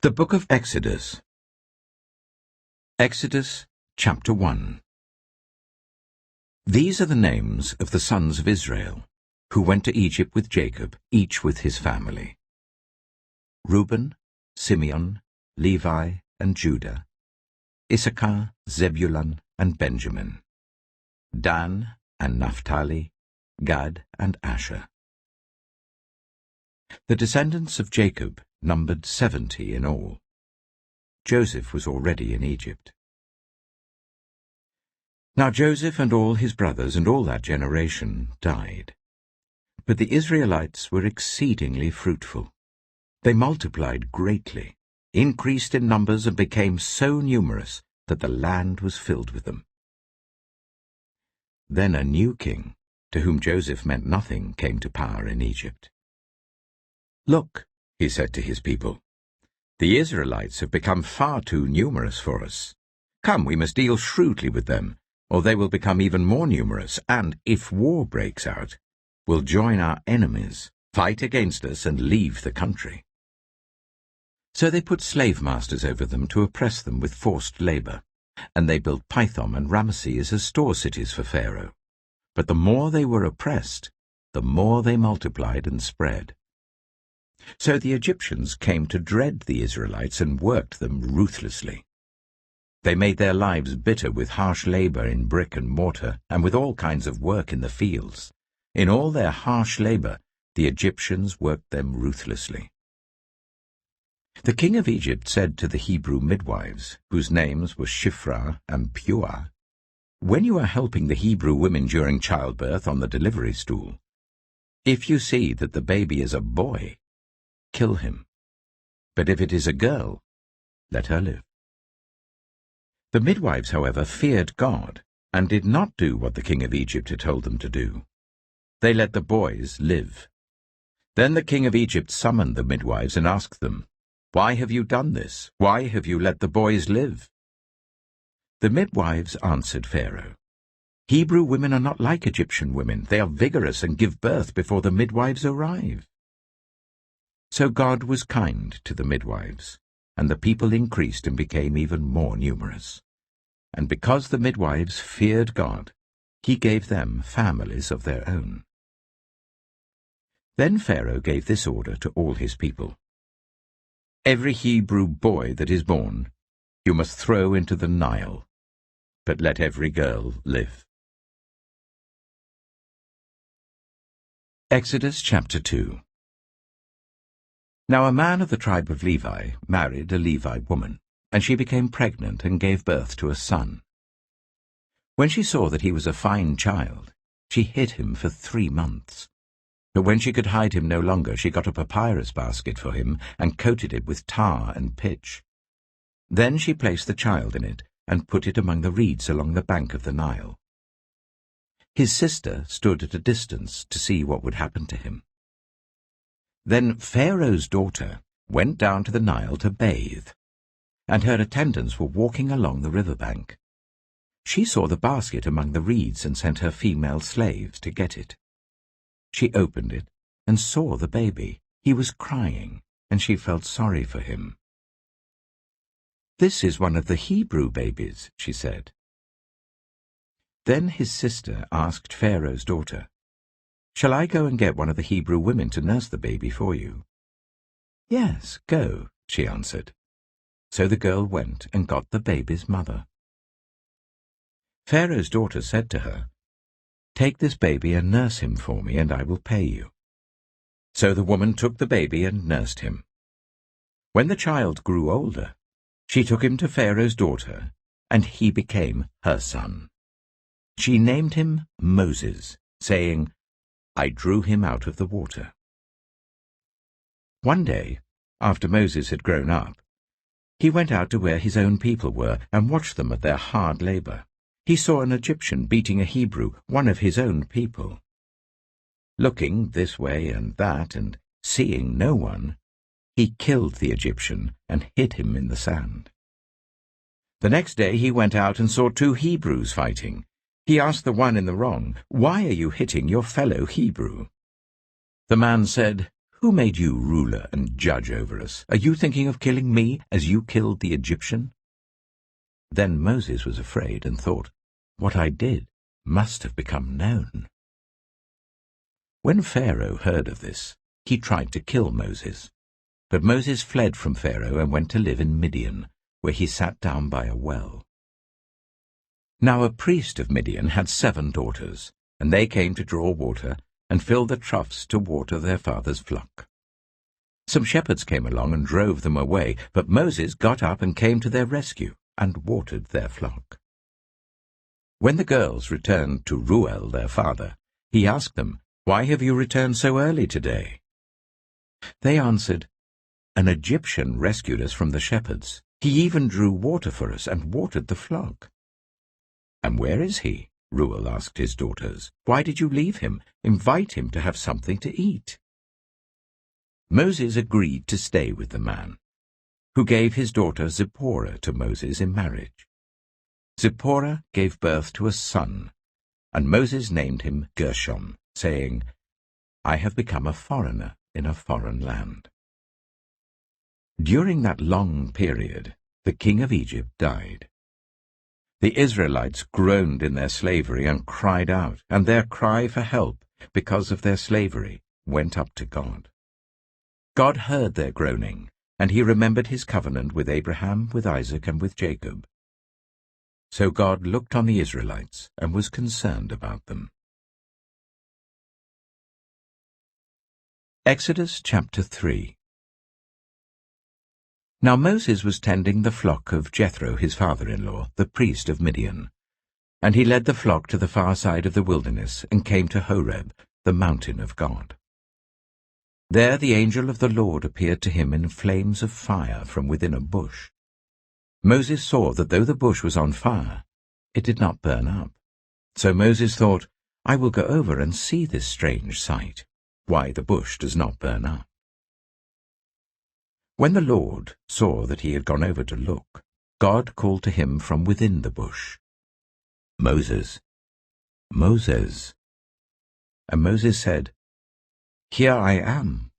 The Book of Exodus. Exodus chapter 1. These are the names of the sons of Israel, who went to Egypt with Jacob, each with his family: Reuben, Simeon, Levi, and Judah; Issachar, Zebulun, and Benjamin; Dan and Naphtali; Gad and Asher. The descendants of Jacob numbered 70 in all. Joseph was already in Egypt. Now Joseph and all his brothers and all that generation died. But the Israelites were exceedingly fruitful. They multiplied greatly, increased in numbers, and became so numerous that the land was filled with them. Then a new king, to whom Joseph meant nothing, came to power in Egypt. "Look," he said to his people, "the Israelites have become far too numerous for us. Come, we must deal shrewdly with them, or they will become even more numerous, and, if war breaks out, will join our enemies, fight against us, and leave the country." So they put slave masters over them to oppress them with forced labor, and they built Pithom and Ramesses as store cities for Pharaoh. But the more they were oppressed, the more they multiplied and spread. So the Egyptians came to dread the Israelites and worked them ruthlessly. They made their lives bitter with harsh labor in brick and mortar and with all kinds of work in the fields. In all their harsh labor, the Egyptians worked them ruthlessly. The king of Egypt said to the Hebrew midwives, whose names were Shiphrah and Puah, "When you are helping the Hebrew women during childbirth on the delivery stool, if you see that the baby is a boy, kill him. But if it is a girl, let her live." The midwives, however, feared God and did not do what the king of Egypt had told them to do. They let the boys live. Then the king of Egypt summoned the midwives and asked them, "Why have you done this? Why have you let the boys live?" The midwives answered Pharaoh, "Hebrew women are not like Egyptian women. They are vigorous and give birth before the midwives arrive." So God was kind to the midwives, and the people increased and became even more numerous. And because the midwives feared God, he gave them families of their own. Then Pharaoh gave this order to all his people: "Every Hebrew boy that is born you must throw into the Nile, but let every girl live." Exodus chapter 2. Now a man of the tribe of Levi married a Levite woman, and she became pregnant and gave birth to a son. When she saw that he was a fine child, she hid him for 3 months. But when she could hide him no longer, she got a papyrus basket for him and coated it with tar and pitch. Then she placed the child in it and put it among the reeds along the bank of the Nile. His sister stood at a distance to see what would happen to him. Then Pharaoh's daughter went down to the Nile to bathe, and her attendants were walking along the river bank. She saw the basket among the reeds and sent her female slaves to get it. She opened it and saw the baby. He was crying, and she felt sorry for him. "This is one of the Hebrew babies," she said. Then his sister asked Pharaoh's daughter, "Shall I go and get one of the Hebrew women to nurse the baby for you?" "Yes, go," she answered. So the girl went and got the baby's mother. Pharaoh's daughter said to her, "Take this baby and nurse him for me, and I will pay you." So the woman took the baby and nursed him. When the child grew older, she took him to Pharaoh's daughter, and he became her son. She named him Moses, saying, "I drew him out of the water." One day, after Moses had grown up, he went out to where his own people were and watched them at their hard labor. He saw an Egyptian beating a Hebrew, one of his own people. Looking this way and that and seeing no one, he killed the Egyptian and hid him in the sand. The next day he went out and saw 2 Hebrews fighting. He asked the one in the wrong, "Why are you hitting your fellow Hebrew?" The man said, Who made you ruler and judge over us? Are you thinking of killing me as you killed the Egyptian?" Then Moses was afraid and thought, "What I did must have become known." When Pharaoh heard of this, he tried to kill Moses. But Moses fled from Pharaoh and went to live in Midian, where he sat down by a well. Now a priest of Midian had 7 daughters, and they came to draw water and fill the troughs to water their father's flock. Some shepherds came along and drove them away, but Moses got up and came to their rescue and watered their flock. When the girls returned to Reuel their father, he asked them, "Why have you returned so early today?" They answered, "An Egyptian rescued us from the shepherds. He even drew water for us and watered the flock." "And where is he?" Reuel asked his daughters. "Why did you leave him? Invite him to have something to eat." Moses agreed to stay with the man, who gave his daughter Zipporah to Moses in marriage. Zipporah gave birth to a son, and Moses named him Gershom, saying, "I have become a foreigner in a foreign land." During that long period, the king of Egypt died. The Israelites groaned in their slavery and cried out, and their cry for help, because of their slavery, went up to God. God heard their groaning, and he remembered his covenant with Abraham, with Isaac, and with Jacob. So God looked on the Israelites and was concerned about them. Exodus chapter 3. Now Moses was tending the flock of Jethro his father-in-law, the priest of Midian. And he led the flock to the far side of the wilderness and came to Horeb, the mountain of God. There the angel of the Lord appeared to him in flames of fire from within a bush. Moses saw that though the bush was on fire, it did not burn up. So Moses thought, "I will go over and see this strange sight, why the bush does not burn up." When the Lord saw that he had gone over to look, God called to him from within the bush, "Moses, Moses." And Moses said, "Here I am."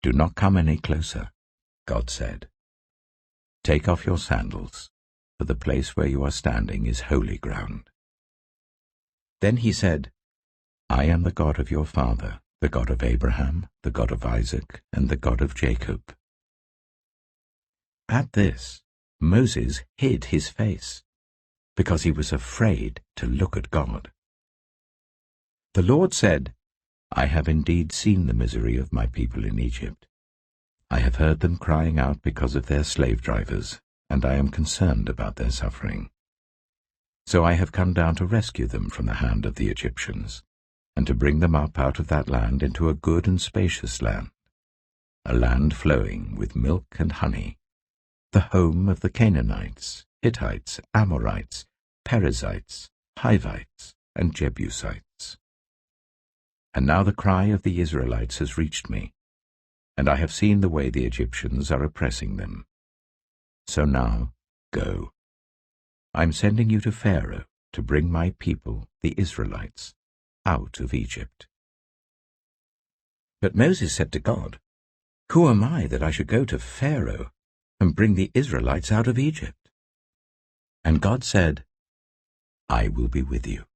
"Do not come any closer," God said. "Take off your sandals, for the place where you are standing is holy ground." Then he said, "I am the God of your father, the God of Abraham, the God of Isaac, and the God of Jacob." At this, Moses hid his face, because he was afraid to look at God. The Lord said, "I have indeed seen the misery of my people in Egypt. I have heard them crying out because of their slave drivers, and I am concerned about their suffering. So I have come down to rescue them from the hand of the Egyptians, and to bring them up out of that land into a good and spacious land, a land flowing with milk and honey, the home of the Canaanites, Hittites, Amorites, Perizzites, Hivites, and Jebusites. And now the cry of the Israelites has reached me, and I have seen the way the Egyptians are oppressing them. So now, go. I am sending you to Pharaoh to bring my people, the Israelites, out of Egypt." But Moses said to God, "Who am I that I should go to Pharaoh and bring the Israelites out of Egypt?" And God said, "I will be with you,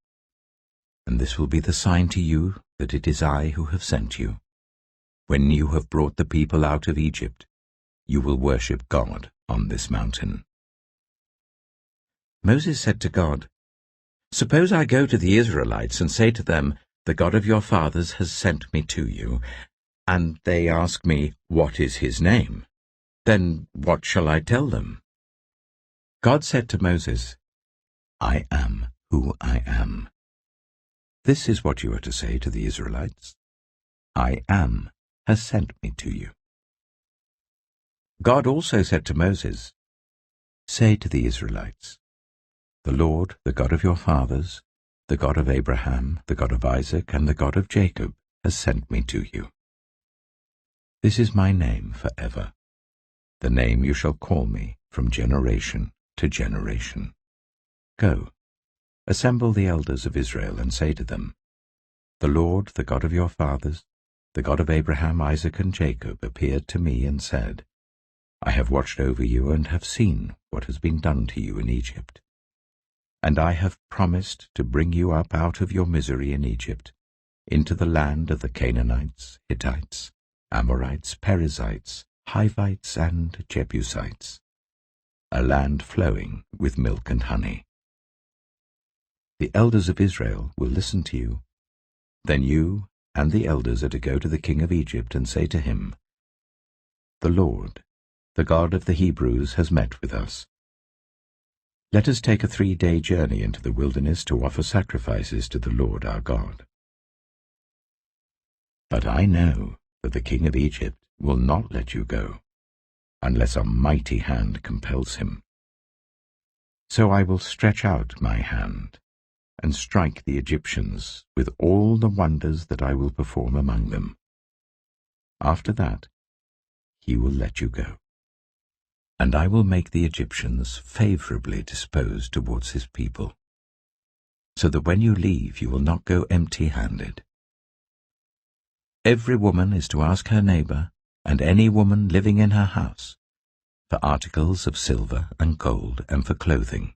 and this will be the sign to you that it is I who have sent you. When you have brought the people out of Egypt, you will worship God on this mountain." Moses said to God, "Suppose I go to the Israelites and say to them, 'The God of your fathers has sent me to you,' and they ask me, 'What is his name?' Then what shall I tell them?" God said to Moses, "I am who I am. This is what you are to say to the Israelites. I am has sent me to you." God also said to Moses, "Say to the Israelites, 'The Lord, the God of your fathers, the God of Abraham, the God of Isaac, and the God of Jacob, has sent me to you. This is my name forever, the name you shall call me from generation to generation. Go, assemble the elders of Israel, and say to them, 'The Lord, the God of your fathers, the God of Abraham, Isaac, and Jacob, appeared to me and said, I have watched over you and have seen what has been done to you in Egypt. And I have promised to bring you up out of your misery in Egypt, into the land of the Canaanites, Hittites, Amorites, Perizzites, Hivites, and Jebusites, a land flowing with milk and honey. The elders of Israel will listen to you. Then you and the elders are to go to the king of Egypt and say to him, The Lord, the God of the Hebrews, has met with us. Let us take a 3-day journey into the wilderness to offer sacrifices to the Lord our God. But I know that the king of Egypt will not let you go, unless a mighty hand compels him. So I will stretch out my hand and strike the Egyptians with all the wonders that I will perform among them. After that, he will let you go. And I will make the Egyptians favorably disposed towards his people, so that when you leave you will not go empty-handed. Every woman is to ask her neighbor, and any woman living in her house, for articles of silver and gold and for clothing,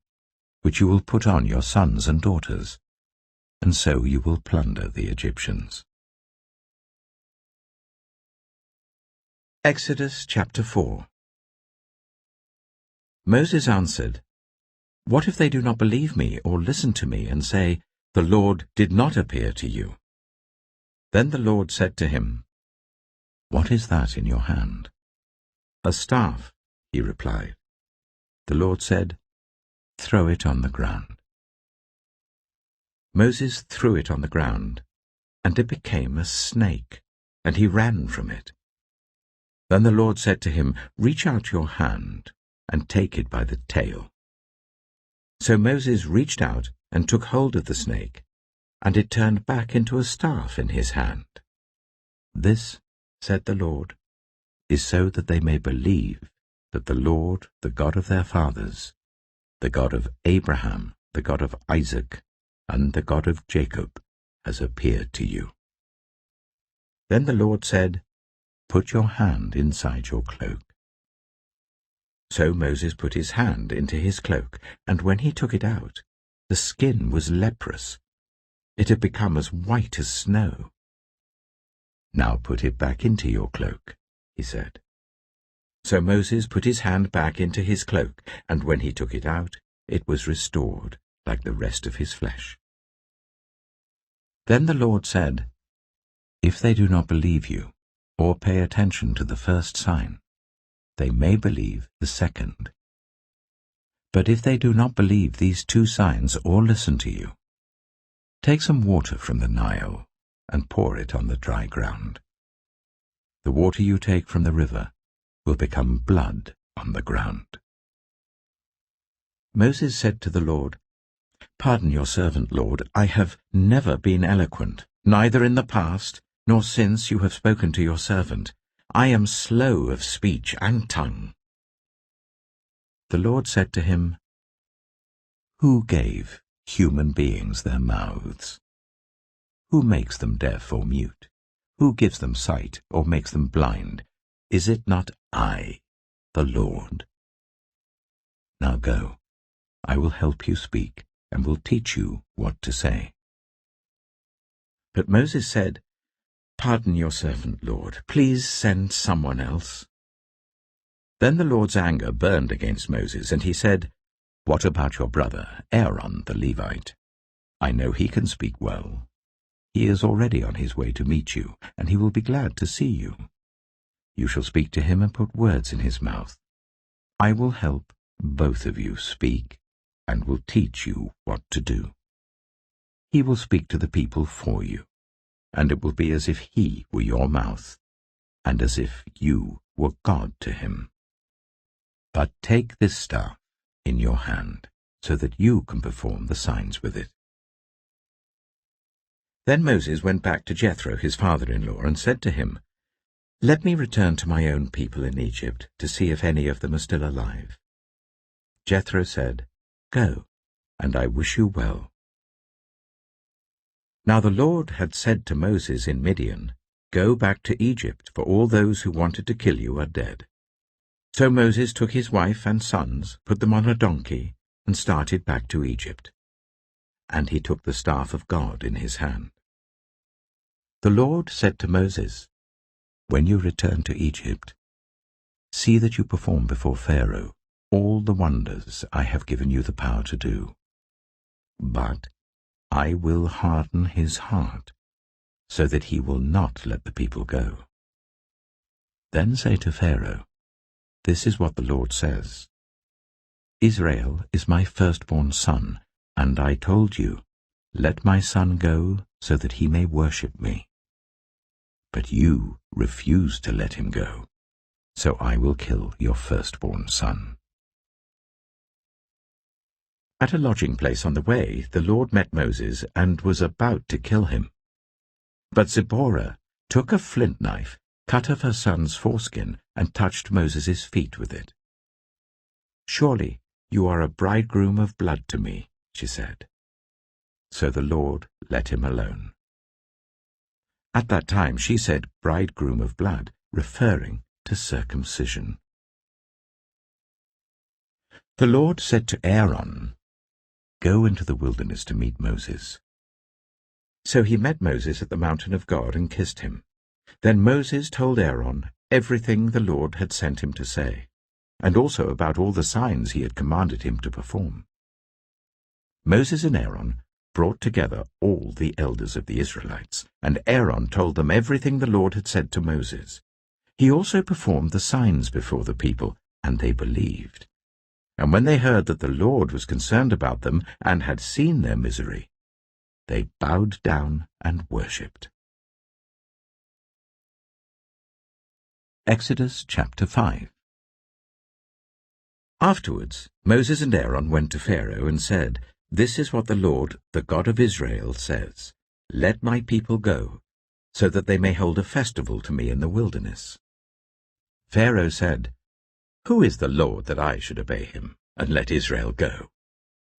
which you will put on your sons and daughters, and so you will plunder the Egyptians. Exodus chapter 4. Moses answered, What if they do not believe me or listen to me and say, The Lord did not appear to you? Then the Lord said to him, What is that in your hand? A staff, he replied. The Lord said, Throw it on the ground. Moses threw it on the ground, and it became a snake, and he ran from it. Then the Lord said to him, Reach out your hand and take it by the tail. So Moses reached out and took hold of the snake, and it turned back into a staff in his hand. This, said the Lord, is so that they may believe that the Lord, the God of their fathers, the God of Abraham, the God of Isaac, and the God of Jacob, has appeared to you. Then the Lord said, Put your hand inside your cloak. So Moses put his hand into his cloak, and when he took it out, the skin was leprous. It had become as white as snow. Now put it back into your cloak, he said. So Moses put his hand back into his cloak, and when he took it out, it was restored, like the rest of his flesh. Then the Lord said, If they do not believe you, or pay attention to the first sign, they may believe the second. But if they do not believe these 2 signs or listen to you, take some water from the Nile and pour it on the dry ground. The water you take from the river will become blood on the ground. Moses said to the Lord, Pardon your servant, Lord, I have never been eloquent, neither in the past nor since you have spoken to your servant. I am slow of speech and tongue. The Lord said to him, Who gave human beings their mouths? Who makes them deaf or mute? Who gives them sight or makes them blind? Is it not I, the Lord? Now go, I will help you speak, and will teach you what to say. But Moses said, Pardon your servant, Lord. Please send someone else. Then the Lord's anger burned against Moses, and he said, What about your brother, Aaron the Levite? I know he can speak well. He is already on his way to meet you, and he will be glad to see you. You shall speak to him and put words in his mouth. I will help both of you speak, and will teach you what to do. He will speak to the people for you, and it will be as if he were your mouth, and as if you were God to him. But take this staff in your hand, so that you can perform the signs with it. Then Moses went back to Jethro, his father-in-law, and said to him, Let me return to my own people in Egypt, to see if any of them are still alive. Jethro said, Go, and I wish you well. Now the Lord had said to Moses in Midian, go back to Egypt, for all those who wanted to kill you are dead." So Moses took his wife and sons, put them on a donkey, and started back to Egypt. And he took the staff of God in his hand. The Lord said to Moses, "When you return to Egypt, see that you perform before Pharaoh all the wonders I have given you the power to do. But I will harden his heart, so that he will not let the people go. Then say to Pharaoh, 'This is what the Lord says. Israel is my firstborn son, and I told you, let my son go so that he may worship me. But you refused to let him go, so I will kill your firstborn son.'" At a lodging place on the way, the Lord met Moses and was about to kill him. But Zipporah took a flint knife, cut off her son's foreskin, and touched Moses' feet with it. "Surely you are a bridegroom of blood to me," she said. So the Lord let him alone. At that time she said bridegroom of blood, referring to circumcision. The Lord said to Aaron, "Go into the wilderness to meet Moses." So he met Moses at the mountain of God and kissed him. Then Moses told Aaron everything the Lord had sent him to say, and also about all the signs he had commanded him to perform. Moses and Aaron brought together all the elders of the Israelites, and Aaron told them everything the Lord had said to Moses. He also performed the signs before the people, and they believed. And when they heard that the Lord was concerned about them and had seen their misery, they bowed down and worshipped. Exodus chapter 5. Afterwards Moses and Aaron went to Pharaoh and said, "This is what the Lord, the God of Israel, says, Let my people go, so that they may hold a festival to me in the wilderness." Pharaoh said, "Who is the Lord that I should obey him, and let Israel go?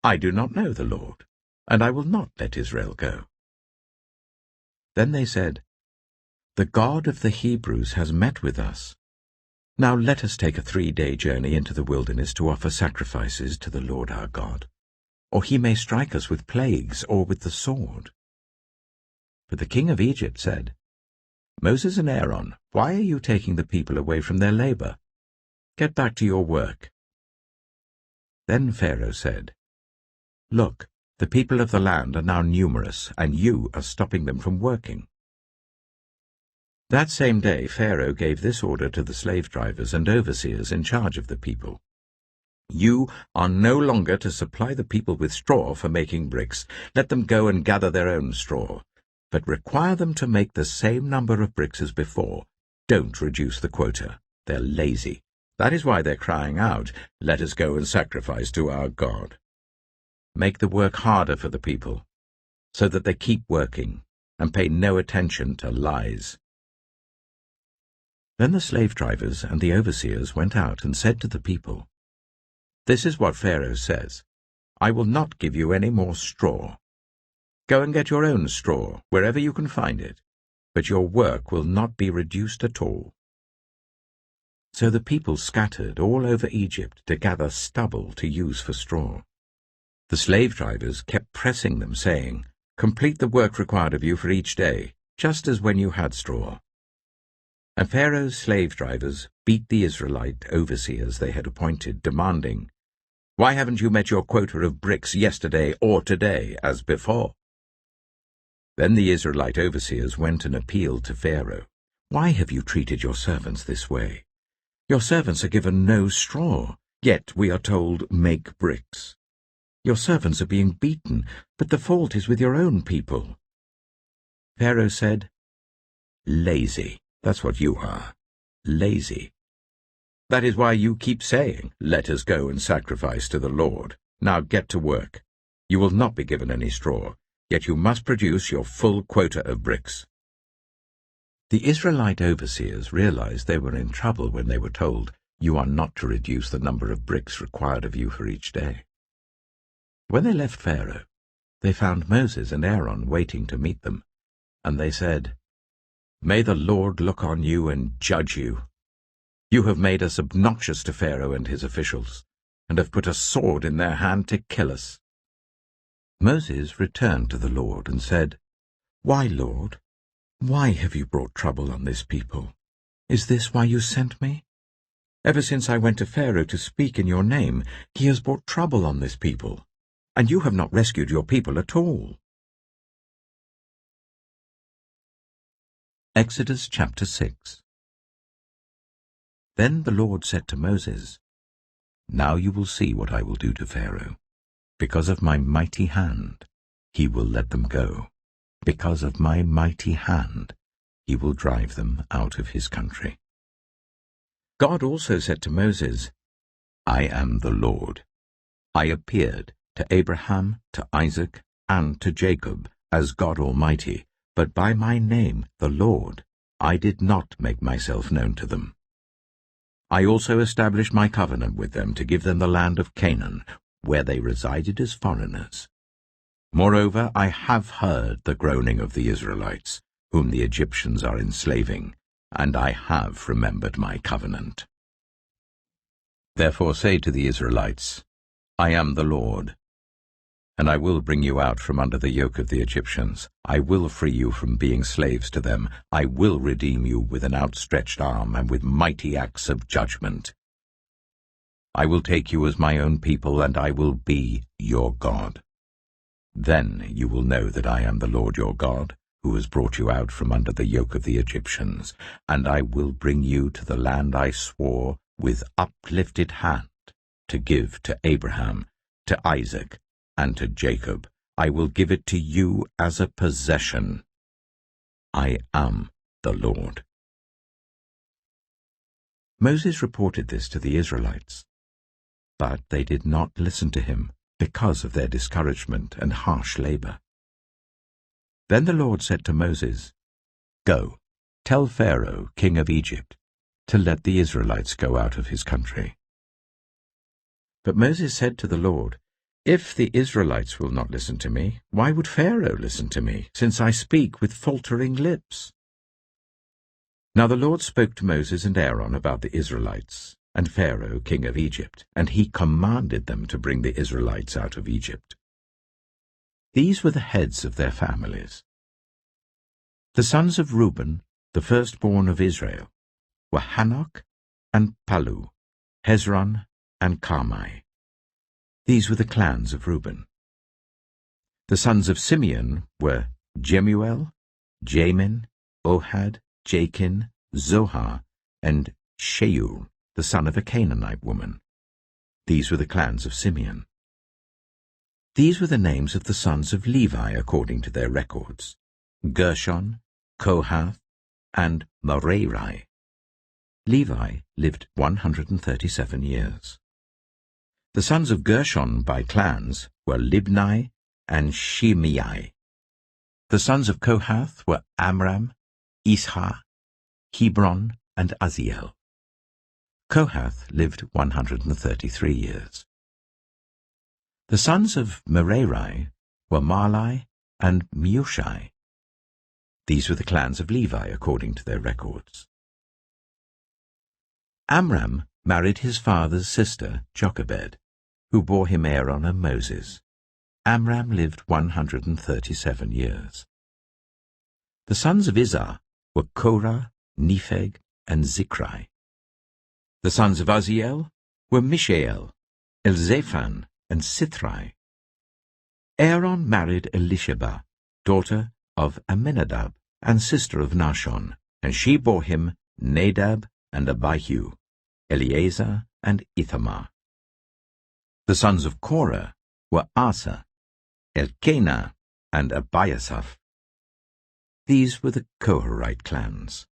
I do not know the Lord, and I will not let Israel go." Then they said, "The God of the Hebrews has met with us. Now let us take a 3-day journey into the wilderness to offer sacrifices to the Lord our God, or he may strike us with plagues or with the sword." But the king of Egypt said, "Moses and Aaron, why are you taking the people away from their labor? Get back to your work." Then Pharaoh said, "Look, the people of the land are now numerous, and you are stopping them from working." That same day Pharaoh gave this order to the slave drivers and overseers in charge of the people: "You are no longer to supply the people with straw for making bricks. Let them go and gather their own straw, but require them to make the same number of bricks as before. Don't reduce the quota. They're lazy. That is why they're crying out, 'Let us go and sacrifice to our God.' Make the work harder for the people, so that they keep working and pay no attention to lies." Then the slave drivers and the overseers went out and said to the people, "This is what Pharaoh says, I will not give you any more straw. Go and get your own straw wherever you can find it, but your work will not be reduced at all." So the people scattered all over Egypt to gather stubble to use for straw. The slave drivers kept pressing them, saying, "Complete the work required of you for each day, just as when you had straw." And Pharaoh's slave drivers beat the Israelite overseers they had appointed, demanding, "Why haven't you met your quota of bricks yesterday or today, as before?" Then the Israelite overseers went and appealed to Pharaoh, "Why have you treated your servants this way? Your servants are given no straw, yet we are told, 'Make bricks.' Your servants are being beaten, but the fault is with your own people." Pharaoh said, "Lazy, that's what you are, lazy. That is why you keep saying, 'Let us go and sacrifice to the Lord.' Now get to work. You will not be given any straw, yet you must produce your full quota of bricks." The Israelite overseers realized they were in trouble when they were told, "You are not to reduce the number of bricks required of you for each day." When they left Pharaoh, they found Moses and Aaron waiting to meet them, and they said, May the Lord look on you and judge you. You have made us obnoxious to Pharaoh and his officials, and have put a sword in their hand to kill us." Moses returned to the Lord and said, "Why, Lord? Why have you brought trouble on this people? Is this why you sent me? Ever since I went to Pharaoh to speak in your name, he has brought trouble on this people, and you have not rescued your people at all." Exodus chapter 6. Then the Lord said to Moses, "Now you will see what I will do to Pharaoh. Because of my mighty hand, he will let them go. Because of my mighty hand, he will drive them out of his country." God also said to Moses, "I am the Lord. I appeared to Abraham, to Isaac, and to Jacob as God Almighty, but by my name, the Lord, I did not make myself known to them. I also established my covenant with them to give them the land of Canaan, where they resided as foreigners. Moreover, I have heard the groaning of the Israelites, whom the Egyptians are enslaving, and I have remembered my covenant. Therefore say to the Israelites, I am the Lord, and I will bring you out from under the yoke of the Egyptians. I will free you from being slaves to them. I will redeem you with an outstretched arm and with mighty acts of judgment. I will take you as my own people, and I will be your God. Then you will know that I am the Lord your God, who has brought you out from under the yoke of the Egyptians, and I will bring you to the land I swore with uplifted hand to give to Abraham, to Isaac, and to Jacob. I will give it to you as a possession. I am the Lord." Moses reported this to the Israelites, but they did not listen to him because of their discouragement and harsh labor. Then the Lord said to Moses, "Go, tell Pharaoh, king of Egypt, to let the Israelites go out of his country." But Moses said to the Lord, "If the Israelites will not listen to me, why would Pharaoh listen to me, since I speak with faltering lips?" Now the Lord spoke to Moses and Aaron about the Israelites and Pharaoh, king of Egypt, and he commanded them to bring the Israelites out of Egypt. These were the heads of their families. The sons of Reuben, the firstborn of Israel, were Hanok and Palu, Hezron and Carmi. These were the clans of Reuben. The sons of Simeon were Jemuel, Jamin, Ohad, Jachin, Zohar, and Shaul, the son of a Canaanite woman. These were the clans of Simeon. These were the names of the sons of Levi according to their records: Gershon, Kohath, and Merari. Levi lived 137 years. The sons of Gershon by clans were Libni and Shimei. The sons of Kohath were Amram, Ishar, Hebron, and Uzziel. Kohath lived 133 years. The sons of Merari were Mahli and Mushi. These were the clans of Levi according to their records. Amram married his father's sister, Jochebed, who bore him Aaron and Moses. Amram lived 137 years. The sons of Izhar were Korah, Nepheg, and Zikri. The sons of Uzziel were Mishael, Elzaphan, and Sithri. Aaron married Elisheba, daughter of Amminadab and sister of Nahshon, and she bore him Nadab and Abihu, Eleazar and Ithamar. The sons of Korah were Asa, Elkanah, and Abiasaph. These were the Koharite clans.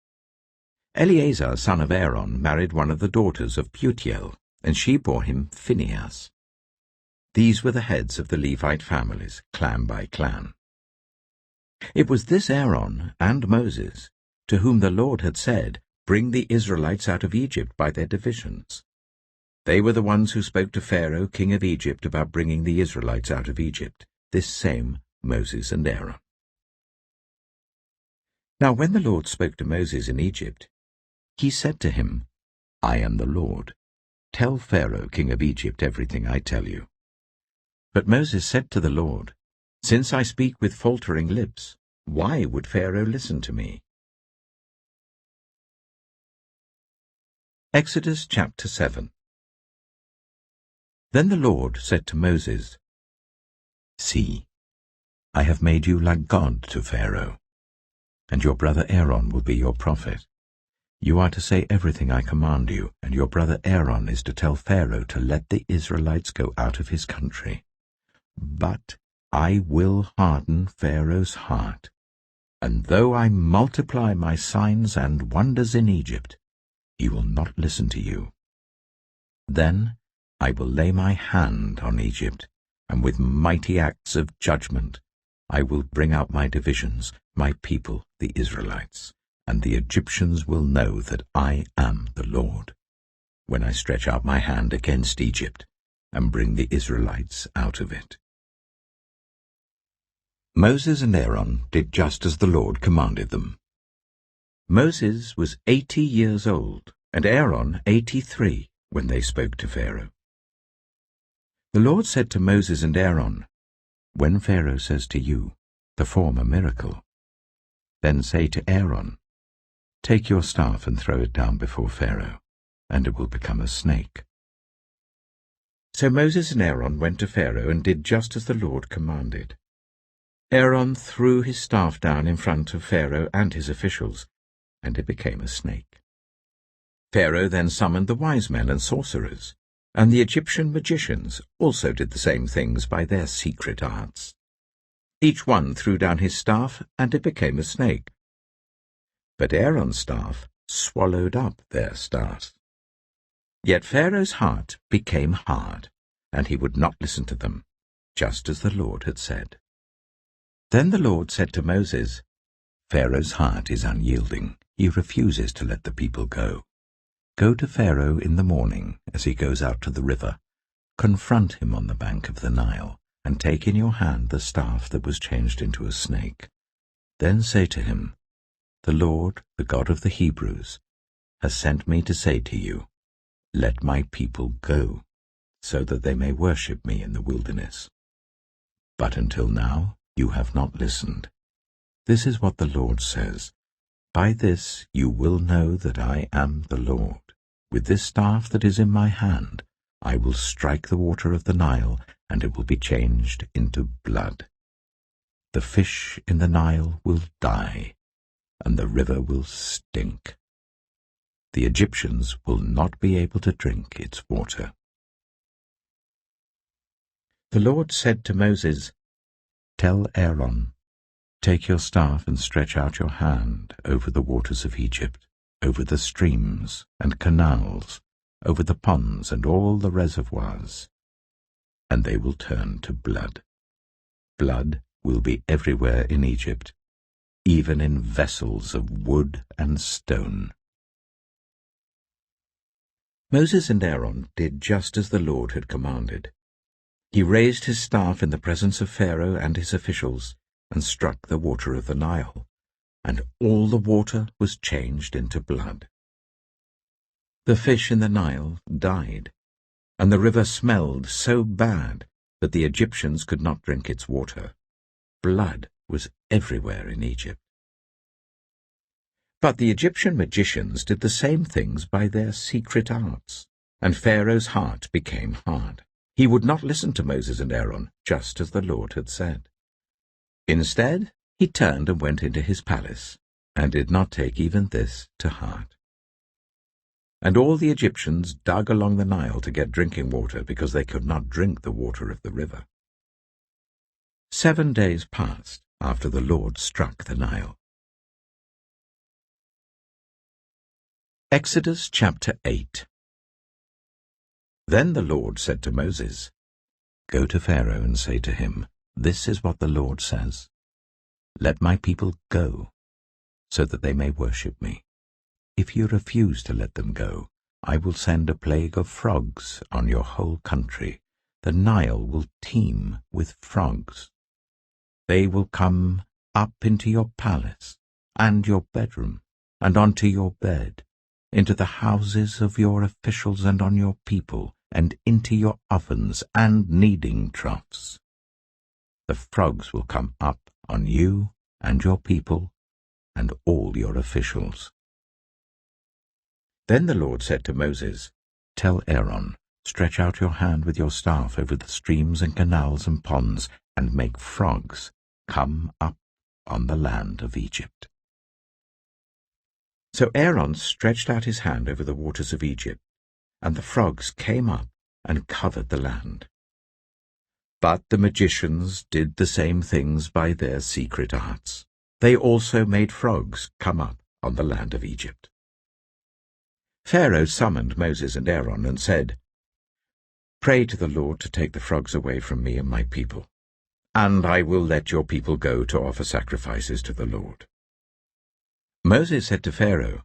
Eleazar, son of Aaron, married one of the daughters of Putiel, and she bore him Phinehas. These were the heads of the Levite families, clan by clan. It was this Aaron and Moses to whom the Lord had said, "Bring the Israelites out of Egypt by their divisions." They were the ones who spoke to Pharaoh, king of Egypt, about bringing the Israelites out of Egypt, this same Moses and Aaron. Now when the Lord spoke to Moses in Egypt, he said to him, I am the Lord. Tell Pharaoh, king of Egypt, everything I tell you. But Moses said to the Lord, Since I speak with faltering lips, why would Pharaoh listen to me? Exodus chapter 7. Then the Lord said to Moses, See, I have made you like God to Pharaoh, and your brother Aaron will be your prophet. You are to say everything I command you, and your brother Aaron is to tell Pharaoh to let the Israelites go out of his country. But I will harden Pharaoh's heart, and though I multiply my signs and wonders in Egypt, he will not listen to you. Then I will lay my hand on Egypt, and with mighty acts of judgment I will bring out my divisions, my people, the Israelites, and the Egyptians will know that I am the Lord, when I stretch out my hand against Egypt and bring the Israelites out of it. Moses and Aaron did just as the Lord commanded them. Moses was 80 years old, and Aaron 83, when they spoke to Pharaoh. The Lord said to Moses and Aaron, When Pharaoh says to you, Perform a miracle, then say to Aaron, Take your staff and throw it down before Pharaoh, and it will become a snake. So Moses and Aaron went to Pharaoh and did just as the Lord commanded. Aaron threw his staff down in front of Pharaoh and his officials, and it became a snake. Pharaoh then summoned the wise men and sorcerers, and the Egyptian magicians also did the same things by their secret arts. Each one threw down his staff, and it became a snake. But Aaron's staff swallowed up their staffs. Yet Pharaoh's heart became hard, and he would not listen to them, just as the Lord had said. Then the Lord said to Moses, Pharaoh's heart is unyielding. He refuses to let the people go. Go to Pharaoh in the morning as he goes out to the river. Confront him on the bank of the Nile, and take in your hand the staff that was changed into a snake. Then say to him, The Lord, the God of the Hebrews, has sent me to say to you, Let my people go, so that they may worship me in the wilderness. But until now you have not listened. This is what the Lord says, By this you will know that I am the Lord. With this staff that is in my hand, I will strike the water of the Nile, and it will be changed into blood. The fish in the Nile will die, and the river will stink. The Egyptians will not be able to drink its water. The Lord said to Moses, Tell Aaron, Take your staff and stretch out your hand over the waters of Egypt, over the streams and canals, over the ponds and all the reservoirs, and they will turn to blood. Blood will be everywhere in Egypt, even in vessels of wood and stone. Moses and Aaron did just as the Lord had commanded. He raised his staff in the presence of Pharaoh and his officials, and struck the water of the Nile, and all the water was changed into blood. The fish in the Nile died, and the river smelled so bad that the Egyptians could not drink its water. Blood was everywhere in Egypt. But the Egyptian magicians did the same things by their secret arts, and Pharaoh's heart became hard. He would not listen to Moses and Aaron, just as the Lord had said. Instead, he turned and went into his palace, and did not take even this to heart. And all the Egyptians dug along the Nile to get drinking water, because they could not drink the water of the river. 7 days passed after the Lord struck the Nile. Exodus chapter 8. Then the Lord said to Moses, Go to Pharaoh and say to him, This is what the Lord says, Let my people go, so that they may worship me. If you refuse to let them go, I will send a plague of frogs on your whole country. The Nile will teem with frogs. They will come up into your palace and your bedroom, and onto your bed, into the houses of your officials and on your people, and into your ovens and kneading troughs. The frogs will come up on you and your people and all your officials. Then the Lord said to Moses, "Tell Aaron, stretch out your hand with your staff over the streams and canals and ponds, and make frogs come up on the land of Egypt." So Aaron stretched out his hand over the waters of Egypt, and the frogs came up and covered the land. But the magicians did the same things by their secret arts. They also made frogs come up on the land of Egypt. Pharaoh summoned Moses and Aaron and said, "Pray to the Lord to take the frogs away from me and my people, and I will let your people go to offer sacrifices to the Lord." Moses said to Pharaoh,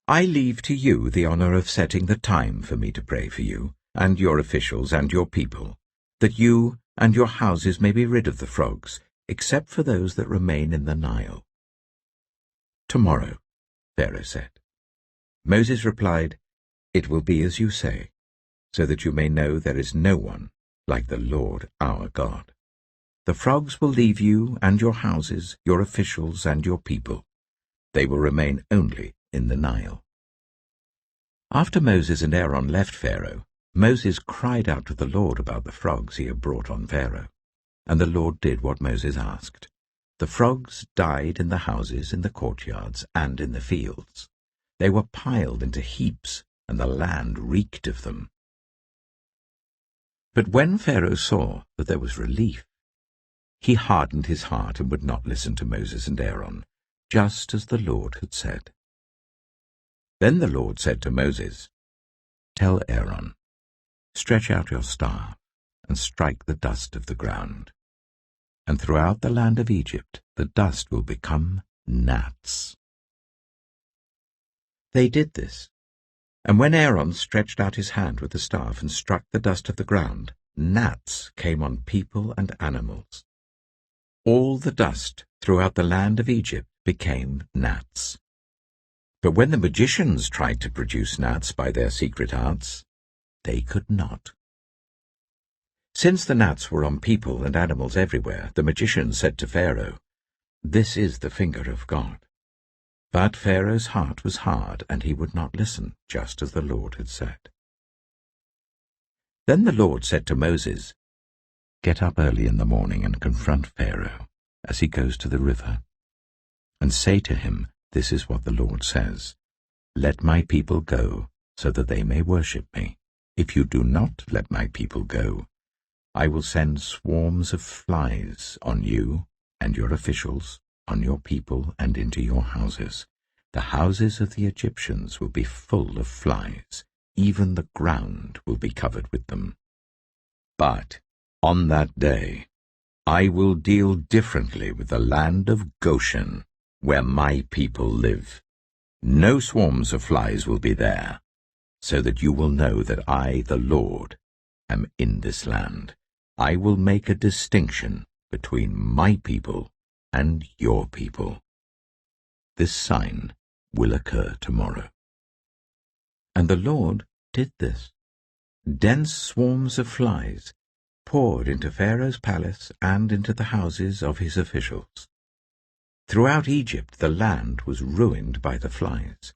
"I leave to you the honor of setting the time for me to pray for you and your officials and your people, that you and your houses may be rid of the frogs, except for those that remain in the Nile." "Tomorrow," Pharaoh said. Moses replied, "It will be as you say, so that you may know there is no one like the Lord our God. The frogs will leave you and your houses, your officials and your people. They will remain only in the Nile." After Moses and Aaron left Pharaoh, Moses cried out to the Lord about the frogs he had brought on Pharaoh, and the Lord did what Moses asked. The frogs died in the houses, in the courtyards, and in the fields. They were piled into heaps, and the land reeked of them. But when Pharaoh saw that there was relief, he hardened his heart and would not listen to Moses and Aaron, just as the Lord had said. Then the Lord said to Moses, "Tell Aaron, stretch out your staff and strike the dust of the ground, and throughout the land of Egypt the dust will become gnats." They did this, and when Aaron stretched out his hand with the staff and struck the dust of the ground, gnats came on people and animals. All the dust throughout the land of Egypt became gnats. But when the magicians tried to produce gnats by their secret arts, they could not. Since the gnats were on people and animals everywhere, the magicians said to Pharaoh, "This is the finger of God." But Pharaoh's heart was hard, and he would not listen, just as the Lord had said. Then the Lord said to Moses, "Get up early in the morning and confront Pharaoh as he goes to the river, and say to him, 'This is what the Lord says, let my people go, so that they may worship me. If you do not let my people go, I will send swarms of flies on you and your officials, on your people, and into your houses. The houses of the Egyptians will be full of flies. Even the ground will be covered with them. But on that day I will deal differently with the land of Goshen, where my people live. No swarms of flies will be there, so that you will know that I, the Lord, am in this land. I will make a distinction between my people and your people. This sign will occur tomorrow." And the Lord did this. Dense swarms of flies poured into Pharaoh's palace and into the houses of his officials. Throughout Egypt the land was ruined by the flies.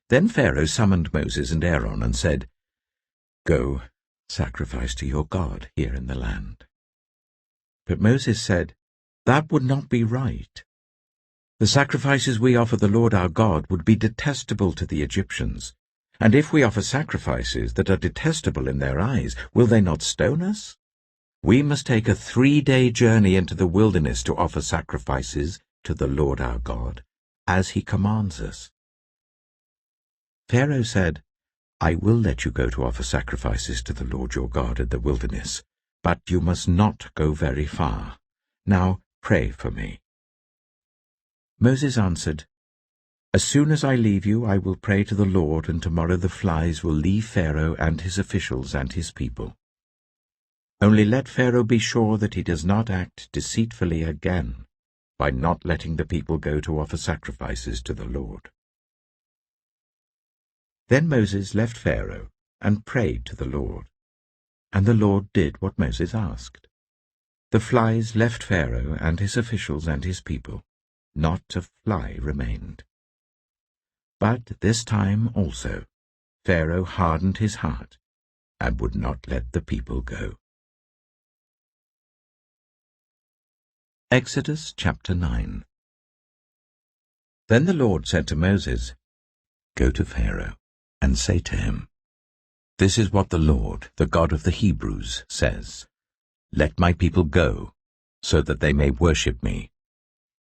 Then Pharaoh summoned Moses and Aaron and said, "Go, sacrifice to your God here in the land." But Moses said, "That would not be right. The sacrifices we offer the Lord our God would be detestable to the Egyptians. And if we offer sacrifices that are detestable in their eyes, will they not stone us? We must take a 3-day journey into the wilderness to offer sacrifices to the Lord our God, as he commands us." Pharaoh said, "I will let you go to offer sacrifices to the Lord your God in the wilderness, but you must not go very far. Now pray for me." Moses answered, "As soon as I leave you, I will pray to the Lord, and tomorrow the flies will leave Pharaoh and his officials and his people. Only let Pharaoh be sure that he does not act deceitfully again, by not letting the people go to offer sacrifices to the Lord. Then Moses left Pharaoh and prayed to the Lord, and the Lord did what Moses asked. The flies left Pharaoh and his officials and his people. Not a fly remained. But this time also Pharaoh hardened his heart and would not let the people go. Exodus chapter 9. Then the Lord said to Moses, "Go to Pharaoh and say to him, 'This is what the Lord, the God of the Hebrews, says. Let my people go, so that they may worship me.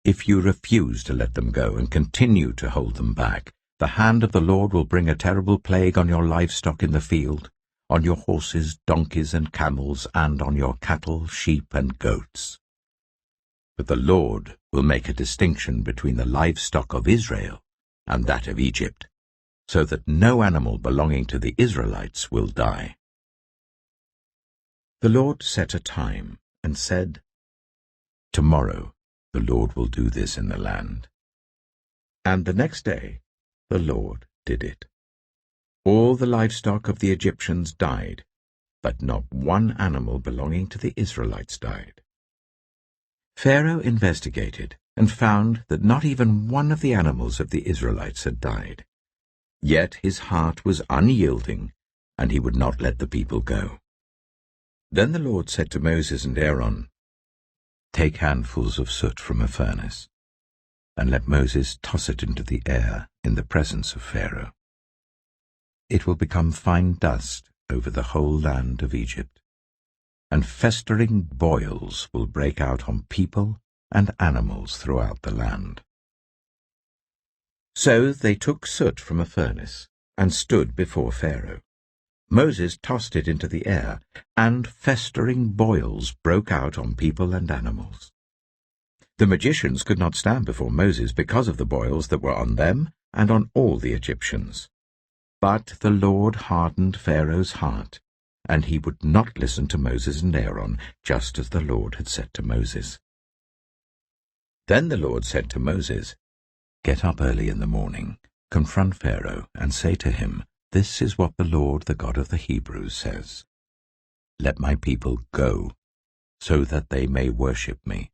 If you refuse to let them go and continue to hold them back, the hand of the Lord will bring a terrible plague on your livestock in the field, on your horses, donkeys, and camels, and on your cattle, sheep, and goats. But the Lord will make a distinction between the livestock of Israel and that of Egypt, so that no animal belonging to the Israelites will die.'" The Lord set a time and said, "Tomorrow the Lord will do this in the land." And the next day the Lord did it. All the livestock of the Egyptians died, but not one animal belonging to the Israelites died. Pharaoh investigated and found that not even one of the animals of the Israelites had died. Yet his heart was unyielding, and he would not let the people go. Then the Lord said to Moses and Aaron, "Take handfuls of soot from a furnace, and let Moses toss it into the air in the presence of Pharaoh. It will become fine dust over the whole land of Egypt, and festering boils will break out on people and animals throughout the land." So they took soot from a furnace and stood before Pharaoh. Moses tossed it into the air, and festering boils broke out on people and animals. The magicians could not stand before Moses because of the boils that were on them and on all the Egyptians. But the Lord hardened Pharaoh's heart, and he would not listen to Moses and Aaron, just as the Lord had said to Moses. Then the Lord said to Moses, "Get up early in the morning, confront Pharaoh, and say to him, 'This is what the Lord, the God of the Hebrews, says. Let my people go, so that they may worship me.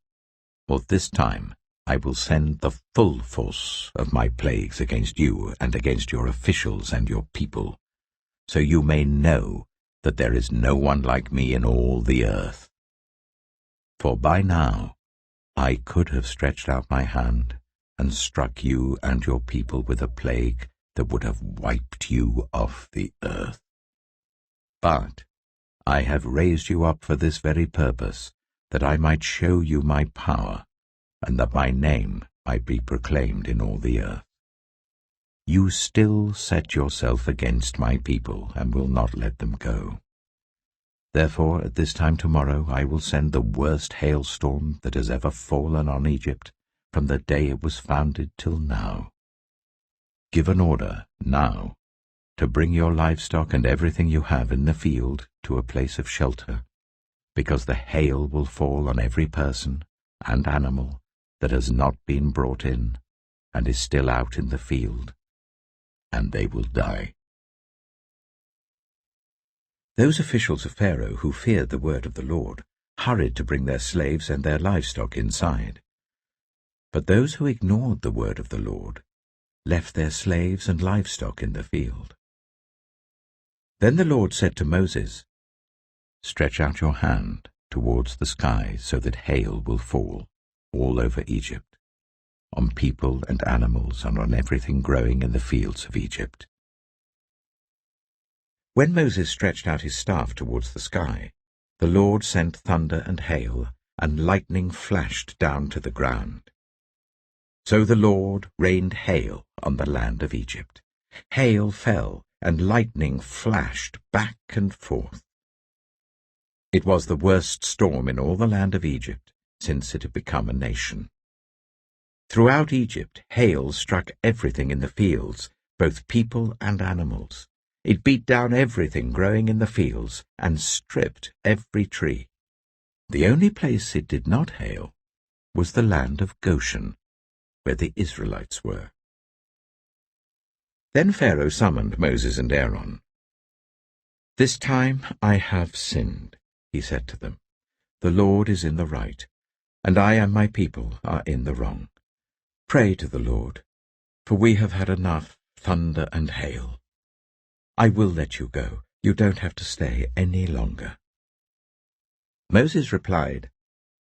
For this time I will send the full force of my plagues against you and against your officials and your people, so you may know that there is no one like me in all the earth. For by now I could have stretched out my hand and struck you and your people with a plague that would have wiped you off the earth. But I have raised you up for this very purpose, that I might show you my power, and that my name might be proclaimed in all the earth. You still set yourself against my people, and will not let them go. Therefore at this time tomorrow I will send the worst hailstorm that has ever fallen on Egypt, from the day it was founded till now. Give an order now to bring your livestock and everything you have in the field to a place of shelter, because the hail will fall on every person and animal that has not been brought in and is still out in the field, and they will die." Those officials of Pharaoh who feared the word of the Lord hurried to bring their slaves and their livestock inside. But those who ignored the word of the Lord left their slaves and livestock in the field. Then the Lord said to Moses, "Stretch out your hand towards the sky so that hail will fall all over Egypt, on people and animals and on everything growing in the fields of Egypt." When Moses stretched out his staff towards the sky, the Lord sent thunder and hail, and lightning flashed down to the ground. So the Lord rained hail on the land of Egypt. Hail fell, and lightning flashed back and forth. It was the worst storm in all the land of Egypt since it had become a nation. Throughout Egypt, hail struck everything in the fields, both people and animals. It beat down everything growing in the fields and stripped every tree. The only place it did not hail was the land of Goshen, where the Israelites were. Then Pharaoh summoned Moses and Aaron. "This time I have sinned," he said to them. "The Lord is in the right, and I and my people are in the wrong. Pray to the Lord, for we have had enough thunder and hail. I will let you go. You don't have to stay any longer." Moses replied,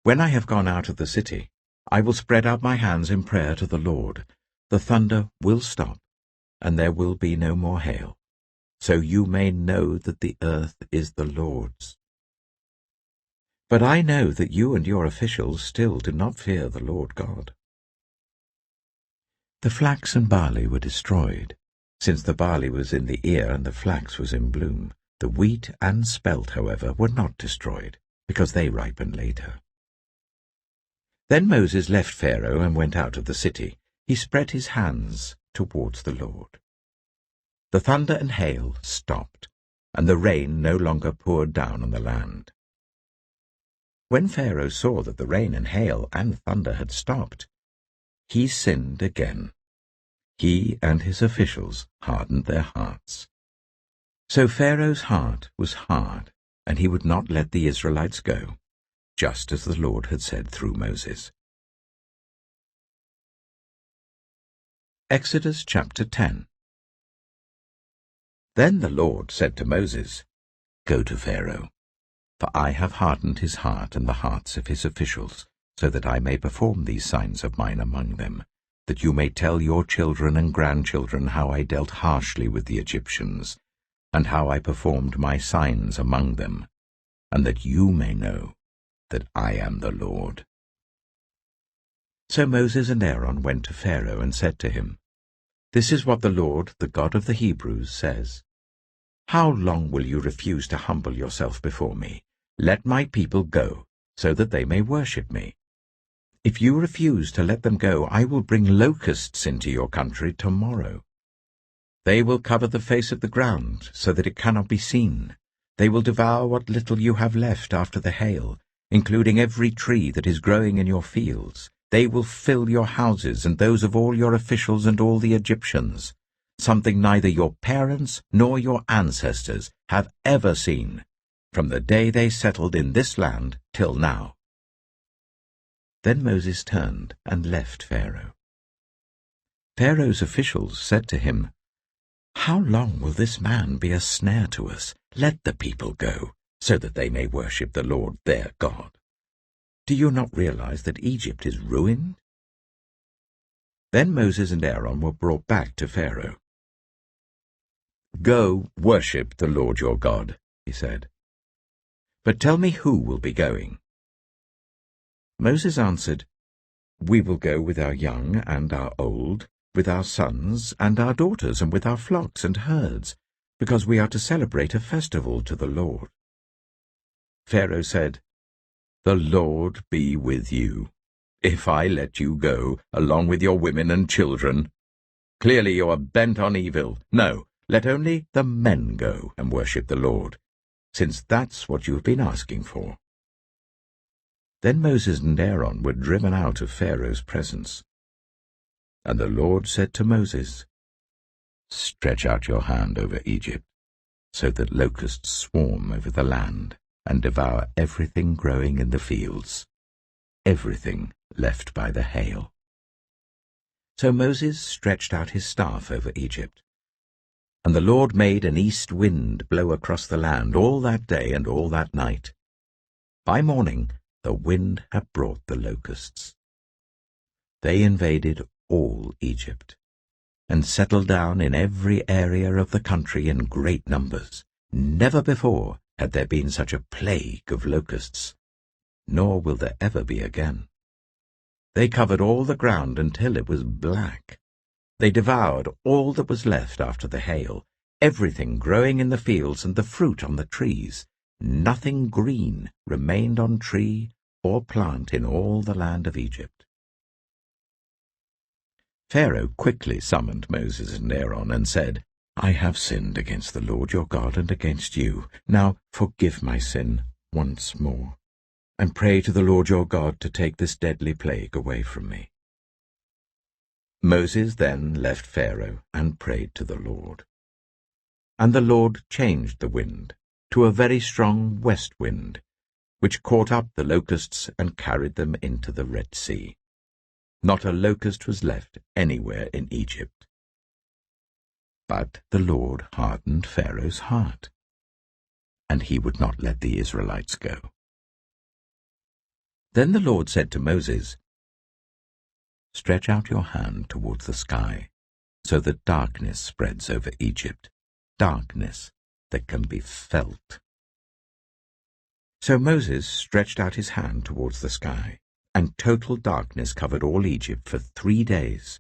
"When I have gone out of the city, I will spread out my hands in prayer to the Lord. The thunder will stop, and there will be no more hail, so you may know that the earth is the Lord's. But I know that you and your officials still do not fear the Lord God." The flax and barley were destroyed, since the barley was in the ear and the flax was in bloom. The wheat and spelt, however, were not destroyed, because they ripened later. Then Moses left Pharaoh and went out of the city. He spread his hands towards the Lord. The thunder and hail stopped, and the rain no longer poured down on the land. When Pharaoh saw that the rain and hail and thunder had stopped, he sinned again. He and his officials hardened their hearts. So Pharaoh's heart was hard, and he would not let the Israelites go, just as the Lord had said through Moses. Exodus chapter 10. Then the Lord said to Moses, "Go to Pharaoh, for I have hardened his heart and the hearts of his officials, so that I may perform these signs of mine among them, that you may tell your children and grandchildren how I dealt harshly with the Egyptians, and how I performed my signs among them, and that you may know that I am the Lord." So Moses and Aaron went to Pharaoh and said to him, "This is what the Lord, the God of the Hebrews, says. How long will you refuse to humble yourself before me? Let my people go, so that they may worship me. If you refuse to let them go, I will bring locusts into your country tomorrow. They will cover the face of the ground, so that it cannot be seen. They will devour what little you have left after the hail, including every tree that is growing in your fields. They will fill your houses and those of all your officials and all the Egyptians, something neither your parents nor your ancestors have ever seen, from the day they settled in this land till now." Then Moses turned and left Pharaoh. Pharaoh's officials said to him, "How long will this man be a snare to us? Let the people go, so that they may worship the Lord their God. Do you not realize that Egypt is ruined?" Then Moses and Aaron were brought back to Pharaoh. "Go worship the Lord your God," he said. "But tell me who will be going." Moses answered, "We will go with our young and our old, with our sons and our daughters, and with our flocks and herds, because we are to celebrate a festival to the Lord." Pharaoh said, "The Lord be with you, if I let you go, along with your women and children. Clearly you are bent on evil. No, let only the men go and worship the Lord, since that's what you have been asking for." Then Moses and Aaron were driven out of Pharaoh's presence. And the Lord said to Moses, "Stretch out your hand over Egypt, so that locusts swarm over the land and devour everything growing in the fields, everything left by the hail." So Moses stretched out his staff over Egypt, and the Lord made an east wind blow across the land all that day and all that night. By morning the wind had brought the locusts. They invaded all Egypt, and settled down in every area of the country in great numbers. Never before had there been such a plague of locusts, nor will there ever be again. They covered all the ground until it was black. They devoured all that was left after the hail, everything growing in the fields and the fruit on the trees. Nothing green remained on tree or plant in all the land of Egypt. Pharaoh quickly summoned Moses and Aaron and said, "I have sinned against the Lord your God and against you. Now forgive my sin once more, and pray to the Lord your God to take this deadly plague away from me." Moses then left Pharaoh and prayed to the Lord. And the Lord changed the wind to a very strong west wind, which caught up the locusts and carried them into the Red Sea. Not a locust was left anywhere in Egypt. But the Lord hardened Pharaoh's heart, and he would not let the Israelites go. Then the Lord said to Moses, "Stretch out your hand towards the sky, so that darkness spreads over Egypt, darkness that can be felt." So Moses stretched out his hand towards the sky, and total darkness covered all Egypt for 3 days.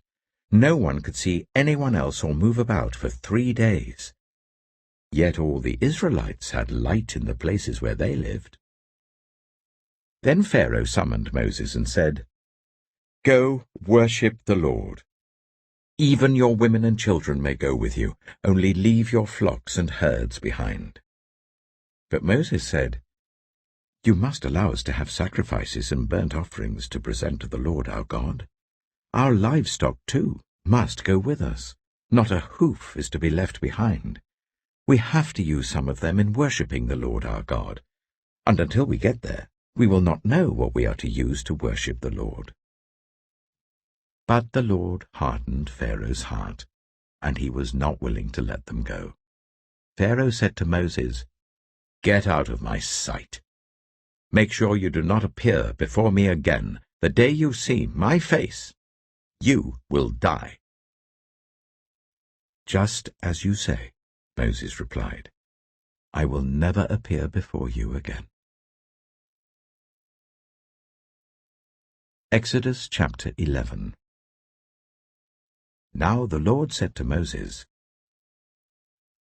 No one could see anyone else or move about for 3 days. Yet all the Israelites had light in the places where they lived. Then Pharaoh summoned Moses and said, "Go, worship the Lord. Even your women and children may go with you, only leave your flocks and herds behind." But Moses said, "You must allow us to have sacrifices and burnt offerings to present to the Lord our God. Our livestock, too, must go with us. Not a hoof is to be left behind. We have to use some of them in worshipping the Lord our God, and until we get there, we will not know what we are to use to worship the Lord." But the Lord hardened Pharaoh's heart, and he was not willing to let them go. Pharaoh said to Moses, "Get out of my sight. Make sure you do not appear before me again. The day you see my face, you will die." "Just as you say," Moses replied. "I will never appear before you again." Exodus chapter 11. Now the Lord said to Moses,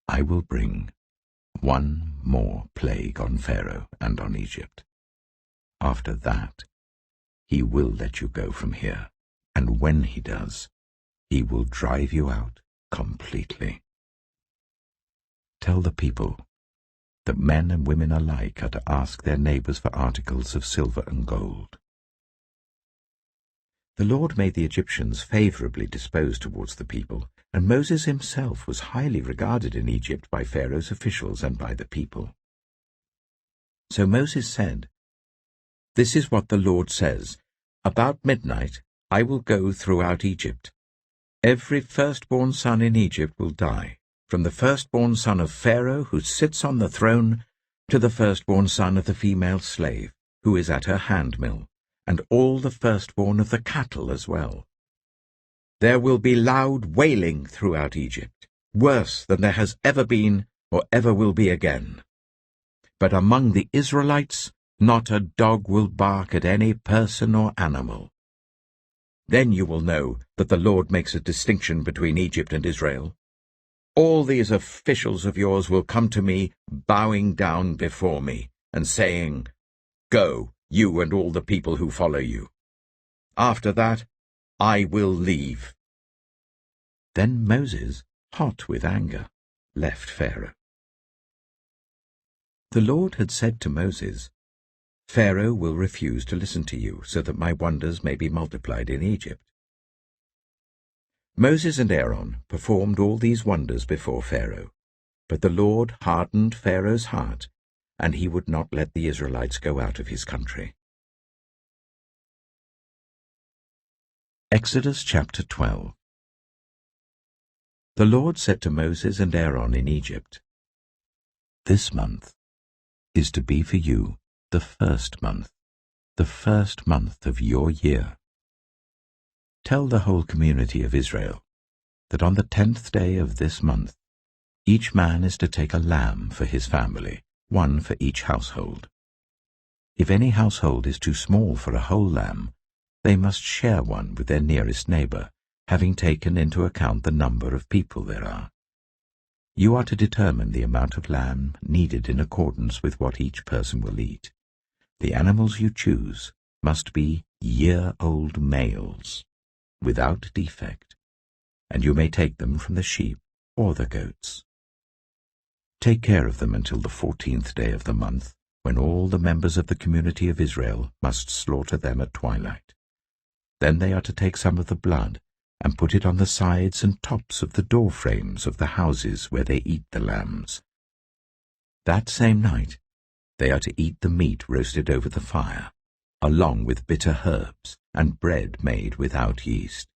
"I will bring one more plague on Pharaoh and on Egypt. After that, he will let you go from here, and when he does, he will drive you out completely. Tell the people that men and women alike are to ask their neighbors for articles of silver and gold." The Lord made the Egyptians favorably disposed towards the people, and Moses himself was highly regarded in Egypt by Pharaoh's officials and by the people. So Moses said, "This is what the Lord says, about midnight I will go throughout Egypt. Every firstborn son in Egypt will die, from the firstborn son of Pharaoh who sits on the throne to the firstborn son of the female slave who is at her handmill, and all the firstborn of the cattle as well. There will be loud wailing throughout Egypt, worse than there has ever been or ever will be again. But among the Israelites not a dog will bark at any person or animal. Then you will know that the Lord makes a distinction between Egypt and Israel. All these officials of yours will come to me, bowing down before me, and saying, 'Go, you and all the people who follow you.' After that, I will leave." Then Moses, hot with anger, left Pharaoh. The Lord had said to Moses, "Pharaoh will refuse to listen to you, so that my wonders may be multiplied in Egypt." Moses and Aaron performed all these wonders before Pharaoh, but the Lord hardened Pharaoh's heart, and he would not let the Israelites go out of his country. Exodus chapter 12. The Lord said to Moses and Aaron in Egypt, "This month is to be for you the first month of your year. Tell the whole community of Israel that on the 10th day of this month each man is to take a lamb for his family, one for each household. If any household is too small for a whole lamb, they must share one with their nearest neighbor, having taken into account the number of people there are. You are to determine the amount of lamb needed in accordance with what each person will eat. The animals you choose must be year-old males, without defect, and you may take them from the sheep or the goats. Take care of them until the 14th day of the month, when all the members of the community of Israel must slaughter them at twilight. Then they are to take some of the blood and put it on the sides and tops of the door frames of the houses where they eat the lambs. That same night they are to eat the meat roasted over the fire, along with bitter herbs and bread made without yeast.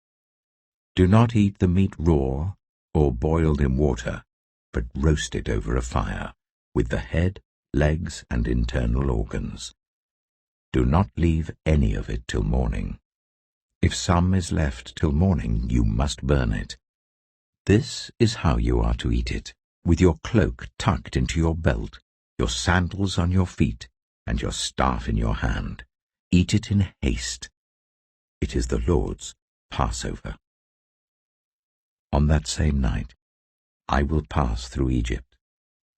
Do not eat the meat raw or boiled in water, but roast it over a fire, with the head, legs, and internal organs. Do not leave any of it till morning. If some is left till morning, you must burn it. This is how you are to eat it, with your cloak tucked into your belt, your sandals on your feet, and your staff in your hand. Eat it in haste. It is the Lord's Passover. On that same night I will pass through Egypt,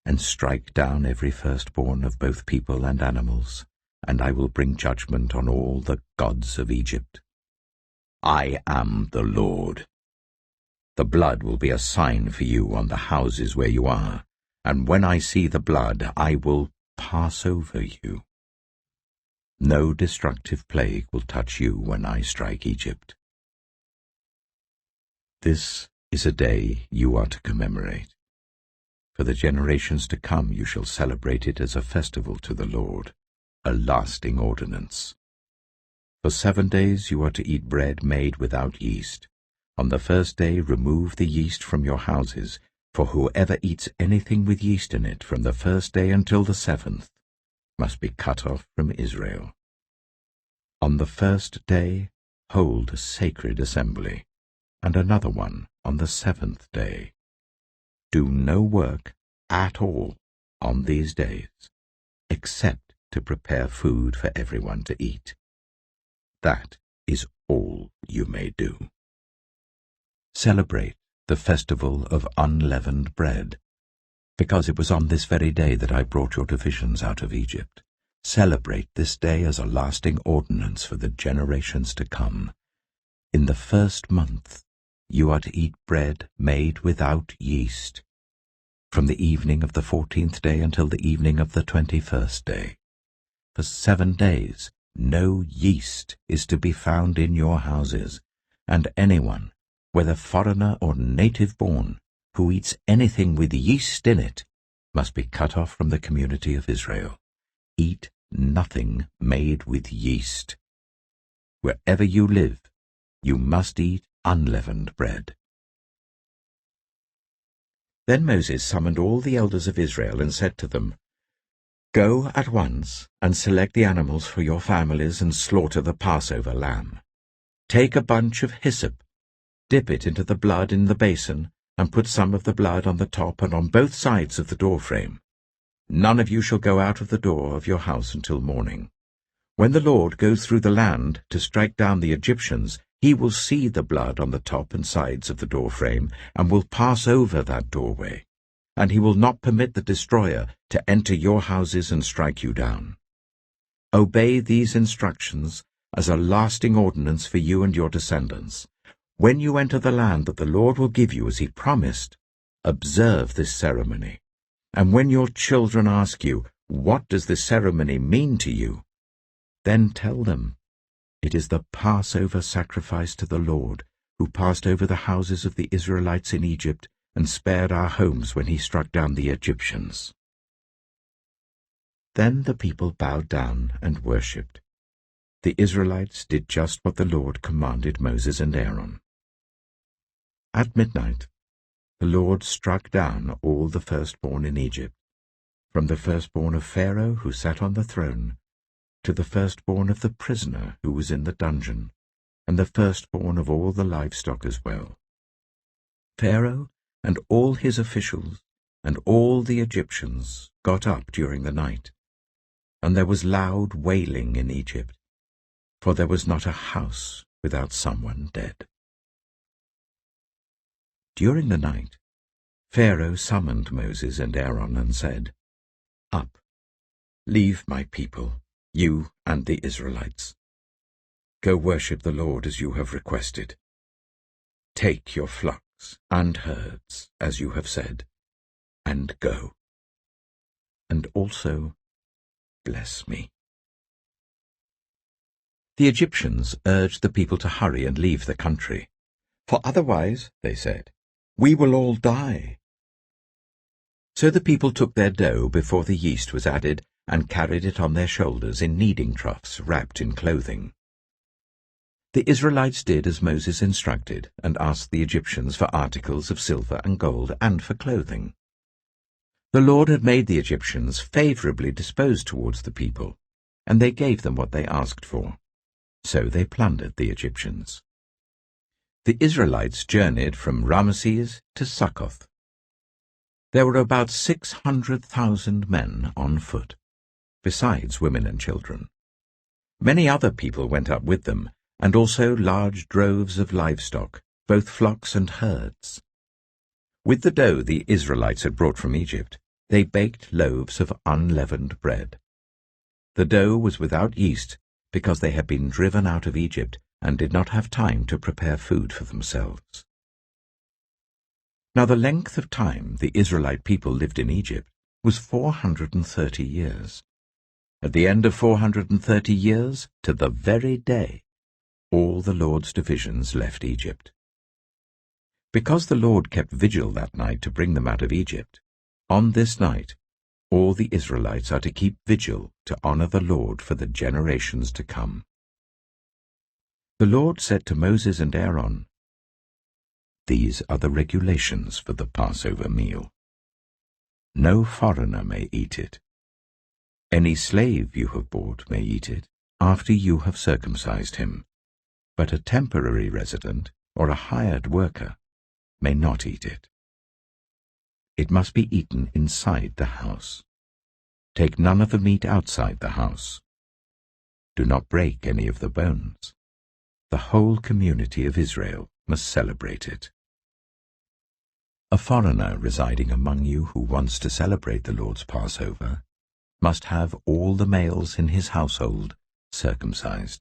and strike down every firstborn of both people and animals, and I will bring judgment on all the gods of Egypt. I am the Lord. The blood will be a sign for you on the houses where you are, and when I see the blood, I will pass over you. No destructive plague will touch you when I strike Egypt. This is a day you are to commemorate. For the generations to come you shall celebrate it as a festival to the Lord, a lasting ordinance. For 7 days you are to eat bread made without yeast. On the first day remove the yeast from your houses, for whoever eats anything with yeast in it from the first day until the 7th must be cut off from Israel. On the first day hold a sacred assembly, and another one on the 7th day. Do no work at all on these days, except to prepare food for everyone to eat. That is all you may do. Celebrate the festival of unleavened bread, because it was on this very day that I brought your divisions out of Egypt. Celebrate this day as a lasting ordinance for the generations to come. In the first month you are to eat bread made without yeast, from the evening of the 14th day until the evening of the 21st day. For 7 days no yeast is to be found in your houses, and anyone, whether foreigner or native-born, who eats anything with yeast in it, must be cut off from the community of Israel. Eat nothing made with yeast. Wherever you live, you must eat unleavened bread. Then Moses summoned all the elders of Israel and said to them, Go at once and select the animals for your families and slaughter the Passover lamb. Take a bunch of hyssop, dip it into the blood in the basin, and put some of the blood on the top and on both sides of the doorframe. None of you shall go out of the door of your house until morning. When the Lord goes through the land to strike down the Egyptians, he will see the blood on the top and sides of the doorframe, and will pass over that doorway, and he will not permit the destroyer to enter your houses and strike you down. Obey these instructions as a lasting ordinance for you and your descendants. When you enter the land that the Lord will give you as he promised, observe this ceremony. And when your children ask you, What does this ceremony mean to you? Then tell them, It is the Passover sacrifice to the Lord, who passed over the houses of the Israelites in Egypt and spared our homes when he struck down the Egyptians. Then the people bowed down and worshipped. The Israelites did just what the Lord commanded Moses and Aaron. At midnight, the Lord struck down all the firstborn in Egypt, from the firstborn of Pharaoh who sat on the throne, to the firstborn of the prisoner who was in the dungeon, and the firstborn of all the livestock as well. Pharaoh and all his officials and all the Egyptians got up during the night, and there was loud wailing in Egypt, for there was not a house without someone dead. During the night, Pharaoh summoned Moses and Aaron and said, Up, leave my people, you and the Israelites. Go worship the Lord as you have requested. Take your flocks and herds, as you have said, and go. And also bless me." The Egyptians urged the people to hurry and leave the country. "For otherwise," they said, "we will all die." So the people took their dough before the yeast was added and carried it on their shoulders in kneading troughs wrapped in clothing. The Israelites did as Moses instructed and asked the Egyptians for articles of silver and gold and for clothing. The Lord had made the Egyptians favorably disposed towards the people, and they gave them what they asked for. So they plundered the Egyptians. The Israelites journeyed from Ramesses to Succoth. There were about 600,000 men on foot, besides women and children. Many other people went up with them, and also large droves of livestock, both flocks and herds. With the dough the Israelites had brought from Egypt, they baked loaves of unleavened bread. The dough was without yeast, because they had been driven out of Egypt and did not have time to prepare food for themselves. Now the length of time the Israelite people lived in Egypt was 430 years. At the end of 430 years, to the very day, all the Lord's divisions left Egypt. Because the Lord kept vigil that night to bring them out of Egypt, on this night all the Israelites are to keep vigil to honor the Lord for the generations to come. The Lord said to Moses and Aaron, "These are the regulations for the Passover meal. No foreigner may eat it. Any slave you have bought may eat it after you have circumcised him, but a temporary resident or a hired worker may not eat it. It must be eaten inside the house. Take none of the meat outside the house. Do not break any of the bones. The whole community of Israel must celebrate it. A foreigner residing among you who wants to celebrate the Lord's Passover must have all the males in his household circumcised.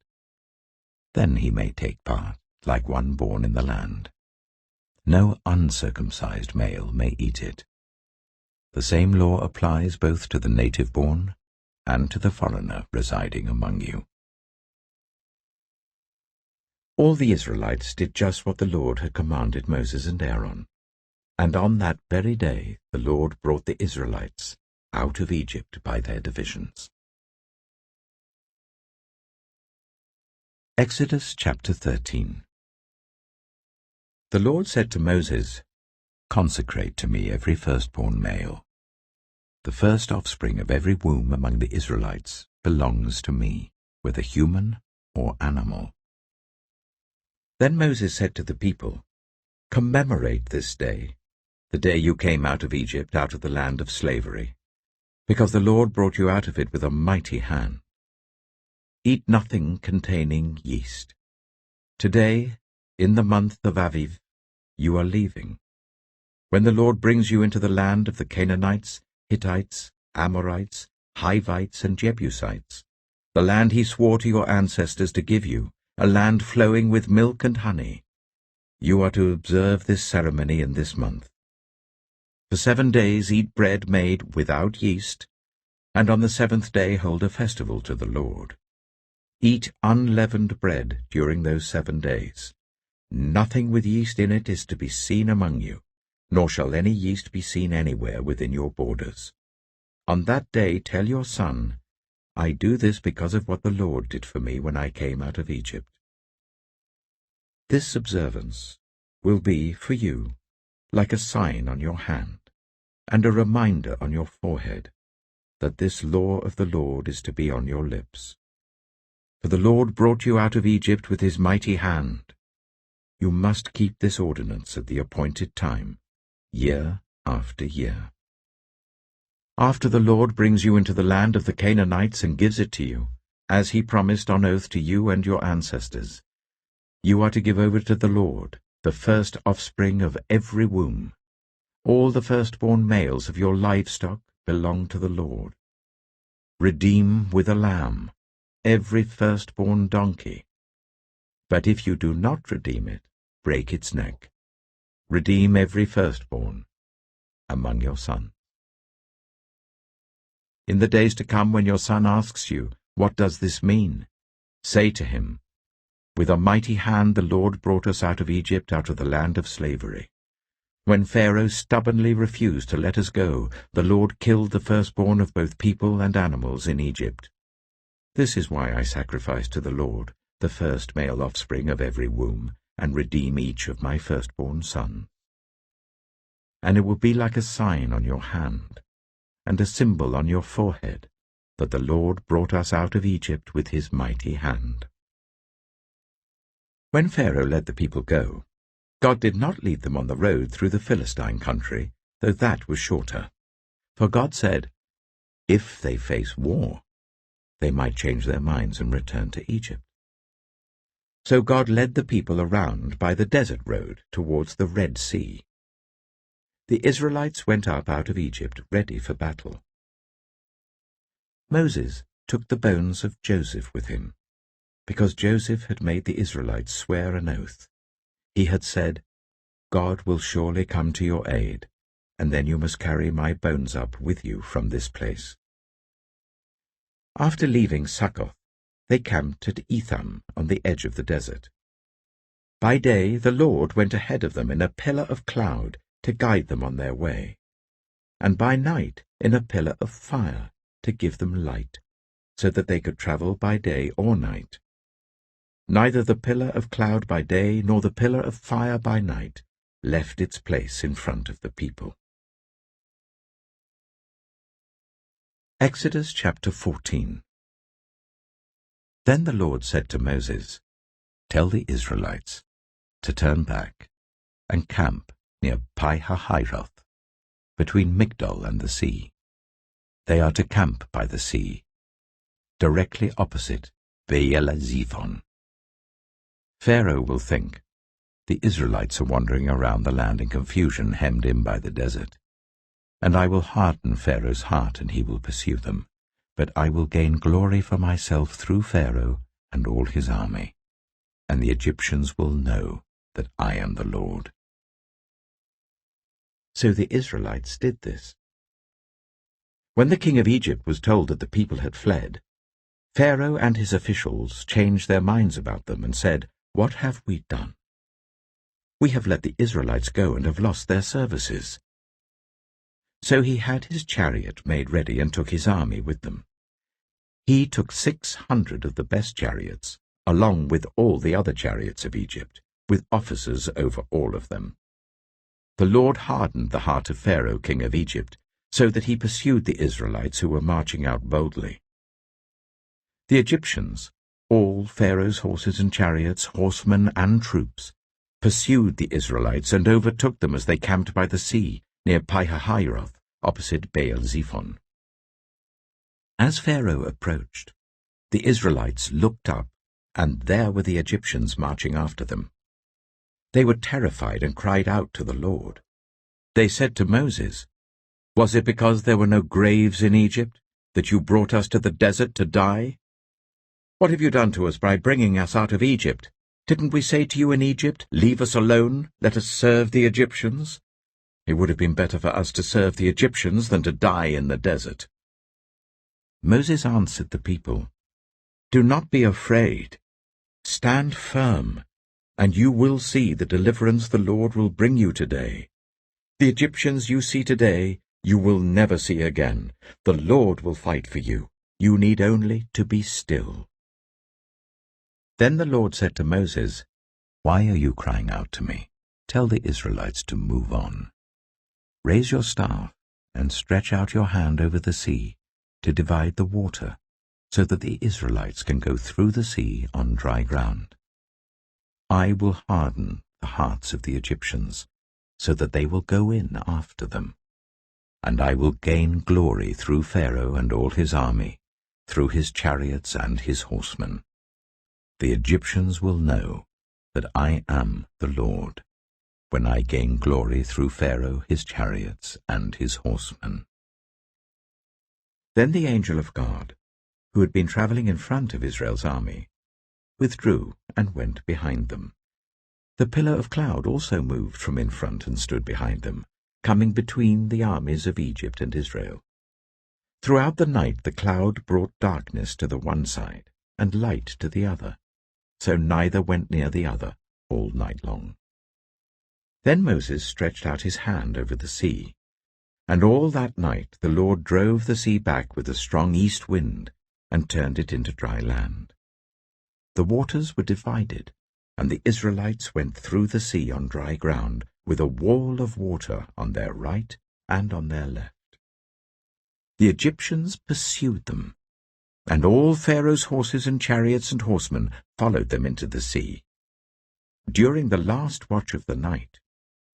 Then he may take part, like one born in the land. No uncircumcised male may eat it. The same law applies both to the native-born and to the foreigner residing among you." All the Israelites did just what the Lord had commanded Moses and Aaron, and on that very day the Lord brought the Israelites out of Egypt by their divisions. Exodus chapter 13. The Lord said to Moses, "Consecrate to me every firstborn male. The first offspring of every womb among the Israelites belongs to me, whether human or animal." Then Moses said to the people, "Commemorate this day, the day you came out of Egypt, out of the land of slavery, because the Lord brought you out of it with a mighty hand. Eat nothing containing yeast. Today, in the month of Aviv, you are leaving. When the Lord brings you into the land of the Canaanites, Hittites, Amorites, Hivites, and Jebusites, the land he swore to your ancestors to give you, a land flowing with milk and honey, you are to observe this ceremony in this month. For 7 days eat bread made without yeast, and on the 7th day hold a festival to the Lord. Eat unleavened bread during those 7 days. Nothing with yeast in it is to be seen among you, nor shall any yeast be seen anywhere within your borders. On that day tell your son, I do this because of what the Lord did for me when I came out of Egypt. This observance will be for you like a sign on your hand and a reminder on your forehead that this law of the Lord is to be on your lips. For the Lord brought you out of Egypt with his mighty hand. You must keep this ordinance at the appointed time, year after year. After the Lord brings you into the land of the Canaanites and gives it to you, as he promised on oath to you and your ancestors, you are to give over to the Lord the first offspring of every womb. All the firstborn males of your livestock belong to the Lord. Redeem with a lamb every firstborn donkey. But if you do not redeem it, break its neck. Redeem every firstborn among your sons. In the days to come, when your son asks you, 'What does this mean?' say to him, 'With a mighty hand the Lord brought us out of Egypt, out of the land of slavery. When Pharaoh stubbornly refused to let us go, the Lord killed the firstborn of both people and animals in Egypt. This is why I sacrifice to the Lord the first male offspring of every womb, and redeem each of my firstborn sons. And it will be like a sign on your hand, and a symbol on your forehead, that the Lord brought us out of Egypt with his mighty hand.'" When Pharaoh let the people go, God did not lead them on the road through the Philistine country, though that was shorter. For God said, if they face war, they might change their minds and return to Egypt. So God led the people around by the desert road towards the Red Sea. The Israelites went up out of Egypt ready for battle. Moses took the bones of Joseph with him, because Joseph had made the Israelites swear an oath. He had said, "God will surely come to your aid, and then you must carry my bones up with you from this place." After leaving Succoth, they camped at Etham on the edge of the desert. By day the Lord went ahead of them in a pillar of cloud to guide them on their way, and by night in a pillar of fire to give them light, so that they could travel by day or night. Neither the pillar of cloud by day nor the pillar of fire by night left its place in front of the people. Exodus chapter 14. Then the Lord said to Moses, "Tell the Israelites to turn back and camp near Pi-hahiroth, between Migdol and the sea. They are to camp by the sea, directly opposite Baal-zephon. Pharaoh will think, the Israelites are wandering around the land in confusion, hemmed in by the desert. And I will harden Pharaoh's heart, and he will pursue them. But I will gain glory for myself through Pharaoh and all his army, and the Egyptians will know that I am the Lord." So the Israelites did this. When the king of Egypt was told that the people had fled, Pharaoh and his officials changed their minds about them and said, "What have we done? We have let the Israelites go and have lost their services." So he had his chariot made ready and took his army with them. He took 600 of the best chariots, along with all the other chariots of Egypt, with officers over all of them. The Lord hardened the heart of Pharaoh, king of Egypt, so that he pursued the Israelites who were marching out boldly. The Egyptians, all Pharaoh's horses and chariots, horsemen and troops, pursued the Israelites and overtook them as they camped by the sea, near Pi-hahiroth, opposite Baal-zephon. As Pharaoh approached, the Israelites looked up, and there were the Egyptians marching after them. They were terrified and cried out to the Lord. They said to Moses, "Was it because there were no graves in Egypt that you brought us to the desert to die? What have you done to us by bringing us out of Egypt? Didn't we say to you in Egypt, 'Leave us alone, let us serve the Egyptians'? It would have been better for us to serve the Egyptians than to die in the desert." Moses answered the people, "Do not be afraid. Stand firm, and you will see the deliverance the Lord will bring you today. The Egyptians you see today, you will never see again. The Lord will fight for you. You need only to be still." Then the Lord said to Moses, "Why are you crying out to me? Tell the Israelites to move on. Raise your staff and stretch out your hand over the sea to divide the water, so that the Israelites can go through the sea on dry ground. I will harden the hearts of the Egyptians, so that they will go in after them. And I will gain glory through Pharaoh and all his army, through his chariots and his horsemen. The Egyptians will know that I am the Lord, when I gain glory through Pharaoh, his chariots, and his horsemen." Then the angel of God, who had been traveling in front of Israel's army, withdrew and went behind them. The pillar of cloud also moved from in front and stood behind them, coming between the armies of Egypt and Israel. Throughout the night the cloud brought darkness to the one side and light to the other, so neither went near the other all night long. Then Moses stretched out his hand over the sea, and all that night the Lord drove the sea back with a strong east wind and turned it into dry land. The waters were divided, and the Israelites went through the sea on dry ground with a wall of water on their right and on their left. The Egyptians pursued them, and all Pharaoh's horses and chariots and horsemen followed them into the sea. During the last watch of the night,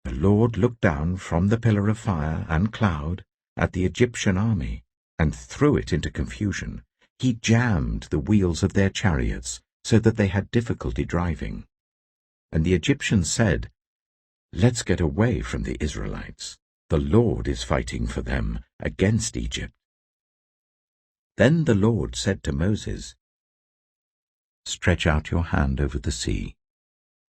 the Lord looked down from the pillar of fire and cloud at the Egyptian army and threw it into confusion. He jammed the wheels of their chariots so that they had difficulty driving. And the Egyptians said, "Let's get away from the Israelites. The Lord is fighting for them against Egypt." Then the Lord said to Moses, "Stretch out your hand over the sea,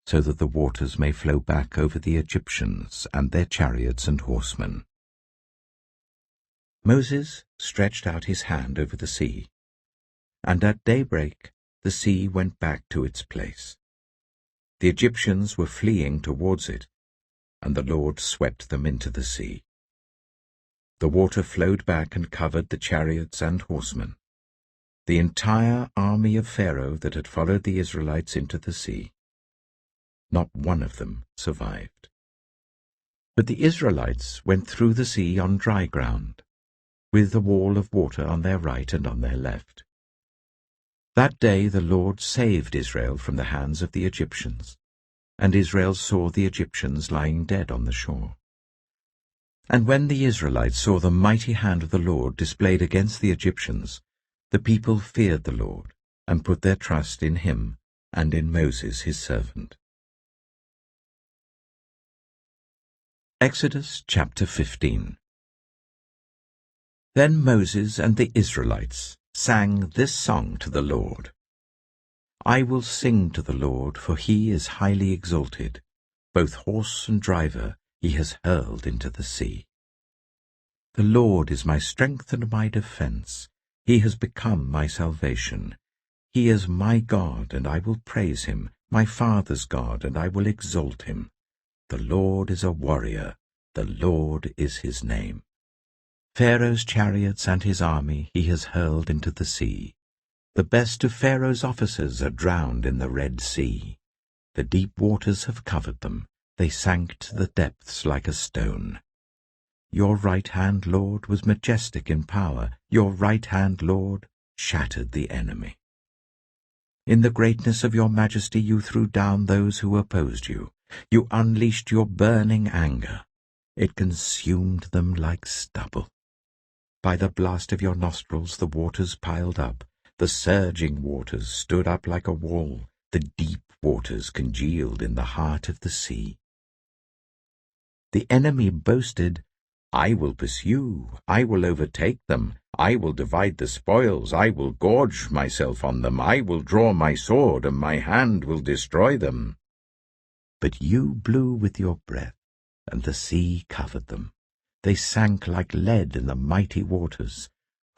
so that the waters may flow back over the Egyptians and their chariots and horsemen." Moses stretched out his hand over the sea, and at daybreak the sea went back to its place. The Egyptians were fleeing towards it, and the Lord swept them into the sea. The water flowed back and covered the chariots and horsemen, the entire army of Pharaoh that had followed the Israelites into the sea. Not one of them survived. But the Israelites went through the sea on dry ground, with a wall of water on their right and on their left. That day the Lord saved Israel from the hands of the Egyptians, and Israel saw the Egyptians lying dead on the shore. And when the Israelites saw the mighty hand of the Lord displayed against the Egyptians, the people feared the Lord and put their trust in him and in Moses his servant. Exodus chapter 15. Then Moses and the Israelites sang this song to the Lord. "I will sing to the Lord, for he is highly exalted. Both horse and driver he has hurled into the sea. The Lord is my strength and my defense. He has become my salvation. He is my God, and I will praise him, my father's God, and I will exalt him. The Lord is a warrior. The Lord is his name. Pharaoh's chariots and his army he has hurled into the sea. The best of Pharaoh's officers are drowned in the Red Sea. The deep waters have covered them. They sank to the depths like a stone. Your right hand, Lord, was majestic in power. Your right hand, Lord, shattered the enemy. In the greatness of your majesty you threw down those who opposed you. You unleashed your burning anger. It consumed them like stubble. By the blast of your nostrils the waters piled up. The surging waters stood up like a wall. The deep waters congealed in the heart of the sea. The enemy boasted, "I will pursue, I will overtake them, I will divide the spoils, I will gorge myself on them, I will draw my sword, and my hand will destroy them." But you blew with your breath, and the sea covered them. They sank like lead in the mighty waters.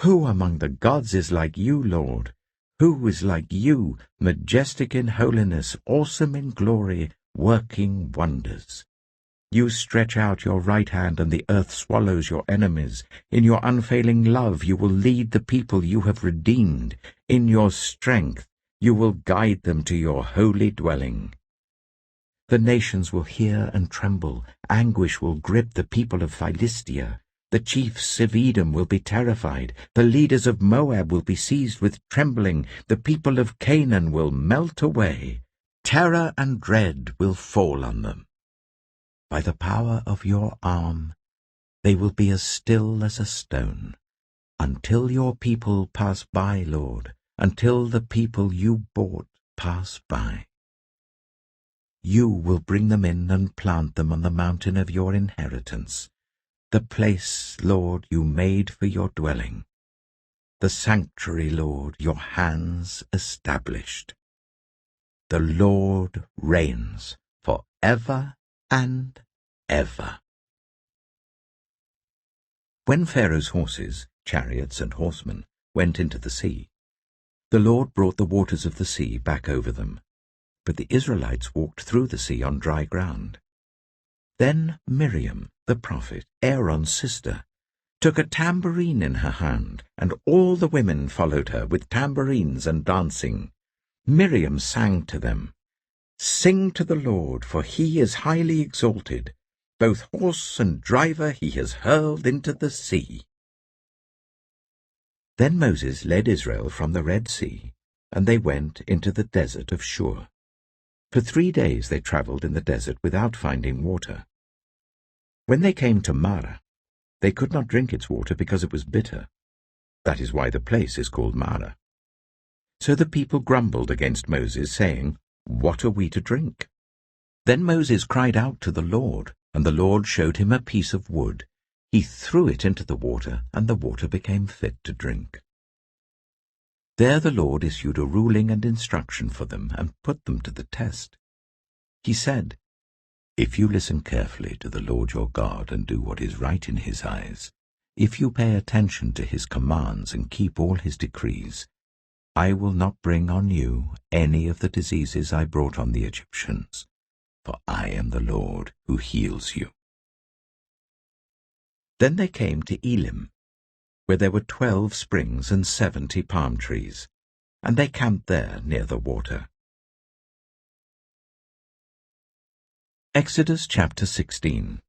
Who among the gods is like you, Lord? Who is like you, majestic in holiness, awesome in glory, working wonders? You stretch out your right hand, and the earth swallows your enemies. In your unfailing love you will lead the people you have redeemed. In your strength you will guide them to your holy dwelling. The nations will hear and tremble. Anguish will grip the people of Philistia. The chiefs of Edom will be terrified. The leaders of Moab will be seized with trembling. The people of Canaan will melt away. Terror and dread will fall on them. By the power of your arm they will be as still as a stone, until your people pass by, Lord, until the people you bought pass by. You will bring them in and plant them on the mountain of your inheritance, the place, Lord, you made for your dwelling, the sanctuary, Lord, your hands established. The Lord reigns for ever and ever. When Pharaoh's horses, chariots and horsemen, went into the sea. The Lord brought the waters of the sea back over them, but the Israelites walked through the sea on dry ground. Then Miriam, the prophet, Aaron's sister, took a tambourine in her hand, and all the women followed her with tambourines and dancing. Miriam sang to them, "Sing to the Lord, for he is highly exalted. Both horse and driver he has hurled into the sea." Then Moses led Israel from the Red Sea, and they went into the desert of Shur. For 3 days they travelled in the desert without finding water. When they came to Marah, they could not drink its water because it was bitter. That is why the place is called Marah. So the people grumbled against Moses, saying, "What are we to drink?" Then Moses cried out to the Lord, and the Lord showed him a piece of wood. He threw it into the water, and the water became fit to drink. There the Lord issued a ruling and instruction for them and put them to the test. He said, "If you listen carefully to the Lord your God and do what is right in his eyes, if you pay attention to his commands and keep all his decrees, I will not bring on you any of the diseases I brought on the Egyptians, for I am the Lord who heals you." Then they came to Elim, where there were 12 springs and 70 palm trees, and they camped there near the water. Exodus chapter 16.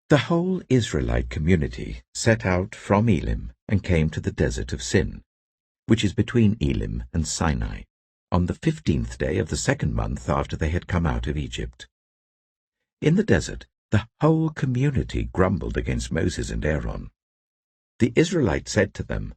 The whole Israelite community set out from Elim and came to the desert of Sin, which is between Elim and Sinai, on the 15th day of the 2nd month after they had come out of Egypt. In the desert, the whole community grumbled against Moses and Aaron. The Israelites said to them,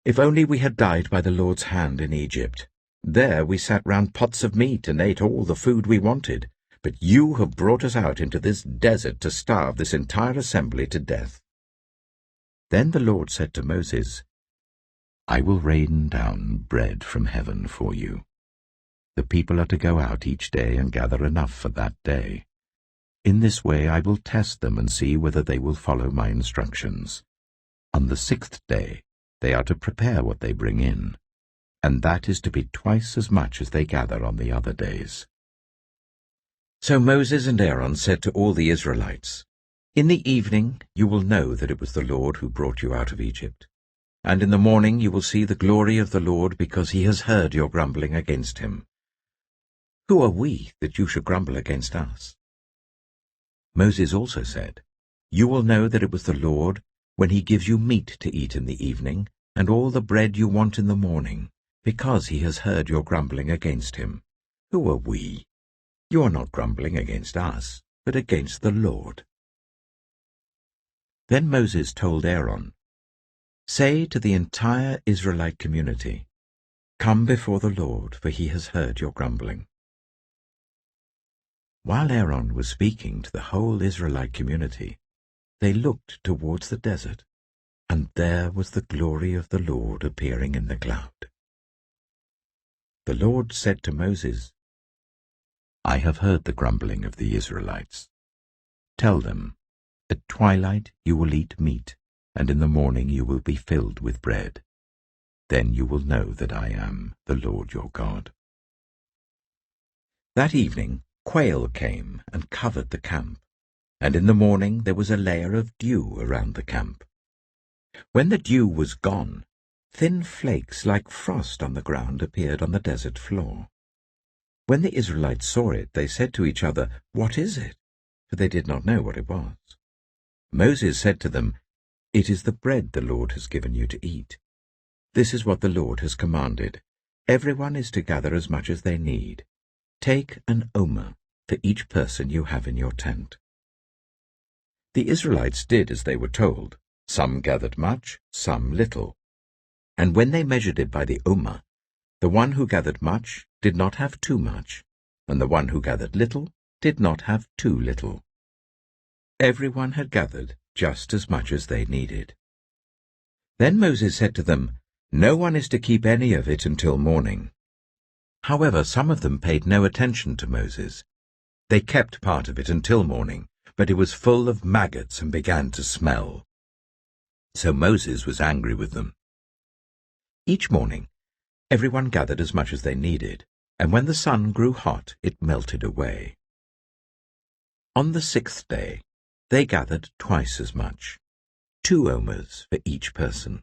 "If only we had died by the Lord's hand in Egypt. There we sat round pots of meat and ate all the food we wanted, but you have brought us out into this desert to starve this entire assembly to death." Then the Lord said to Moses, "I will rain down bread from heaven for you. The people are to go out each day and gather enough for that day. In this way I will test them and see whether they will follow my instructions. On the 6th day they are to prepare what they bring in, and that is to be twice as much as they gather on the other days." So Moses and Aaron said to all the Israelites, "In the evening you will know that it was the Lord who brought you out of Egypt, and in the morning you will see the glory of the Lord, because he has heard your grumbling against him. Who are we that you should grumble against us?" Moses also said, "You will know that it was the Lord when he gives you meat to eat in the evening, and all the bread you want in the morning, because he has heard your grumbling against him. Who are we? You are not grumbling against us, but against the Lord." Then Moses told Aaron, "Say to the entire Israelite community, 'Come before the Lord, for he has heard your grumbling.'" While Aaron was speaking to the whole Israelite community, they looked towards the desert, and there was the glory of the Lord appearing in the cloud. The Lord said to Moses, "I have heard the grumbling of the Israelites. Tell them, at twilight you will eat meat, and in the morning you will be filled with bread. Then you will know that I am the Lord your God." That evening quail came and covered the camp, and in the morning there was a layer of dew around the camp. When the dew was gone, thin flakes like frost on the ground appeared on the desert floor. When the Israelites saw it, they said to each other, "What is it?" For they did not know what it was. Moses said to them, "It is the bread the Lord has given you to eat. This is what the Lord has commanded. Everyone is to gather as much as they need. Take an omer for each person you have in your tent." The Israelites did as they were told. Some gathered much, some little. And when they measured it by the omer, the one who gathered much did not have too much, and the one who gathered little did not have too little. Everyone had gathered just as much as they needed. Then Moses said to them, "No one is to keep any of it until morning." However, some of them paid no attention to Moses. They kept part of it until morning, but it was full of maggots and began to smell. So Moses was angry with them. Each morning, everyone gathered as much as they needed, and when the sun grew hot, it melted away. On the 6th day, they gathered twice as much, 2 omers for each person.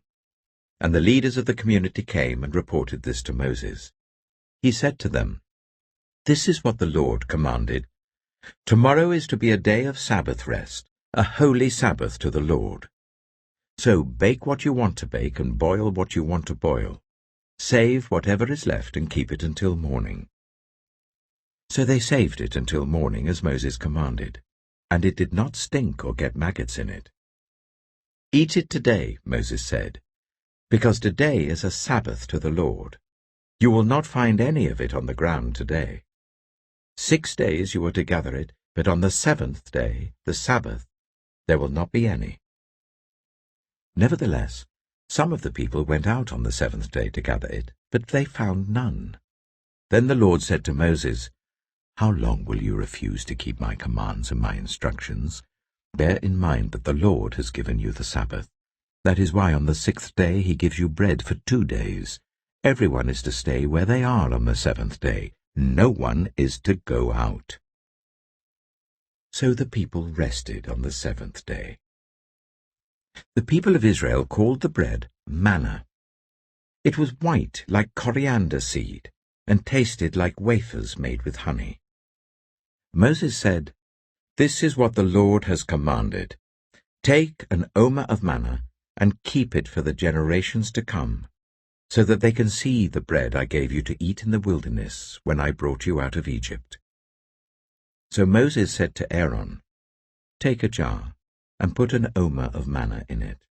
And the leaders of the community came and reported this to Moses. He said to them, "This is what the Lord commanded. Tomorrow is to be a day of Sabbath rest, a holy Sabbath to the Lord. So bake what you want to bake and boil what you want to boil. Save whatever is left and keep it until morning." So they saved it until morning as Moses commanded, and it did not stink or get maggots in it. "Eat it today," Moses said, "because today is a Sabbath to the Lord. You will not find any of it on the ground today. 6 days you are to gather it, but on the 7th day, the Sabbath, there will not be any." Nevertheless, some of the people went out on the 7th day to gather it, but they found none. Then the Lord said to Moses, "How long will you refuse to keep my commands and my instructions? Bear in mind that the Lord has given you the Sabbath. That is why on the 6th day he gives you bread for 2 days. Everyone is to stay where they are on the 7th day. No one is to go out." So the people rested on the 7th day. The people of Israel called the bread manna. It was white like coriander seed and tasted like wafers made with honey. Moses said, "This is what the Lord has commanded. Take an omer of manna and keep it for the generations to come, so that they can see the bread I gave you to eat in the wilderness when I brought you out of Egypt." So Moses said to Aaron, "Take a jar and put an omer of manna in it.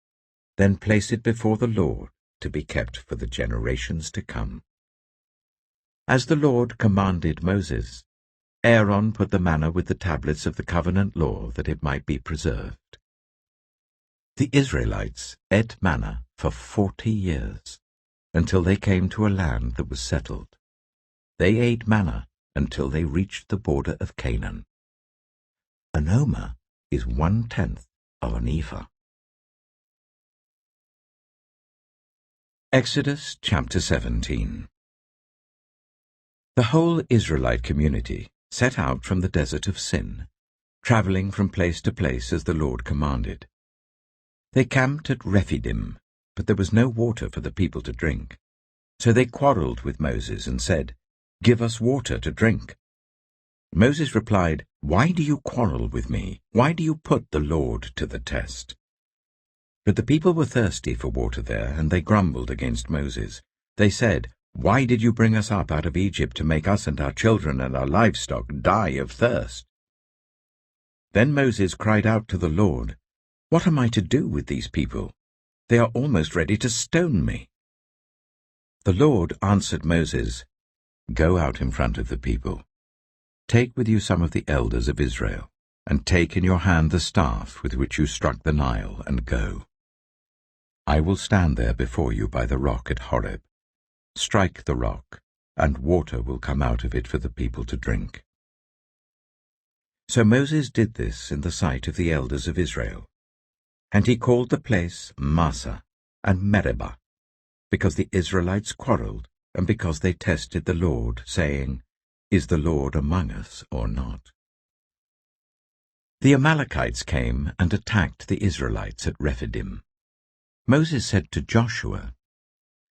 Then place it before the Lord to be kept for the generations to come." As the Lord commanded Moses, Aaron put the manna with the tablets of the covenant law that it might be preserved. The Israelites ate manna for 40 years, until they came to a land that was settled. They ate manna until they reached the border of Canaan. An omer is 1/10 of an ephah. Exodus chapter 17. The whole Israelite community set out from the desert of Sin, traveling from place to place as the Lord commanded. They camped at Rephidim, but there was no water for the people to drink. So they quarreled with Moses and said, "Give us water to drink." Moses replied, "Why do you quarrel with me? Why do you put the Lord to the test?" But the people were thirsty for water there, and they grumbled against Moses. They said, "Why did you bring us up out of Egypt to make us and our children and our livestock die of thirst?" Then Moses cried out to the Lord, "What am I to do with these people? They are almost ready to stone me." The Lord answered Moses, "Go out in front of the people. Take with you some of the elders of Israel, and take in your hand the staff with which you struck the Nile, and go. I will stand there before you by the rock at Horeb. Strike the rock, and water will come out of it for the people to drink." So Moses did this in the sight of the elders of Israel. And he called the place Massah and Meribah, because the Israelites quarreled, and because they tested the Lord, saying, "Is the Lord among us or not?" The Amalekites came and attacked the Israelites at Rephidim. Moses said to Joshua,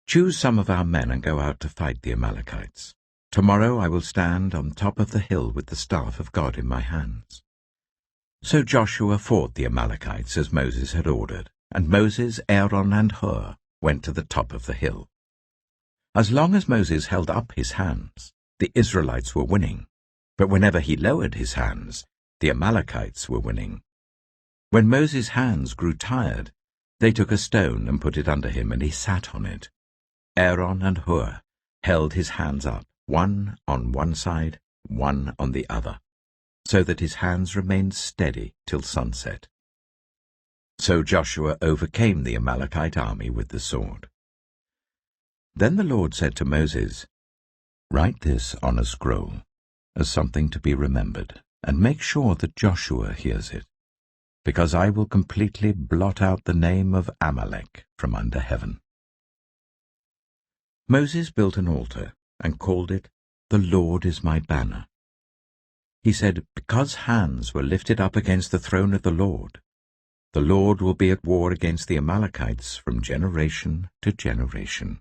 "Choose some of our men and go out to fight the Amalekites. Tomorrow I will stand on top of the hill with the staff of God in my hands." So Joshua fought the Amalekites as Moses had ordered, and Moses, Aaron, and Hur went to the top of the hill. As long as Moses held up his hands, the Israelites were winning, but whenever he lowered his hands, the Amalekites were winning. When Moses' hands grew tired, they took a stone and put it under him, and he sat on it. Aaron and Hur held his hands up, one on one side, one on the other, so that his hands remained steady till sunset. So Joshua overcame the Amalekite army with the sword. Then the Lord said to Moses, "Write this on a scroll, as something to be remembered, and make sure that Joshua hears it. because I will completely blot out the name of Amalek from under heaven." Moses built an altar and called it, "The Lord is my banner." He said, because hands were lifted up against the throne of the Lord will be at war against the Amalekites from generation to generation.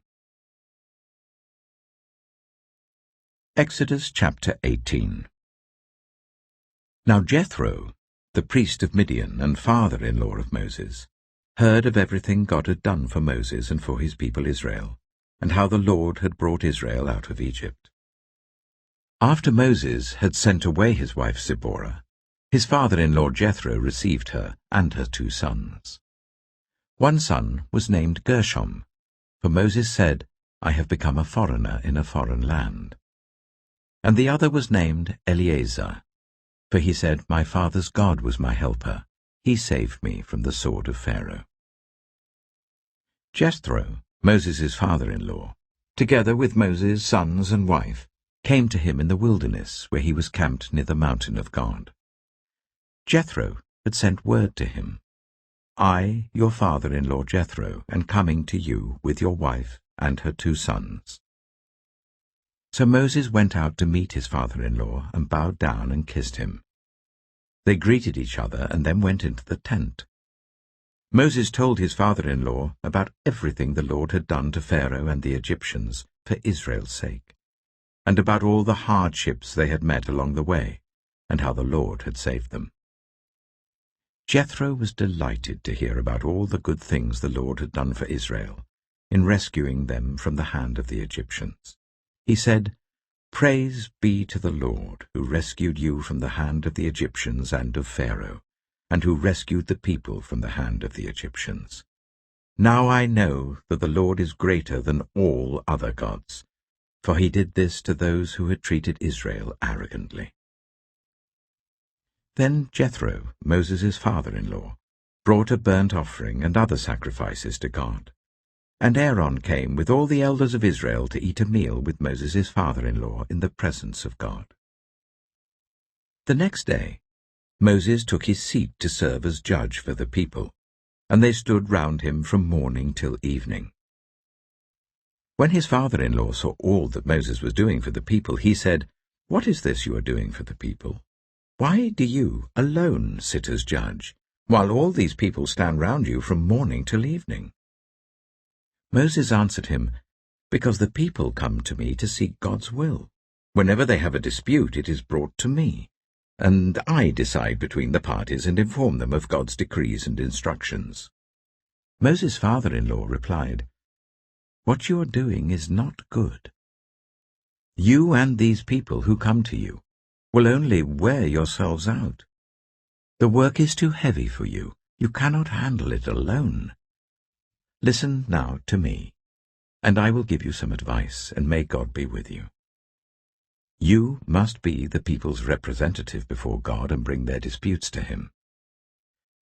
Exodus chapter 18. Now Jethro, the priest of Midian and father-in-law of Moses, heard of everything God had done for Moses and for his people Israel, and how the Lord had brought Israel out of Egypt. After Moses had sent away his wife Zipporah, his father-in-law Jethro received her and her 2 sons. One son was named Gershom, for Moses said, "I have become a foreigner in a foreign land." And the other was named Eleazar, for he said, "My father's God was my helper. He saved me from the sword of Pharaoh." Jethro, Moses' father-in-law, together with Moses' sons and wife, came to him in the wilderness where he was camped near the mountain of God. Jethro had sent word to him, "I, your father-in-law Jethro, am coming to you with your wife and her 2 sons." So Moses went out to meet his father-in-law and bowed down and kissed him. They greeted each other and then went into the tent. Moses told his father-in-law about everything the Lord had done to Pharaoh and the Egyptians for Israel's sake, and about all the hardships they had met along the way, and how the Lord had saved them. Jethro was delighted to hear about all the good things the Lord had done for Israel in rescuing them from the hand of the Egyptians. He said, "Praise be to the Lord, who rescued you from the hand of the Egyptians and of Pharaoh, and who rescued the people from the hand of the Egyptians. Now I know that the Lord is greater than all other gods, for he did this to those who had treated Israel arrogantly." Then Jethro, Moses' father-in-law, brought a burnt offering and other sacrifices to God. And Aaron came with all the elders of Israel to eat a meal with Moses' father-in-law in the presence of God. The next day, Moses took his seat to serve as judge for the people, and they stood round him from morning till evening. When his father-in-law saw all that Moses was doing for the people, he said, "What is this you are doing for the people? Why do you alone sit as judge, while all these people stand round you from morning till evening?" Moses answered him, "Because the people come to me to seek God's will. Whenever they have a dispute, it is brought to me, and I decide between the parties and inform them of God's decrees and instructions." Moses' father-in-law replied, "What you are doing is not good. You and these people who come to you will only wear yourselves out. The work is too heavy for you. You cannot handle it alone. Listen now to me, and I will give you some advice, and may God be with you. You must be the people's representative before God and bring their disputes to him.